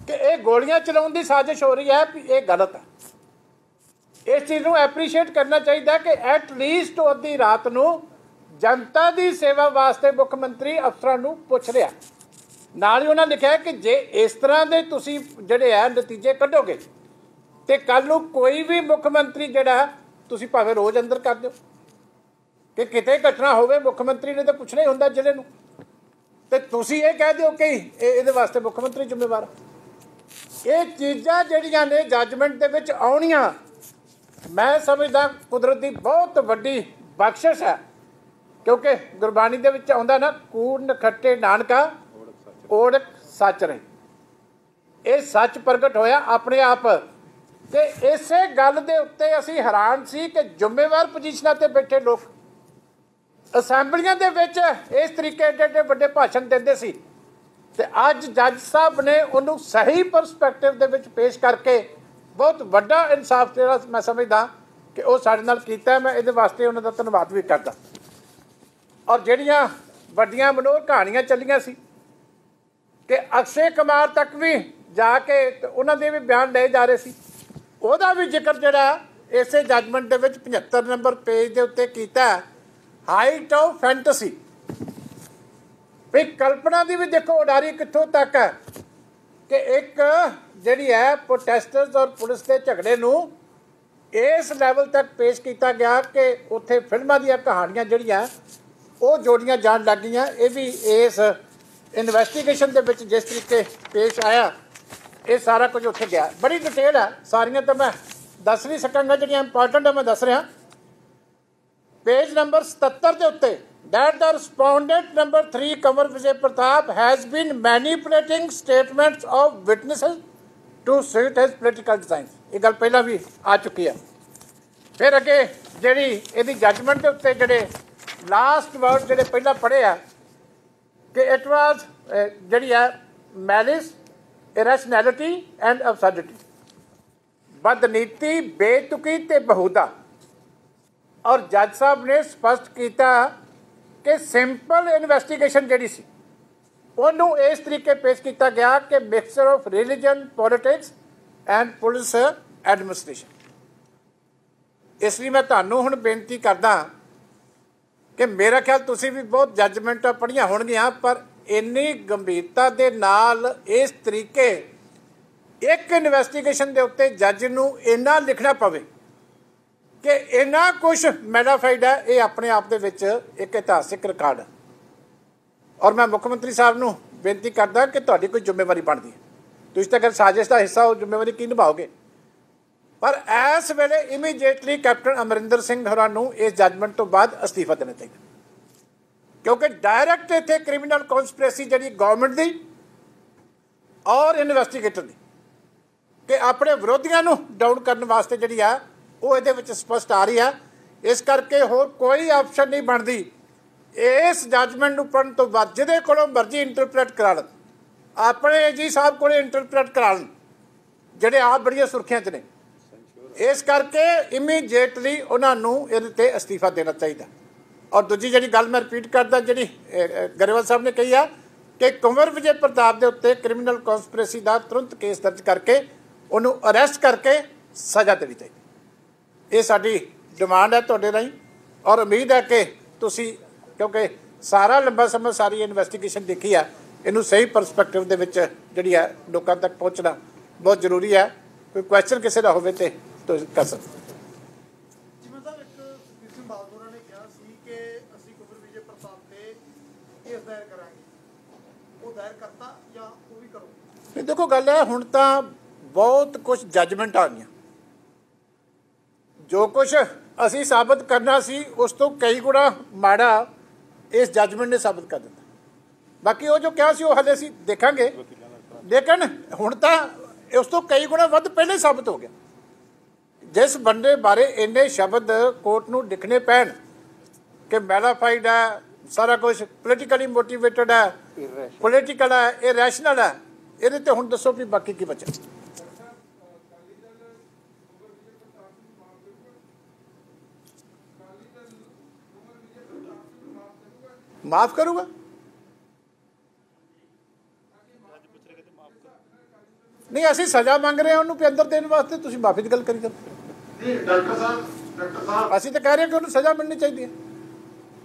ਕਿ ਇਹ ਗੋਲੀਆਂ ਚਲਾਉਣ ਦੀ ਸਾਜ਼ਿਸ਼ ਹੋ ਰਹੀ ਹੈ, ਵੀ ਇਹ ਗਲਤ ਹੈ। ਇਸ ਚੀਜ਼ ਨੂੰ ਐਪਰੀਸ਼ੀਏਟ ਕਰਨਾ ਚਾਹੀਦਾ ਕਿ ਐਟ ਲੀਸਟ ਉਹ ਅੱਧੀ ਰਾਤ ਨੂੰ ਜਨਤਾ ਦੀ ਸੇਵਾ ਵਾਸਤੇ ਮੁੱਖ ਮੰਤਰੀ ਅਫਸਰਾਂ ਨੂੰ ਪੁੱਛ ਰਿਹਾ। ਨਾਲ ਹੀ ਉਹਨਾਂ ਲਿਖਿਆ ਕਿ ਜੇ ਇਸ ਤਰ੍ਹਾਂ ਦੇ ਤੁਸੀਂ ਜਿਹੜੇ ਆ ਨਤੀਜੇ ਕੱਢੋਗੇ ਤੇ ਕੱਲ੍ਹ ਨੂੰ ਕੋਈ ਵੀ ਮੁੱਖ ਮੰਤਰੀ ਜਿਹੜਾ ਤੁਸੀਂ ਭਾਵੇਂ ਰੋਜ਼ ਅੰਦਰ ਕਰ ਦਿਓ ਕਿ ਕਿਤੇ ਘਟਨਾ ਹੋਵੇ ਮੁੱਖ ਮੰਤਰੀ ਨੇ ਤਾਂ ਪੁੱਛਣਾ ਹੀ ਹੁੰਦਾ ਜ਼ਿਲ੍ਹੇ ਨੂੰ, ਤੇ ਤੁਸੀਂ ਇਹ ਕਹਿ ਦਿਓ ਕਿ ਇਹਦੇ ਵਾਸਤੇ ਮੁੱਖ ਮੰਤਰੀ ਜ਼ਿੰਮੇਵਾਰ। ਇਹ ਚੀਜ਼ਾਂ ਜਿਹੜੀਆਂ ਨੇ ਜੱਜਮੈਂਟ ਦੇ ਵਿੱਚ ਆਉਣੀਆਂ, ਮੈਂ ਸਮਝਦਾ ਕੁਦਰਤ ਦੀ ਬਹੁਤ ਵੱਡੀ ਬਖਸ਼ਿਸ਼ ਹੈ। ਕਿਉਂਕਿ ਗੁਰਬਾਣੀ ਦੇ ਵਿੱਚ ਆਉਂਦਾ ਨਾ, ਕੂੜ ਨਖੱਟੇ ਨਾਨਕਾ ਓੜਕ ਸੱਚ ਰਹੇ। ਇਹ ਸੱਚ ਪ੍ਰਗਟ ਹੋਇਆ ਆਪਣੇ ਆਪ ਤੇ ਇਸੇ ਗੱਲ ਦੇ ਉੱਤੇ ਅਸੀਂ ਹੈਰਾਨ ਸੀ ਕਿ ਜ਼ਿੰਮੇਵਾਰ ਪੋਜੀਸ਼ਨਾਂ ਤੇ ਬੈਠੇ ਲੋਕ ਅਸੈਂਬਲੀਆਂ ਦੇ ਵਿੱਚ ਇਸ ਤਰੀਕੇ ਏਡੇ ਵੱਡੇ ਭਾਸ਼ਣ ਦਿੰਦੇ ਸੀ ਤੇ ਅੱਜ ਜੱਜ ਸਾਹਿਬ ਨੇ ਉਹਨੂੰ ਸਹੀ ਪਰਸਪੈਕਟਿਵ ਦੇ ਵਿੱਚ ਪੇਸ਼ ਕਰਕੇ ਬਹੁਤ ਵੱਡਾ ਇਨਸਾਫ ਜਿਹੜਾ ਮੈਂ ਸਮਝਦਾ ਕਿ ਉਹ ਸਾਡੇ ਨਾਲ ਕੀਤਾ। ਮੈਂ ਇਹਦੇ ਵਾਸਤੇ ਉਹਨਾਂ ਦਾ ਧੰਨਵਾਦ ਵੀ ਕਰਦਾ। ਔਰ ਜਿਹੜੀਆਂ ਵੱਡੀਆਂ ਮਨੋਰ ਕਹਾਣੀਆਂ ਚੱਲੀਆਂ ਸੀ ਕਿ ਅਕਸ਼ੇ ਕੁਮਾਰ ਤੱਕ ਵੀ ਜਾ ਕੇ ਉਹਨਾਂ ਦੇ ਵੀ ਬਿਆਨ ਲਏ ਜਾ ਰਹੇ ਸੀ, ਉਹਦਾ ਵੀ ਜ਼ਿਕਰ ਜਿਹੜਾ ਇਸੇ ਜੱਜਮੈਂਟ ਦੇ ਵਿੱਚ 75 ਨੰਬਰ ਪੇਜ ਦੇ ਉੱਤੇ ਕੀਤਾ। ਹਾਈਟ ਆਫ ਫੈਂਟਸੀ, ਵੀ ਕਲਪਨਾ ਦੀ ਵੀ ਦੇਖੋ ਉਡਾਰੀ ਕਿੱਥੋਂ ਤੱਕ ਹੈ ਕਿ ਇੱਕ ਜਿਹੜੀ ਹੈ ਪ੍ਰੋਟੈਸਟਰਸ ਔਰ ਪੁਲਿਸ ਦੇ ਝਗੜੇ ਨੂੰ ਇਸ ਲੈਵਲ ਤੱਕ ਪੇਸ਼ ਕੀਤਾ ਗਿਆ ਕਿ ਉੱਥੇ ਫਿਲਮਾਂ ਦੀਆਂ ਕਹਾਣੀਆਂ ਜਿਹੜੀਆਂ ਉਹ ਜੋੜੀਆਂ ਜਾਣ ਲੱਗ ਗਈਆਂ। ਇਹ ਵੀ ਇਸ ਇਨਵੈਸਟੀਗੇਸ਼ਨ ਦੇ ਵਿੱਚ ਜਿਸ ਤਰੀਕੇ ਪੇਸ਼ ਆਇਆ, ਇਹ ਸਾਰਾ ਕੁਝ ਉੱਥੇ ਗਿਆ। ਬੜੀ ਡਿਟੇਲ ਹੈ, ਸਾਰੀਆਂ ਤਾਂ ਮੈਂ ਦੱਸ ਨਹੀਂ ਸਕਾਂਗਾ, ਜਿਹੜੀਆਂ ਇੰਪੋਰਟੈਂਟ ਹੈ ਮੈਂ ਦੱਸ ਰਿਹਾ। ਪੇਜ ਨੰਬਰ 77 ਦੇ ਉੱਤੇ that the respondent number 3 Kanwar Vijay Pratap has been manipulating statements of witnesses to suit his political designs। ਇਹ ਗੱਲ ਪਹਿਲਾਂ ਵੀ ਆ ਚੁੱਕੀ ਹੈ। ਫਿਰ ਅੱਗੇ ਜਿਹੜੀ ਇਹਦੀ ਜੱਜਮੈਂਟ ਦੇ ਉੱਤੇ ਜਿਹੜੇ ਲਾਸਟ ਵਰਡ ਜਿਹੜੇ ਪਹਿਲਾਂ ਪੜ੍ਹੇ ਆ ਕਿ ਇਟ ਵਾਜ਼ ਜਿਹੜੀ ਹੈ ਮੈਲਿਸ, ਇਰੈਸ਼ਨੈਲਿਟੀ ਐਂਡ ਅਬਸਰਡਿਟੀ, ਬਦਨੀਤੀ, ਬੇਤੁਕੀ ਤੇ ਬਹੂਦਾ। ਔਰ ਜੱਜ ਸਾਹਿਬ ਨੇ ਸਪਸ਼ਟ ਕੀਤਾ ਕਿ ਸਿੰਪਲ ਇਨਵੈਸਟੀਗੇਸ਼ਨ ਜਿਹੜੀ ਸੀ ਉਹਨੂੰ ਇਸ ਤਰੀਕੇ ਪੇਸ਼ ਕੀਤਾ ਗਿਆ ਕਿ mixture of religion, politics and police administration. ਇਸ ਲਈ ਮੈਂ ਤੁਹਾਨੂੰ ਹੁਣ ਬੇਨਤੀ ਕਰਦਾ ਕਿ ਮੇਰਾ ਖਿਆਲ ਤੁਸੀਂ ਵੀ ਬਹੁਤ ਜੱਜਮੈਂਟਾਂ ਪੜ੍ਹੀਆਂ ਹੋਣਗੀਆਂ, ਪਰ ਇੰਨੀ ਗੰਭੀਰਤਾ ਦੇ ਨਾਲ ਇਸ ਤਰੀਕੇ एक इन्वेस्टिगेशन के उत्ते जज नूं इन्ना लिखना पवे कि इन्ना कुछ मैलाफाइड है, ये अपने आप दे विच एक इतिहासिक रिकॉर्ड है। और मैं मुख्य मंत्री साहब नूं बेनती करदा कि तुहाडी कोई जिम्मेवारी बनती है, तुसीं तां अगर साजिश का हिस्सा हो, जिम्मेवारी की निभाओगे। पर इस वेले इमीडिएटली कैप्टन अमरिंदर सिंह होरां नूं इस जजमेंट तो बाद अस्तीफा देना चाहिए, क्योंकि डायरैक्ट इत्थे क्रिमिनल कॉन्सपिरेसी जिहड़ी गवर्नमेंट दी और इन्वेस्टिगेटर दी कि अपने विरोधियों नूं डाउन करने वास्ते जिहड़ी आ वो इहदे विच स्पष्ट आ रही है। इस करके होर कोई ऑप्शन नहीं बनती इस जजमेंट नूं पढ़न तो बाद जिहदे कोलों मर्जी इंटरप्रेट करा लण, अपने जी साहब को इंटरप्रेट करा लण जिहड़े आप बड़िया सुर्खियां च ने। इस करके इमीडिएटली उन्होंने इहदे अस्तीफा देना चाहिए। और दूजी जी गल मैं रिपीट करदा, जी गरेवाल साहब ने कही है कि कुंवर विजय प्रताप के उत्ते क्रिमिनल कॉन्सपिरेसी का तुरंत केस दर्ज करके उन्होंने अरैसट करके सज़ा देनी चाहिए। ये साडी डिमांड है तुहाडे राहीं, और उम्मीद है कि तुसी, क्योंकि सारा लंबा समय सारी इन्वेस्टिगेशन देखी है, इनू सही परसपैक्टिव दे विच जिहड़ी है लोकां तक पहुँचना बहुत जरूरी है। कोई क्वेश्चन किसी का होवे तो कर सकते। नहीं देखो गल है, हुण तां बहुत कुछ जजमेंट आ गई, जो कुछ असी साबित करना सी उस तो कई गुणा माड़ा इस जजमेंट ने साबित कर दिता। बाकी वो जो क्या सी वो हले असी देखांगे, लेकिन हुण तां उस तो कई गुणा वध पहले साबित हो गया। जिस बंदे बारे इन्ने शब्द कोर्ट नूं लिखने पैण कि मैलाफाइड है, सारा कुछ पोलिटिकली मोटिवेटेड है, पोलिटिकल है, इरैशनल है, ये तो हुण दसो भी बाकी की बचा। माफ करूँगा? नहीं, असी सज़ा मंग रहे हैं उन्होंने अंदर देने वास्ते, तुसीं माफी की गल करी जाओ। डॉक्टर साहब असी तो कह रहे हैं कि उन्हें सज़ा मिलनी चाहिए।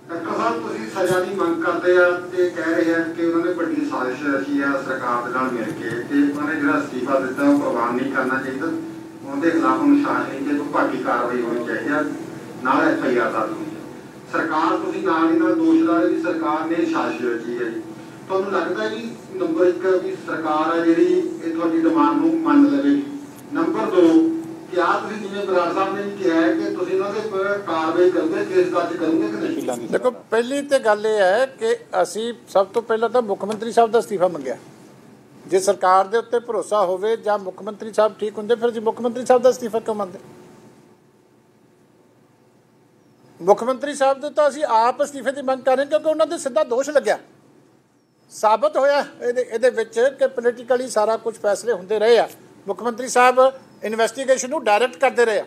डॉक्टर साहब तुसीं सज़ा नहीं मंग करते हैं ते कह रहे हैं कि उन्होंने बड़ी साजिश रची है सरकार के नाल मिल के ते उन्होंने जो अस्तीफा दिता वो प्रवान नहीं करना चाहिए, उनके खिलाफ अनुशासन की विभागी कार्रवाई होनी चाहिए, नाल FIR दर्ज होनी चाहिए। सरकार तुसीं नाल ही नाल दोष ला रहे सरकार ने साजिश रची है जी, ਤੁਹਾਨੂੰ लगता है कि नंबर 1 भी सरकार है जी ये थोड़ी डिमांड ਨੂੰ ਮੰਨ ਲਵੇਗੀ। नंबर 2 क्या ਤੁਸੀਂ ਜਿਵੇਂ ਬਰਾੜ ਸਾਹਿਬ ਨੇ ਵੀ ਕਿਹਾ ਹੈ ਕਿ ਤੁਸੀਂ ਇਹਨਾਂ ਦੇ ਕਾਰਵਾਈ ਕਰੋਗੇ, ਕੇਸ ਦਰਜ ਕਰੋਗੇ ਕਿ ਨਹੀਂ? देखो पहली तो गल ये है कि असी सब तो पहला तो मुख्यमंत्री साहब का अस्तीफा मंगया। जे सरकार के उत्ते भरोसा होवे जां मुख्यमंत्री साहब ठीक होंगे फिर जी मुख्यमंत्री साहब का अस्तीफा क्यों मंगते? मुख्यमंत्री साहब तो असी आप अस्तीफे की मंग कर रहे हैं क्योंकि उन्होंने सीधा दोष लग्या, साबित होया इहदे विच कि पोलिटिकली सारा कुछ फैसले होंदे रहे आ। मुख्यमंत्री साहब इन्वेस्टिगेशन नूं डायरैक्ट करते रहे,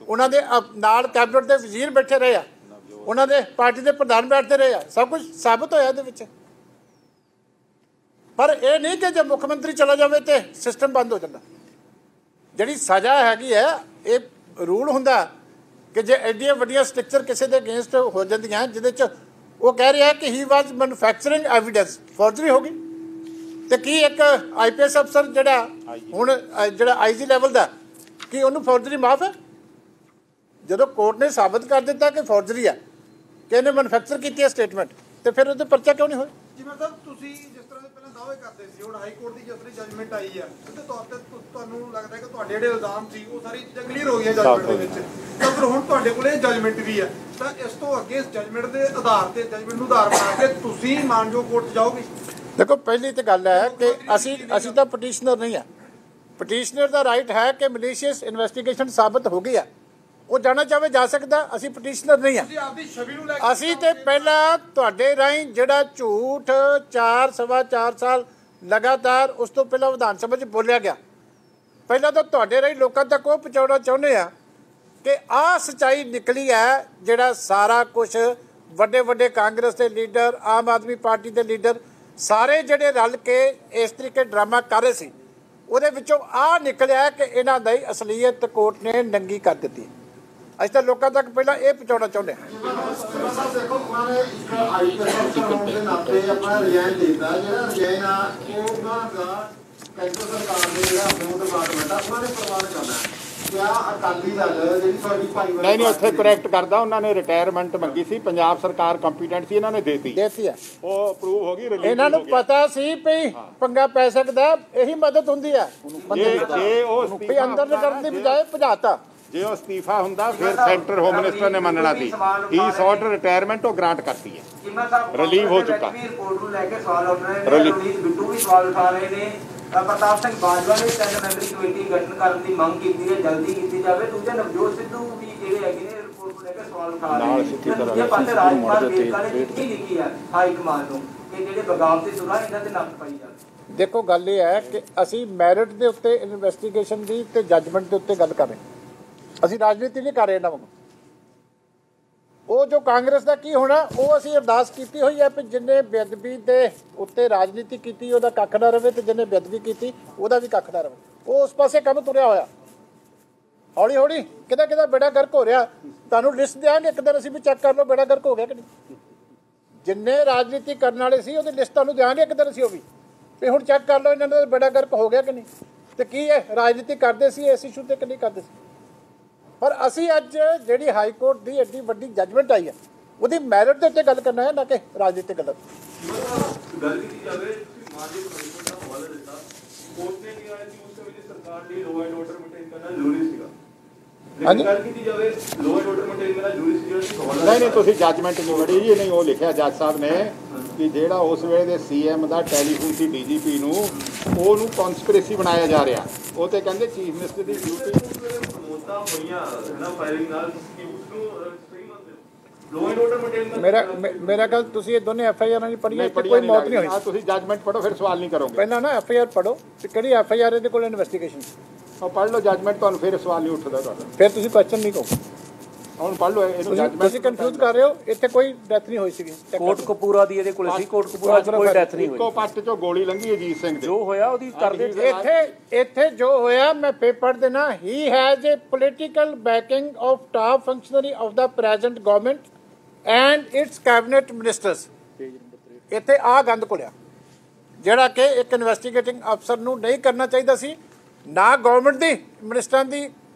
उन्होंने नाल कैबिनेट के वजीर बैठे रहे, उन्होंने पार्टी के प्रधान बैठते रहे, सब कुछ साबित होया इहदे विच। पर यह नहीं कि जब मुख्यमंत्री चला जाए तो सिस्टम बंद हो जाता। जिहड़ी सज़ा हैगी है ये रूल हुंदा कि जे एडियां वड्डियां स्ट्रक्चर किसी के अगेंस्ट हो जांदियां जिहदे वो कह रहा है कि he was manufacturing evidence, forgery होगी। तो की एक IPS अफसर जिहड़ा हुण जिहड़ा IG लैवल का कि उन्होंने फॉर्जरी माफ है? जो कोर्ट ने साबित कर दिता कि फॉर्जरी है कि इन्हें मैनुफैक्चर की है स्टेटमेंट, तो फिर उससे पर्चा क्यों नहीं होया? ਜਿਵੇਂ ਸਾਹਿਬ ਤੁਸੀਂ ਜਿਸ ਤਰ੍ਹਾਂ ਦੇ ਪਹਿਲਾਂ ਦਾਅਵੇ ਕਰਦੇ ਸੀ, ਹੁਣ ਹਾਈ ਕੋਰਟ ਦੀ ਜਿਸ ਤਰ੍ਹਾਂ ਜਜਮੈਂਟ ਆਈ ਹੈ ਉਹਦੇ ਤੌਰ ਤੇ ਤੁਹਾਨੂੰ ਲੱਗਦਾ ਹੈ ਕਿ ਤੁਹਾਡੇ ਜਿਹੜੇ ਇਲਜ਼ਾਮ ਸੀ ਉਹ ਸਾਰੀ ਚੀਜ਼ਾਂ ਕਲੀਅਰ ਹੋ ਗਈਆਂ ਜਜਮੈਂਟ ਦੇ ਵਿੱਚ, ਤਾਂ ਫਿਰ ਹੁਣ ਤੁਹਾਡੇ ਕੋਲ ਇਹ ਜਜਮੈਂਟ ਵੀ ਹੈ, ਤਾਂ ਇਸ ਤੋਂ ਅੱਗੇ ਇਸ ਜਜਮੈਂਟ ਦੇ ਆਧਾਰ ਤੇ ਜਜਮੈਂਟ ਨੂੰ ਆਧਾਰ ਬਣਾ ਕੇ ਤੁਸੀਂ ਮਾਨਯੋਗ ਕੋਰਟ 'ਚ ਜਾਓਗੇ? देखो पहली तो गल है कि असी तो पटिशनर नहीं है, पटिशनर का राइट है कि मलीशियस इन्वेस्टिगेशन साबित हो गई है, वो जाना चाहे जा सकता, असी पटिशनर नहीं है। असी तो पहला तुहाडे राहीं जिहड़ा झूठ 4-4.25 साल लगातार उस तो पहला विधान सभा च बोलिया गया, पहला तो तुहाडे राहीं लोकां तक वो पहुँचाउणा चाहुंदे आ कि आ सच्चाई निकली है जिहड़ा सारा कुछ वड्डे वड्डे कांग्रेस के लीडर, आम आदमी पार्टी के लीडर सारे ਜਿਹੜੇ रल के इस तरीके ड्रामा कर रहे सी, ਉਹਦੇ ਵਿੱਚੋਂ ਆ ਨਿਕਲਿਆ ਕਿ ਇਹਨਾਂ ਦੀ ਅਸਲੀਅਤ ਕੋਰਟ ਨੇ ਨੰਗੀ ਕਰ ਦਿੱਤੀ। ਅਸੀਂ ਤਾਂ ਲੋਕਾਂ ਤੱਕ ਪਹਿਲਾਂ ਇਹ ਪਹੁੰਚਾਉਣਾ ਚਾਹੁੰਦੇ ਹਾਂ। ਦੇਖੋ ਉਹਨਾਂ ਨੇ ਇੱਕ IPS ਅਫਸਰ ਹੋਣ ਦੇ ਨਾਤੇ ਆਪਣਾ ਰਿਜ਼ਾਈਨ ਦਿੱਤਾ, ਜਿਹੜਾ ਰਿਜ਼ਾਈਨ ਆ ਉਹ ਉਹਨਾਂ ਦਾ ਕੇਂਦਰ ਸਰਕਾਰ ਦੇ ਜਿਹੜਾ ਹੋਂਦ ਡਿਪਾਰਟਮੈਂਟ ਆ ਉਹਨਾਂ ਨੇ ਪ੍ਰਵਾਨ ਕਰਨਾ ਕਿਆ ਅਕਾਲੀ ਦਲ ਜਿਹੜੀ ਤੁਹਾਡੀ ਭਾਈਵਾਲੀ ਨਹੀਂ ਉੱਥੇ ਕਰੈਕਟ ਕਰਦਾ, ਉਹਨਾਂ ਨੇ ਰਿਟਾਇਰਮੈਂਟ ਮੰਗੀ ਸੀ, ਪੰਜਾਬ ਸਰਕਾਰ ਕੰਪੀਟੈਂਟ ਸੀ, ਇਹਨਾਂ ਨੇ ਦੇਤੀ ਆ ਉਹ ਅਪਰੂਵ ਹੋ ਗਈ, ਰਿਲੀਜ਼ ਇਹਨਾਂ ਨੂੰ ਪਤਾ ਸੀ ਵੀ ਪੰਗਾ ਪੈ ਸਕਦਾ, ਇਹੀ ਮਦਦ ਹੁੰਦੀ ਆ ਜੇ ਉਹ ਵੀ ਅੰਦਰ ਕਰਨ ਦੀ ਬਜਾਏ ਭਜਾਤਾ। ਜੇ ਉਹ ਅਸਤੀਫਾ ਹੁੰਦਾ ਫਿਰ ਸੈਂਟਰ ਹੋਮ ਮਿਨਿਸਟਰ ਨੇ ਮੰਨਣਾ ਸੀ। ਹੀ ਸੌਟ ਰਿਟਾਇਰਮੈਂਟ ਉਹ ਗ੍ਰਾਂਟ ਕਰਤੀ ਹੈ, ਰਿਲੀਵ ਹੋ ਚੁੱਕਾ। ਰਿਪੋਰਟ ਨੂੰ ਲੈ ਕੇ ਸਵਾਲ ਉੱਠ ਰਹੇ ਨੇ, ਰਣਜੀਤ ਬਿੱਟੂ ਵੀ ਸਵਾਲ ਉਠਾ ਰਹੇ ਨੇ, ਪ੍ਰਤਾਪ ਸਿੰਘ ਬਾਜਵਾ ਨੇ 3 ਮੈਂਬਰੀ ਕਮੇਟੀ ਗਠਨ ਕਰਨ ਦੀ ਮੰਗ ਕੀਤੀ ਹੈ, ਜਲਦੀ ਕੀਤੀ ਜਾਵੇ। ਦੂਜਾ ਨਵਜੋਤ ਸਿੱਧੂ ਵੀ ਜਿਹੜੇ ਹੈਗੇ ਨੇ ਰਿਪੋਰਟ ਨੂੰ ਲੈ ਕੇ ਸਵਾਲ ਉਠਾ ਰਹੇ ਨੇ। ਦੂਜੇ ਪਾਸੇ ਰਾਜਕੁਮਾਰ ਵੇਰਕਾ ਨੇ ਚਿੱਠੀ ਲਿਖੀ ਹੈ ਹਾਈ ਕਮਾਨ ਨੂੰ ਕਿ ਜਿਹੜੇ ਬਗਾਵਤੀ ਸੁਰਾ ਇਹਨਾਂ ਤੇ ਨੱਥ ਪਾਈ ਜਾਵੇ। ਦੇਖੋ ਗੱਲ ਇਹ ਹੈ ਕਿ ਅਸੀਂ ਮੈਰਿਟ ਦੇ ਉੱਤੇ ਇਨਵੈਸਟੀਗੇਸ਼ਨ ਦੀ ਤੇ ਜੱਜਮੈਂਟ ਦੇ ਉੱਤੇ ਗੱਲ ਕਰ ਰਹੇ, ਅਸੀਂ ਰਾਜਨੀਤੀ ਨਹੀਂ ਕਰ ਰਹੇ ਇਹਨਾਂ ਵਾਂਗ। ਉਹ ਜੋ ਕਾਂਗਰਸ ਦਾ ਕੀ ਹੋਣਾ, ਉਹ ਅਸੀਂ ਅਰਦਾਸ ਕੀਤੀ ਹੋਈ ਹੈ ਵੀ ਜਿੰਨੇ ਬੇਅਦਬੀ ਦੇ ਉੱਤੇ ਰਾਜਨੀਤੀ ਕੀਤੀ ਉਹਦਾ ਕੱਖ ਨਾ ਰਵੇ, ਤੇ ਜਿੰਨੇ ਬੇਅਦਬੀ ਕੀਤੀ ਉਹਦਾ ਵੀ ਕੱਖ ਨਾ ਰਵੇ। ਉਹ ਉਸ ਪਾਸੇ ਕੰਮ ਤੁਰਿਆ ਹੋਇਆ, ਹੌਲੀ ਹੌਲੀ ਕਿਹਦਾ ਕਿਹਦਾ ਬੇੜਾ ਗਰਕ ਹੋ ਰਿਹਾ। ਤੁਹਾਨੂੰ ਲਿਸਟ ਦਿਆਂਗੇ ਇੱਕ ਦਿਨ, ਅਸੀਂ ਵੀ ਚੈੱਕ ਕਰ ਲਓ ਬੇੜਾ ਗਰਕ ਹੋ ਗਿਆ ਕਿ ਨਹੀਂ। ਜਿੰਨੇ ਰਾਜਨੀਤੀ ਕਰਨ ਵਾਲੇ ਸੀ ਉਹਦੀ ਲਿਸਟ ਤੁਹਾਨੂੰ ਦਿਆਂਗੇ ਇੱਕ ਦਿਨ, ਅਸੀਂ ਉਹ ਵੀ ਹੁਣ ਚੈੱਕ ਕਰ ਲਓ ਇਹਨਾਂ ਦਾ ਬੇੜਾ ਗਰਕ ਹੋ ਗਿਆ ਕਿ ਨਹੀਂ, ਤੇ ਕੀ ਹੈ ਰਾਜਨੀਤੀ ਕਰਦੇ ਸੀ ਇਸ ਇਸ਼ੂ ਤੇ ਕਿ ਨਹੀਂ ਕਰਦੇ ਸੀ। ਪਰ ਅਸੀਂ ਅੱਜ ਜਿਹੜੀ ਹਾਈ ਕੋਰਟ ਦੀ ਐਡੀ ਵੱਡੀ ਜੱਜਮੈਂਟ ਆਈ ਹੈ ਉਹਦੀ ਮੈਰਿਟ ਦੇ ਉੱਤੇ ਗੱਲ ਕਰਨਾ ਹੈ, ਨਾ ਕਿ ਰਾਜਨੀਤਿਕ ਗੱਲ ਕੀਤੀ ਜਾਵੇ। ਮਾਨਯੋਗ ਹਾਈਕੋਰਟ ਦਾ ਹਵਾਲਾ ਦਿੱਤਾ, ਕੋਰਟ ਨੇ ਕਿਹਾ ਕਿ ਉਸ ਵੇਲੇ ਸਰਕਾਰ ਲਈ ਲਾਅ ਐਂਡ ਆਰਡਰ ਮੇਨਟੇਨ ਕਰਨਾ ਜ਼ਰੂਰੀ ਸੀਗਾ। ਲੇਕਿਨ ਗੱਲ ਕੀਤੀ ਜਾਵੇ ਲਾਅ ਐਂਡ ਆਰਡਰ ਮੇਨਟੇਨ ਕਰਨਾ ਜ਼ਰੂਰੀ ਸੀ, ਜਿਹੜਾ ਨਹੀਂ ਤੁਸੀਂ ਜੱਜਮੈਂਟ ਨਹੀਂ ਪੜ੍ਹੀ ਜੀ। ਨਹੀਂ ਉਹ ਲਿਖਿਆ ਜੱਜ ਸਾਹਿਬ ਨੇ ਕਿ ਜਿਹੜਾ ਉਸ ਵੇਲੇ ਦੇ ਸੀਐਮ ਦਾ ਟੈਲੀਫੋਨ ਸੀ ਡੀਜੀਪੀ ਨੂੰ, ਉਹਨੂੰ ਕਨਸਪੀਰੇਸੀ ਬਣਾਇਆ ਜਾ ਰਿਹਾ। ਉਹ ਤੇ ਕਹਿੰਦੇ ਚੀਫ ਮਿਨਿਸਟਰ ਦੀ ਡਿਊਟੀ ਹੋਈਆਂ ਨਾ ਫਾਇਰਿੰਗ ਨਾਲ ਕਿ ਉਸ ਨੂੰ ਸਹੀ ਮੰਨਦੇ ਲਾਅ ਐਂਡ ਆਰਡਰ ਮੇਨਟੇਨ ਕਰਨਾ। ਮੇਰਾ ਗੱਲ ਤੁਸੀਂ ਇਹ ਦੋਨੇ ਐਫਆਈਆਰ ਨਹੀਂ ਪੜ੍ਹੀਆਂ, ਕੋਈ ਮੌਤ ਨਹੀਂ ਹੋਈ। ਤੁਸੀਂ ਜੱਜਮੈਂਟ ਪੜ੍ਹੋ ਫਿਰ ਸਵਾਲ ਨਹੀਂ ਕਰੋਗੇ। ਪਹਿਲਾਂ ਨਾ ਐਫਆਈਆਰ ਪੜ੍ਹੋ ਤੇ ਕਿਹੜੀ ਐਫਆਈਆਰ ਇਹਦੇ ਕੋਲ ਇਨਵੈਸਟੀਗੇਸ਼ਨ, ਉਹ ਪੜ੍ਹ ਲਓ ਜੱਜਮੈਂਟ, ਤੁਹਾਨੂੰ ਫਿਰ ਸਵਾਲ ਨਹੀਂ ਉੱਠਦਾ ਤੁਹਾਡਾ, ਫਿਰ ਤੁਸੀਂ ਕੁਐਸਚਨ ਨਹੀਂ ਕਹੋ। ਹੁਣ ਪੜ੍ਹ ਲਓ ਇਹਨੂੰ ਜੱਜਮੈਂਟ। ਤੁਸੀਂ ਕਨਫਿਊਜ਼ ਕਰ ਰਹੇ ਹੋ, ਇੱਥੇ ਕੋਈ ਡੈਥ ਨਹੀਂ ਹੋਈ ਸੀਗੀ। ਕੋਟ ਕਪੂਰਾ ਦੀ ਇਹਦੇ ਕੋਲ ਸੀ, ਕੋਟ ਕਪੂਰਾ ਚ ਕੋਈ ਡੈਥ ਨਹੀਂ ਹੋਈ। ਇੱਕੋ ਪੱਟ ਚੋਂ ਗੋਲੀ ਲੰਘੀ ਅਜੀਤ ਸਿੰਘ ਦੇ, ਜੋ ਹੋਇਆ ਉਹਦੀ ਕਰਦੇ। ਇੱਥੇ ਜੋ ਹੋਇਆ ਮੈਂ ਪੇਪਰ ਦੇ ਨਾ, he has a political backing of top functionary of the present government and its cabinet ministers. ਇੱਥੇ ਆ ਗੰਦ ਘੁਲਿਆ ਜਿਹੜਾ ਕਿ ਇੱਕ ਇਨਵੈਸਟੀਗੇਟਿੰਗ ਅਫਸਰ ਨੂੰ ਨਹੀਂ ਕਰਨਾ ਚਾਹੀਦਾ ਸੀ। ਨਾ ਗਵਰਨਮੈਂਟ ਦੀ ਮਿਨਿਸਟਰਾਂ ਦੀ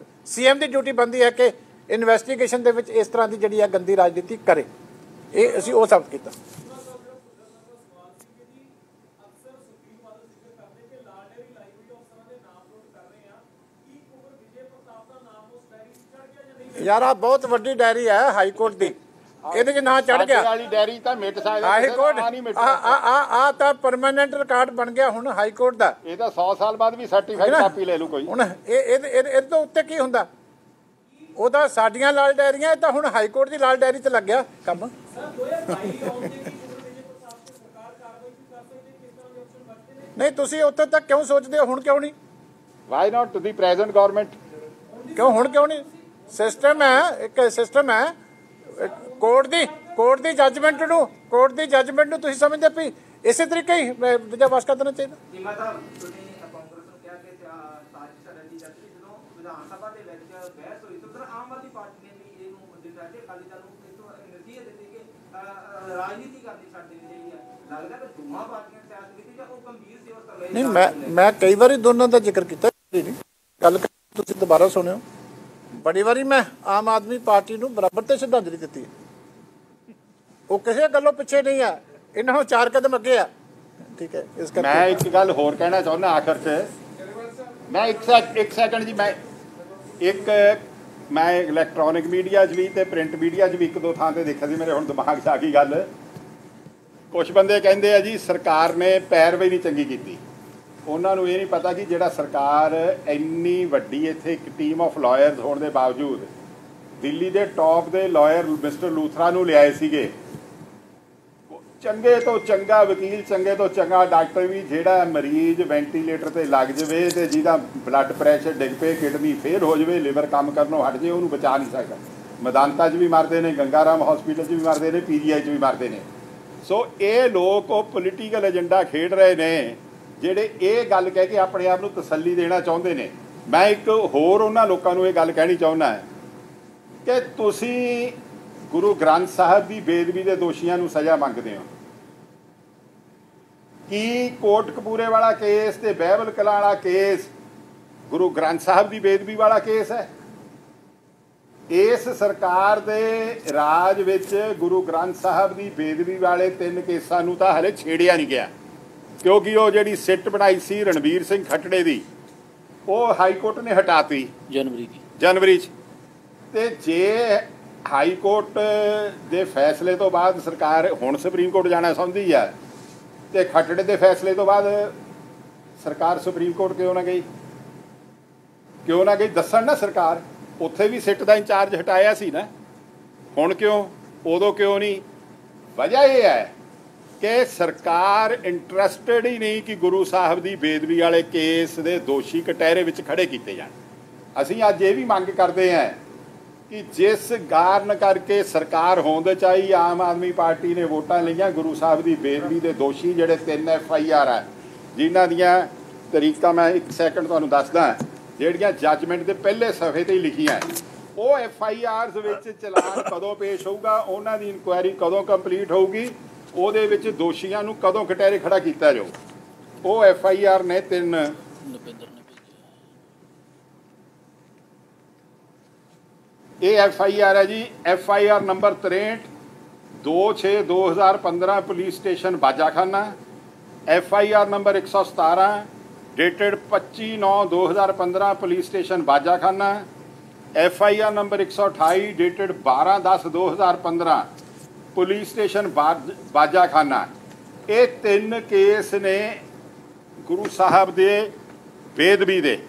ਸੀਐਮ ਦੀ ਡਿਊਟੀ ਬਣਦੀ ਹੈ ਕਿ ਇਨਵੈਸਟੀਗੇਸ਼ਨ ਦੇ ਵਿੱਚ ਇਸ ਤਰ੍ਹਾਂ ਦੀ ਜਿਹੜੀ ਆ ਗੰਦੀ ਰਾਜਨੀਤੀ ਕਰੇ। ਇਹ ਅਸੀਂ ਉਹ ਸਾਬਤ ਕੀਤਾ। ਯਾਰ ਆ ਬਹੁਤ ਵੱਡੀ ਡਾਇਰੀ ਹੈ ਹਾਈ ਕੋਰਟ ਦੀ, ਇਹਦੇ 'ਚ ਨਾਂ ਚੜ ਗਿਆ। ਵਾਲੀ ਡਾਇਰੀ ਤਾਂ ਮਿਟ ਸਕਦਾ, ਹਾਈ ਕੋਰਟ ਆ ਤਾਂ ਪਰਮਾਨੈਂਟ ਰਿਕਾਰਡ ਬਣ ਗਿਆ ਹੁਣ ਹਾਈ ਕੋਰਟ ਦਾ। ਇਹ ਤਾਂ 100 ਸਾਲ ਬਾਅਦ ਵੀ ਸਰਟੀਫਾਈਡ ਕਾਪੀ ਲੈ ਲੂ ਕੋਈ। ਹੁਣ ਇਹ ਤੋਂ ਉੱਤੇ ਕੀ ਹੁੰਦਾ, ਉਹ ਤਾਂ ਸਾਡੀਆਂ ਲਾਲ ਡਾਇਰੀਆਂ, ਇਹ ਤਾਂ ਹੁਣ ਹਾਈ ਕੋਰਟ ਦੀ ਲਾਲ ਡਾਇਰੀ 'ਤੇ ਲੱਗ ਗਿਆ ਕੰਮ। ਨਹੀਂ ਤੁਸੀਂ ਉੱਥੇ ਤੱਕ ਕਿਉਂ ਸੋਚਦੇ ਹੋ, ਹੁਣ ਕਿਉਂ ਨਹੀਂ? Why not to the present government, ਕਿਉਂ ਹੁਣ ਕਿਉਂ ਨਹੀਂ? ਸਿਸਟਮ ਹੈ, ਇੱਕ ਸਿਸਟਮ ਹੈ। ਕੋਰਟ ਦੀ ਜੱਜਮੈਂਟ ਨੂੰ ਤੁਸੀਂ ਸਮਝਦੇ ਵੀ ਇਸੇ ਤਰੀਕੇ ਹੀ ਦੂਜਾ ਵਾਸ ਕਰ ਦੇਣਾ ਚਾਹੀਦਾ। ਜਿਵੇਂ ਤਾਂ ਤੁਸੀਂ ਕਾਂਗਰਸ ਨੂੰ ਕਿਹਾ ਕਿ ਸਾਜ਼ਿਸ਼ ਰਚੀ ਜਾਂਦੀ, ਜਦੋਂ ਵਿਧਾਨ ਸਭਾ ਦੇ ਵਿੱਚ ਬਹਿਸ ਹੋਈ ਤਾਂ ਆਮ ਆਦਮੀ ਪਾਰਟੀ ਨੇ ਵੀ ਇਹਨੂੰ ਦਿੱਤਾ ਕਿ ਅਕਾਲੀ ਦਲ ਨੂੰ ਇਸ ਤੋਂ ਐਨਰਜੀ ਦਿੱਤੀ ਕਿ ਰਾਜਨੀਤੀ ਕਰਨੀ ਛੱਡ ਦੇਣੀ ਚਾਹੀਦੀ ਹੈ। ਲੱਗਦਾ ਕਿ ਦੋਵਾਂ ਪਾਰਟੀਆਂ ਸਿਆਸਤ ਕੀਤੀ ਜਾਂ ਉਹ ਗੰਭੀਰ ਸੀ ਉਸ ਸਮੇਂ? ਨਹੀਂ, ਮੈਂ ਕਈ ਵਾਰੀ ਦੋਨਾਂ ਦਾ ਜ਼ਿਕਰ ਕੀਤਾ, ਗੱਲ ਤੁਸੀਂ ਦੁਬਾਰਾ ਸੁਣਿਓ। ਬੜੀ ਵਾਰੀ ਮੈਂ ਆਮ ਆਦਮੀ ਪਾਰਟੀ ਨੂੰ ਬਰਾਬਰ ਤੇ ਸ਼ਰਧਾਂਜਲੀ ਦਿੱਤੀ ਹੈ, ਉਹ ਕਿਸੇ ਗੱਲੋਂ ਪਿੱਛੇ ਨਹੀਂ ਆ, ਇਹਨਾਂ ਨੂੰ 4 ਕਦਮ ਅੱਗੇ ਆ। ਠੀਕ ਹੈ, ਇਸ ਕਰਕੇ ਮੈਂ ਇੱਕ ਗੱਲ ਹੋਰ ਕਹਿਣਾ ਚਾਹੁੰਦਾ ਆਖਰ 'ਚ। ਮੈਂ ਇੱਕ ਸੈਕਿੰਡ ਜੀ, ਮੈਂ ਇਲੈਕਟ੍ਰੋਨਿਕ ਮੀਡੀਆ 'ਚ ਵੀ ਤੇ ਪ੍ਰਿੰਟ ਮੀਡੀਆ 'ਚ ਵੀ 1-2 ਥਾਂ ਤੇ ਦੇਖਿਆ ਸੀ, ਮੇਰੇ ਹੁਣ ਦਿਮਾਗ 'ਚ ਆ ਗਈ ਗੱਲ। ਕੁਛ ਬੰਦੇ ਕਹਿੰਦੇ ਆ ਜੀ ਸਰਕਾਰ ਨੇ ਪੈਰਵਾਈ ਨਹੀਂ ਚੰਗੀ ਕੀਤੀ। ਉਹਨਾਂ ਨੂੰ ਇਹ ਨਹੀਂ ਪਤਾ ਕਿ ਜਿਹੜਾ ਸਰਕਾਰ ਇੰਨੀ ਵੱਡੀ ਇੱਥੇ ਇੱਕ ਟੀਮ ਆਫ ਲਾਇਰਸ ਹੋਣ ਦੇ ਬਾਵਜੂਦ ਦਿੱਲੀ ਦੇ ਟੌਪ ਦੇ ਲਾਇਰ ਮਿਸਟਰ ਲੂਥਰਾ ਨੂੰ ਲਿਆਏ ਸੀਗੇ, ਚੰਗੇ ਤੋਂ ਚੰਗਾ ਵਕੀਲ, ਚੰਗੇ ਤੋਂ ਚੰਗਾ ਡਾਕਟਰ ਵੀ, ਜਿਹੜਾ ਮਰੀਜ਼ ਵੈਂਟੀਲੇਟਰ ਤੇ ਲੱਗ ਜਾਵੇ ਤੇ ਜਿਹਦਾ ਬਲੱਡ ਪ੍ਰੈਸ਼ਰ ਡਿੱਗ ਪਏ, ਕਿਡਨੀ ਫੇਲ ਹੋ ਜਾਵੇ, ਲਿਵਰ ਕੰਮ ਕਰਨੋਂ ਹਟ ਜਾਵੇ, ਉਹਨੂੰ ਬਚਾ ਨਹੀਂ ਸਕਦਾ। ਮੈਦਾਂਤਾ 'ਚ ਵੀ ਮਰਦੇ ਨੇ, ਗੰਗਾ ਰਾਮ ਹਸਪੀਟਲ 'ਚ ਵੀ ਮਰਦੇ ਨੇ, PGI 'ਚ ਵੀ ਮਰਦੇ ਨੇ। ਸੋ ਇਹ ਲੋਕ ਉਹ ਪੋਲੀਟੀਕਲ ਏਜੰਡਾ ਖੇਡ ਰਹੇ ਨੇ, ਜਿਹੜੇ ਇਹ ਗੱਲ ਕਹਿ ਕੇ ਆਪਣੇ ਆਪ ਨੂੰ ਤਸੱਲੀ ਦੇਣਾ ਚਾਹੁੰਦੇ ਨੇ। ਮੈਂ ਇੱਕ ਹੋਰ ਉਹਨਾਂ ਲੋਕਾਂ ਨੂੰ ਇਹ ਗੱਲ ਕਹਿਣੀ ਚਾਹੁੰਦਾ ਹੈ ਕਿ ਤੁਸੀਂ ਗੁਰੂ ਗ੍ਰੰਥ ਸਾਹਿਬ ਦੀ ਬੇਅਦਬੀ ਦੇ ਦੋਸ਼ੀਆਂ ਨੂੰ ਸਜ਼ਾ ਮੰਗਦੇ ਹੋ, ਕੀ ਕੋਟਕਪੂਰੇ ਵਾਲਾ ਕੇਸ ਤੇ ਬਹਿਬਲ ਕਲਾਂ ਵਾਲਾ ਕੇਸ ਗੁਰੂ ਗ੍ਰੰਥ ਸਾਹਿਬ ਦੀ ਬੇਦਬੀ ਵਾਲਾ ਕੇਸ ਹੈ? ਇਸ ਸਰਕਾਰ ਦੇ ਰਾਜ ਵਿੱਚ ਗੁਰੂ ਗ੍ਰੰਥ ਸਾਹਿਬ ਦੀ ਬੇਦਬੀ ਵਾਲੇ 3 ਕੇਸਾਂ ਨੂੰ ਤਾਂ ਹਲੇ ਛੇੜਿਆ ਨਹੀਂ ਗਿਆ, ਕਿਉਂਕਿ ਉਹ ਜਿਹੜੀ ਸਿੱਟ ਬਣਾਈ ਸੀ ਰਣਬੀਰ ਸਿੰਘ ਖੱਟੜੇ ਦੀ, ਉਹ ਹਾਈ ਕੋਰਟ ਨੇ ਹਟਾਤੀ ਜਨਵਰੀ 'ਚ। ਤੇ ਜੇ ਹਾਈ ਕੋਰਟ ਦੇ ਫੈਸਲੇ ਤੋਂ ਬਾਅਦ ਸਰਕਾਰ ਹੁਣ ਸੁਪਰੀਮ ਕੋਰਟ ਜਾਣਾ ਚਾਹੁੰਦੀ ਹੈ, ਤੇ ਖੱਟੜੇ ਦੇ ਫੈਸਲੇ ਤੋਂ ਬਾਅਦ ਸਰਕਾਰ ਸੁਪਰੀਮ ਕੋਰਟ ਕਿਉਂ ਨਾ ਗਈ ਦੱਸਣ ਨਾ। ਸਰਕਾਰ ਉੱਥੇ ਵੀ ਸਿੱਟ ਦਾ ਇੰਚਾਰਜ ਹਟਾਇਆ ਸੀ ਨਾ, ਹੁਣ ਕਿਉਂ, ਉਦੋਂ ਕਿਉਂ ਨਹੀਂ? ਵਜ੍ਹਾ ਇਹ ਹੈ ਕਿ ਸਰਕਾਰ ਇੰਟਰਸਟਡ ਹੀ ਨਹੀਂ ਕਿ ਗੁਰੂ ਸਾਹਿਬ ਦੀ ਬੇਦਬੀ ਵਾਲੇ ਕੇਸ ਦੇ ਦੋਸ਼ੀ ਕਟਹਿਰੇ ਵਿੱਚ ਖੜੇ ਕੀਤੇ ਜਾਣ। ਅਸੀਂ ਅੱਜ ਇਹ ਵੀ ਮੰਗ ਕਰਦੇ ਹਾਂ ਕਿ ਜਿਸ ਕਾਰਨ ਕਰਕੇ ਸਰਕਾਰ ਹੋਂਦ 'ਚ ਆਈ, ਆਮ ਆਦਮੀ ਪਾਰਟੀ ਨੇ ਵੋਟਾਂ ਲਈਆਂ, ਗੁਰੂ ਸਾਹਿਬ ਦੀ ਬੇਦਬੀ ਦੇ ਦੋਸ਼ੀ ਜਿਹੜੇ 3 FIR ਹੈ, ਜਿਨ੍ਹਾਂ ਦੀਆਂ ਤਰੀਕਾਂ ਮੈਂ 1 ਸੈਕਿੰਡ ਤੁਹਾਨੂੰ ਦੱਸਦਾ, ਜਿਹੜੀਆਂ ਜੱਜਮੈਂਟ ਦੇ ਪਹਿਲੇ ਸਫ਼ੇ 'ਤੇ ਹੀ ਲਿਖੀਆਂ, ਉਹ FIRs ਵਿੱਚ ਚਲਾਨ ਕਦੋਂ ਪੇਸ਼ ਹੋਊਗਾ, ਉਹਨਾਂ ਦੀ ਇਨਕੁਆਇਰੀ ਕਦੋਂ ਕੰਪਲੀਟ ਹੋਊਗੀ, ਉਹਦੇ ਵਿੱਚ ਦੋਸ਼ੀਆਂ ਨੂੰ ਕਦੋਂ ਕਟਹਿਰੇ ਖੜਾ ਕੀਤਾ ਜਾਊ। ਉਹ FIR ਨੇ 3 ਇਹ FIR ਹੈ ਜੀ, FIR number 63 26/2015 police station Bajakhana, FIR number 117 dated 25/9/2015 police station Bajakhana, FIR number 128 dated 12/10/2015 police station Bajakhana. ਇਹ 3 ਕੇਸ ਨੇ ਗੁਰੂ ਸਾਹਿਬ ਦੇ ਬੇਦਬੀ ਦੇ।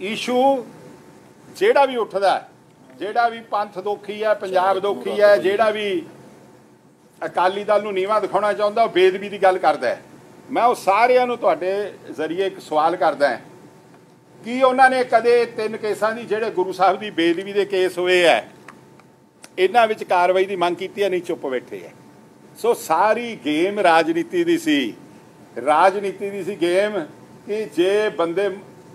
ਇਸ਼ੂ ਜਿਹੜਾ ਵੀ ਉੱਠਦਾ, ਜਿਹੜਾ ਵੀ ਪੰਥ ਦੋਖੀ ਹੈ, ਪੰਜਾਬ ਦੋਖੀ ਹੈ, ਜਿਹੜਾ ਵੀ ਅਕਾਲੀ ਦਲ ਨੂੰ ਨੀਵਾਂ ਦਿਖਾਉਣਾ ਚਾਹੁੰਦਾ, ਉਹ ਬੇਦਬੀ ਦੀ ਗੱਲ ਕਰਦਾ ਹੈ। ਮੈਂ ਉਹ ਸਾਰਿਆਂ ਨੂੰ ਤੁਹਾਡੇ ਜ਼ਰੀਏ ਇੱਕ ਸਵਾਲ ਕਰਦਾ ਹਾਂ ਕਿ ਉਹਨਾਂ ਨੇ ਕਦੇ 3 ਕੇਸਾਂ ਦੀ, ਜਿਹੜੇ ਗੁਰੂ ਸਾਹਿਬ ਦੀ ਬੇਦਬੀ ਦੇ ਕੇਸ ਹੋਏ ਹੈ, ਇਹਨਾਂ ਵਿੱਚ ਕਾਰਵਾਈ ਦੀ ਮੰਗ ਕੀਤੀ ਹੈ? ਨਹੀਂ, ਚੁੱਪ ਬੈਠੇ ਹੈ। ਸੋ ਸਾਰੀ ਗੇਮ ਰਾਜਨੀਤੀ ਦੀ ਸੀ ਗੇਮ ਕਿ ਜੇ ਬੰਦੇ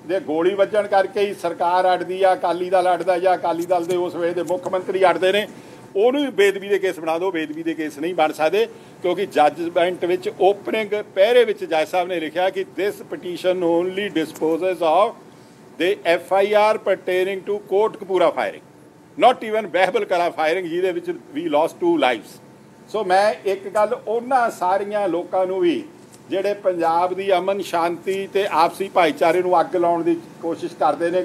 ਦੇ ਗੋਲੀ ਵੱਜਣ ਕਰਕੇ ਹੀ ਸਰਕਾਰ ਅੜਦੀ ਆ, ਅਕਾਲੀ ਦਲ ਅੜਦਾ, ਜਾਂ ਅਕਾਲੀ ਦਲ ਦੇ ਉਸ ਵੇਲੇ ਦੇ ਮੁੱਖ ਮੰਤਰੀ ਅੜਦੇ ਨੇ, ਉਹਨੂੰ ਵੀ ਬੇਦਬੀ ਦੇ ਕੇਸ ਬਣਾ ਦਿਓ। ਬੇਦਬੀ ਦੇ ਕੇਸ ਨਹੀਂ ਬਣ ਸਕਦੇ, ਕਿਉਂਕਿ ਜੱਜਮੈਂਟ ਵਿੱਚ ਓਪਨਿੰਗ ਪਹਿਰੇ ਵਿੱਚ ਜੱਜ ਸਾਹਿਬ ਨੇ ਲਿਖਿਆ ਕਿ this petition only disposes of the FIR pertaining to Kotkapura firing, not even Behbal Kalan firing, ਜਿਹਦੇ ਵਿੱਚ ਵੀ ਲੋਸਟ 2 ਲਾਈਵਸ। ਸੋ ਮੈਂ ਇੱਕ ਗੱਲ ਉਹਨਾਂ ਸਾਰੀਆਂ ਲੋਕਾਂ ਨੂੰ ਵੀ ਜਿਹੜੇ ਪੰਜਾਬ ਦੀ ਅਮਨ ਸ਼ਾਂਤੀ ਤੇ ਆਪਸੀ ਭਾਈਚਾਰੇ ਨੂੰ ਅੱਗ ਲਾਉਣ ਦੀ ਕੋਸ਼ਿਸ਼ ਕਰਦੇ ਨੇ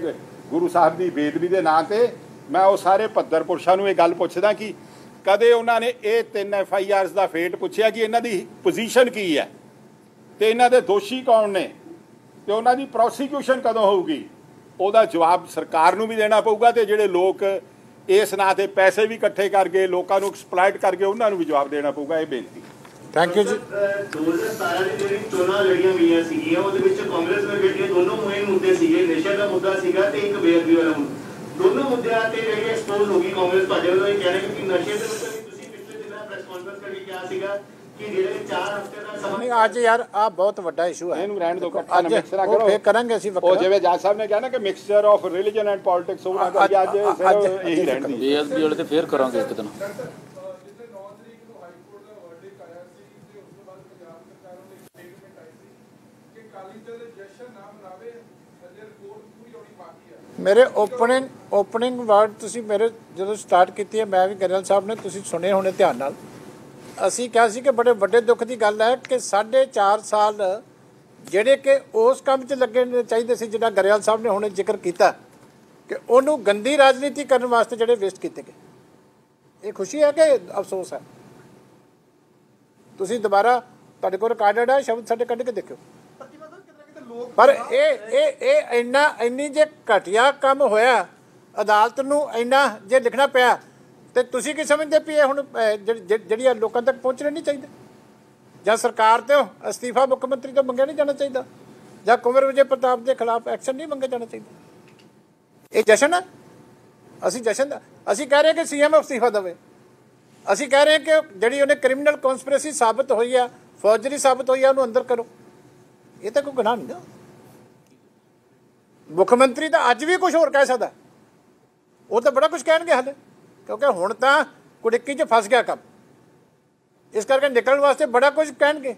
ਗੁਰੂ ਸਾਹਿਬ ਦੀ ਬੇਦਬੀ ਦੇ ਨਾਂ ਤੇ, ਮੈਂ ਉਹ ਸਾਰੇ ਭੱਦਰ ਪੁਰਸ਼ਾਂ ਨੂੰ ਇਹ ਗੱਲ ਪੁੱਛਦਾ ਕਿ ਕਦੇ ਉਹਨਾਂ ਨੇ ਇਹ 3 FIRs ਦਾ ਫੇਟ ਪੁੱਛਿਆ ਕਿ ਇਹਨਾਂ ਦੀ ਪੋਜੀਸ਼ਨ ਕੀ ਹੈ, ਤੇ ਇਹਨਾਂ ਦੇ ਦੋਸ਼ੀ ਕੌਣ ਨੇ, ਤੇ ਉਹਨਾਂ ਦੀ ਪ੍ਰੋਸੀਕਿਊਸ਼ਨ ਕਦੋਂ ਹੋਊਗੀ? ਉਹਦਾ ਜਵਾਬ ਸਰਕਾਰ ਨੂੰ ਵੀ ਦੇਣਾ ਪਊਗਾ, ਤੇ ਜਿਹੜੇ ਲੋਕ ਇਸ ਨਾਂ ਤੇ ਪੈਸੇ ਵੀ ਇਕੱਠੇ ਕਰਕੇ ਲੋਕਾਂ ਨੂੰ ਐਕਸਪਲੋਇਟ ਕਰਕੇ ਉਹਨਾਂ ਨੂੰ ਵੀ ਜਵਾਬ ਦੇਣਾ ਪਊਗਾ। ਇਹ ਬੇਨਤੀ। ਥੈਂਕ ਯੂ ਜੀ। 2017 ਦੀ ਜਿਹੜੀ ਚੋਣਾਂ ਲੜੀਆਂ ਗਈਆਂ ਸੀਗੀਆਂ, ਉਹਦੇ ਵਿੱਚ ਕਾਂਗਰਸ ਨੇ ਜਿਹੜੀਆਂ ਦੋਨੋਂ ਮੁਹਿੰਮ ਮੁੱਦੇ ਸੀਗੇ, ਨਸ਼ੇ ਦਾ ਮੁੱਦਾ ਸੀਗਾ ਤੇ ਇੱਕ ਬੇਅਦਬੀ ਵਾਲਾ ਮੁੱਦਾ, ਦੋਨੋਂ ਮੁੱਦਿਆਂ ਤੇ ਜਿਹੜੀ ਐਕਸਪੋਜ਼ ਹੋ ਗਈ ਕਾਂਗਰਸ। ਤੁਹਾਡੇ ਵੱਲੋਂ ਇਹ ਕਹਿਣਾ ਕਿ ਨਸ਼ੇ ਦੇ ਵਿੱਚ ਵੀ ਤੁਸੀਂ ਪਿਛਲੇ ਦਿਨਾਂ ਪ੍ਰੈਸ ਕਾਨਫਰੰਸ ਕਰਕੇ ਕਿਹਾ ਸੀਗਾ ਕਿ ਜਿਹੜੇ 4 ਹਫ਼ਤੇ ਦਾ ਸਮਾਂ ਨਹੀਂ, ਅੱਜ ਯਾਰ ਆ ਬਹੁਤ ਵੱਡਾ ਇਸ਼ੂ ਹੈ, ਇਹਨੂੰ ਰਹਿਣ ਦਿਓ, ਇਕੱਠਾ ਨਾ ਮਿਕਸ ਨਾ ਕਰੋ, ਫੇਰ ਕਰਾਂਗੇ ਅਸੀਂ ਉਹ ਜਿਵੇਂ ਜੱਜ ਸਾਹਿਬ ਨੇ ਕਿਹਾ ਨਾ ਕਿ mixture of religion and politics ਹੋਣਾ ਚਾਹੀਦਾ, ਅੱਜ ਇਹੀ ਰਹਿਣ ਦੀ ਬੇਅਦਬੀ ਵਾਲੇ ਤੇ ਫੇਰ ਕਰਾਂਗੇ ਇੱਕ ਦਿਨ। ਮੇਰੇ ਓਪਨਿੰਗ ਵਰਡ ਤੁਸੀਂ ਮੇਰੇ ਜਦੋਂ ਸਟਾਰਟ ਕੀਤੀ ਹੈ, ਮੈਂ ਵੀ ਗਰੇਵਾਲ ਸਾਹਿਬ ਨੇ ਤੁਸੀਂ ਸੁਣੇ ਹੋਣੇ ਧਿਆਨ ਨਾਲ। ਅਸੀਂ ਕਿਹਾ ਸੀ ਕਿ ਬੜੇ ਵੱਡੇ ਦੁੱਖ ਦੀ ਗੱਲ ਹੈ ਕਿ 4.5 ਸਾਲ ਜਿਹੜੇ ਕਿ ਉਸ ਕੰਮ 'ਚ ਲੱਗਣੇ ਚਾਹੀਦੇ ਸੀ, ਜਿਹੜਾ ਗਰੇਵਾਲ ਸਾਹਿਬ ਨੇ ਹੁਣੇ ਜ਼ਿਕਰ ਕੀਤਾ ਕਿ ਉਹਨੂੰ ਗੰਦੀ ਰਾਜਨੀਤੀ ਕਰਨ ਵਾਸਤੇ ਜਿਹੜੇ ਵੇਸਟ ਕੀਤੇ ਗਏ। ਇਹ ਖੁਸ਼ੀ ਹੈ ਕਿ ਅਫਸੋਸ ਹੈ? ਤੁਸੀਂ ਦੁਬਾਰਾ, ਤੁਹਾਡੇ ਕੋਲ ਰਿਕਾਰਡਡ ਹੈ, ਸ਼ਬਦ ਸਾਡੇ ਕੱਢ ਕੇ ਦੇਖਿਓ। ਪਰ ਇਹ ਇੰਨੀ ਜੇ ਘਟੀਆ ਕੰਮ ਹੋਇਆ, ਅਦਾਲਤ ਨੂੰ ਇੰਨਾ ਜੇ ਲਿਖਣਾ ਪਿਆ, ਤੇ ਤੁਸੀਂ ਕੀ ਸਮਝਦੇ ਪਏ ਹੁਣ ਜਿਹੜੀਆਂ ਲੋਕਾਂ ਤੱਕ ਪਹੁੰਚਣੇ ਨਹੀਂ ਚਾਹੀਦੇ? ਜਾਂ ਸਰਕਾਰ ਤੋਂ ਅਸਤੀਫਾ ਮੁੱਖ ਮੰਤਰੀ ਤੋਂ ਮੰਗਿਆ ਨਹੀਂ ਜਾਣਾ ਚਾਹੀਦਾ? ਜਾਂ ਕੁੰਵਰ ਵਿਜੇ ਪ੍ਰਤਾਪ ਦੇ ਖਿਲਾਫ ਐਕਸ਼ਨ ਨਹੀਂ ਮੰਗਿਆ ਜਾਣਾ ਚਾਹੀਦਾ? ਇਹ ਜਸ਼ਨ ਹੈ? ਅਸੀਂ ਕਹਿ ਰਹੇ ਕਿ CM ਅਸਤੀਫਾ ਦੇਵੇ। ਅਸੀਂ ਕਹਿ ਰਹੇ ਕਿ ਜਿਹੜੀ ਉਹਨੇ ਕ੍ਰਿਮੀਨਲ ਕੌਂਸਪੀਰੇਸੀ ਸਾਬਤ ਹੋਈ ਆ, ਫੌਜਰੀ ਸਾਬਤ ਹੋਈ ਆ, ਉਹਨੂੰ ਅੰਦਰ ਕਰੋ। ਇਹ ਤਾਂ ਕੋਈ ਗੁਨਾਹ ਨਹੀਂ ਨਾ। ਮੁੱਖ ਮੰਤਰੀ ਤਾਂ ਅੱਜ ਵੀ ਕੁਝ ਹੋਰ ਕਹਿ ਸਕਦਾ, ਉਹ ਤਾਂ ਬੜਾ ਕੁਝ ਕਹਿਣਗੇ ਹਾਲੇ, ਕਿਉਂਕਿ ਹੁਣ ਤਾਂ ਕੁੜਿੱਕੀ 'ਚ ਫਸ ਗਿਆ ਕੰਮ, ਇਸ ਕਰਕੇ ਨਿਕਲਣ ਵਾਸਤੇ ਬੜਾ ਕੁਝ ਕਹਿਣਗੇ।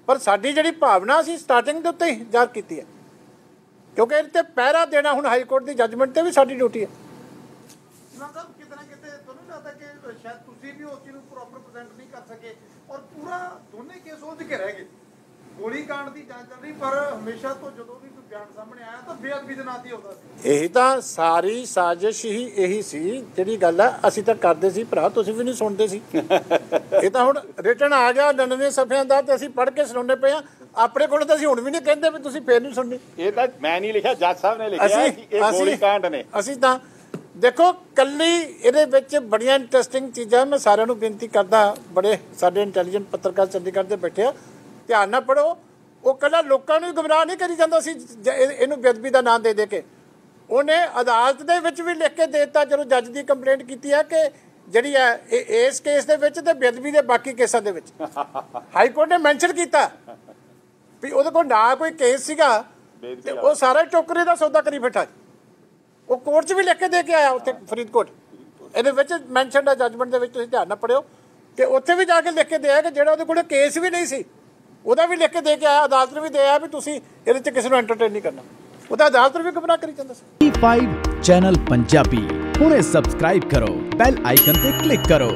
ਪਰ ਸਾਡੀ ਜਿਹੜੀ ਭਾਵਨਾ ਅਸੀਂ ਸਟਾਰਟਿੰਗ ਦੇ ਉੱਤੇ ਹੀ ਜ਼ਾਹਰ ਕੀਤੀ ਹੈ, ਕਿਉਂਕਿ ਇਹ 'ਤੇ ਪਹਿਰਾ ਦੇਣਾ ਹੁਣ ਹਾਈ ਕੋਰਟ ਦੀ ਜੱਜਮੈਂਟ 'ਤੇ ਵੀ ਸਾਡੀ ਡਿਊਟੀ ਹੈ। ਸਾਹਿਬ ਕਿਤੇ ਨਾ ਕਿਤੇ ਤੁਹਾਨੂੰ ਲੱਗਦਾ ਕਿ ਸ਼ਾਇਦ ਤੁਸੀਂ ਵੀ ਉਸ ਚੀਜ਼ ਨੂੰ ਪ੍ਰੋਪਰ ਪ੍ਰੈਜ਼ੈਂਟ ਨਹੀਂ ਕਰ ਸਕੇ ਔਰ ਪੂਰਾ ਦੋਨੇ ਕੇਸ ਉਲਝ ਕੇ ਰਹਿ ਗਏ। ਗੋਲੀ ਕਾਂਡ ਦੀ ਜਾਂਚ ਚੱਲ ਰਹੀ, ਪਰ ਹਮੇਸ਼ਾ ਤੋਂ ਜਦੋਂ ਵੀ ਕੋਈ ਬਿਆਨ ਸਾਹਮਣੇ ਆਇਆ ਤਾਂ ਬੇਅਦਬੀ ਦੇ ਨਾਂ ਤੇ ਆਉਂਦਾ ਸੀ। ਇਹੀ ਤਾਂ ਸਾਰੀ ਸਾਜ਼ਿਸ਼ ਹੀ ਇਹੀ ਸੀ ਜਿਹੜੀ ਗੱਲ ਆ। ਅਸੀਂ ਤਾਂ ਕਰਦੇ ਸੀ ਭਰਾ, ਤੁਸੀਂ ਵੀ ਨਹੀਂ ਸੁਣਦੇ ਸੀ। ਇਹ ਤਾਂ ਹੁਣ ਰਿਟਨ ਆ ਗਿਆ 99 ਸਫ਼ਿਆਂ ਦਾ, ਤੇ ਅਸੀਂ ਪੜ੍ਹ ਕੇ ਸੁਣਾਉਂਦੇ ਪਏ ਹਾਂ। ਆਪਣੇ ਕੋਲ ਤਾਂ ਅਸੀਂ ਹੁਣ ਵੀ ਨਹੀਂ ਕਹਿੰਦੇ ਵੀ ਤੁਸੀਂ ਫੇਰ ਨਹੀਂ ਸੁਣਨੀ। ਇਹ ਤਾਂ ਮੈਂ ਨਹੀਂ ਲਿਖਿਆ, ਜੱਜ ਸਾਹਿਬ ਨੇ ਲਿਖਿਆ ਕਿ ਇਹ ਗੋਲੀ ਕਾਂਡ ਨੇ। ਅਸੀਂ ਤਾਂ ਦੇਖੋ ਕੱਲੀ ਇਹਦੇ ਵਿੱਚ ਬੜੀਆਂ ਇੰਟਰਸਟਿੰਗ ਚੀਜ਼ਾਂ। ਮੈਂ ਸਾਰਿਆਂ ਨੂੰ ਬੇਨਤੀ ਕਰਦਾ, ਬੜੇ ਸਾਡੇ ਇੰਟੈਲੀਜੈਂਟ ਪੱਤਰਕਾਰ ਚੰਡੀਗੜ੍ਹ ਦੇ ਬੈਠੇ ਆ, ਧਿਆਨ ਨਾਲ ਪੜ੍ਹੋ। ਉਹ ਕੱਲਾ ਲੋਕਾਂ ਨੂੰ ਗੁੰਮਰਾਹ ਨਹੀਂ ਕਰੀ ਜਾਂਦਾ ਸੀ ਇਹਨੂੰ ਬੇਅਦਬੀ ਦਾ ਨਾਂ ਦੇ ਕੇ। ਉਹਨੇ ਅਦਾਲਤ ਦੇ ਵਿੱਚ ਵੀ ਲਿਖ ਕੇ ਦੇ ਦਿੱਤਾ ਜਦੋਂ ਜੱਜ ਦੀ ਕੰਪਲੇਂਟ ਕੀਤੀ ਹੈ ਕਿ ਜਿਹੜੀ ਹੈ ਇਸ ਕੇਸ ਦੇ ਵਿੱਚ ਤੇ ਬੇਅਦਬੀ ਦੇ ਬਾਕੀ ਕੇਸਾਂ ਦੇ ਵਿੱਚ ਹਾਈ ਕੋਰਟ ਨੇ ਮੈਂਸ਼ਨ ਕੀਤਾ ਵੀ ਉਹਦੇ ਕੋਲ ਨਾ ਕੋਈ ਕੇਸ ਸੀਗਾ ਤੇ ਉਹ ਸਾਰਾ ਟੋਕਰੇ ਦਾ ਸੌਦਾ ਕਰੀ ਬੈਠਾ। ਉਹ ਕੋਰਟ 'ਚ ਵੀ ਲਿਖ ਕੇ ਦੇ ਕੇ ਆਇਆ ਉੱਥੇ ਫਰੀਦਕੋਟ। ਇਹਦੇ ਵਿੱਚ ਮੈਂਸ਼ਨ ਦਾ ਜੱਜਮੈਂਟ ਦੇ ਵਿੱਚ ਤੁਸੀਂ ਧਿਆਨ ਨਾਲ ਪੜ੍ਹਿਓ ਕਿ ਉੱਥੇ ਵੀ ਜਾ ਕੇ ਲਿਖ ਕੇ ਦੇ ਆਇਆ ਕਿ ਜਿਹੜਾ ਉਹਦੇ ਕੋਲ ਕੇਸ ਵੀ ਨਹੀਂ ਸੀ ਉਹਦਾ ਵੀ ਲਿਖ ਕੇ ਦੇ ਕੇ ਆਇਆ। ਅਦਾਲਤ ਨੂੰ ਵੀ ਦੇ ਆਇਆ ਵੀ ਤੁਸੀਂ ਇਹਦੇ 'ਚ ਕਿਸੇ ਨੂੰ ਐਂਟਰਟੇਨ ਨਹੀਂ ਕਰਨਾ। ਉਹਦਾ ਅਦਾਲਤ ਨੂੰ ਵੀ ਗੁੰਮਰਾਹ ਕਰੀ ਜਾਂਦਾ ਸੀ। E5 ਚੈਨਲ ਪੰਜਾਬੀ ਹੁਣੇ ਸਬਸਕ੍ਰਾਈਬ ਕਰੋ, ਬੈਲ ਆਈਕਨ ਤੇ ਕਲਿੱਕ ਕਰੋ।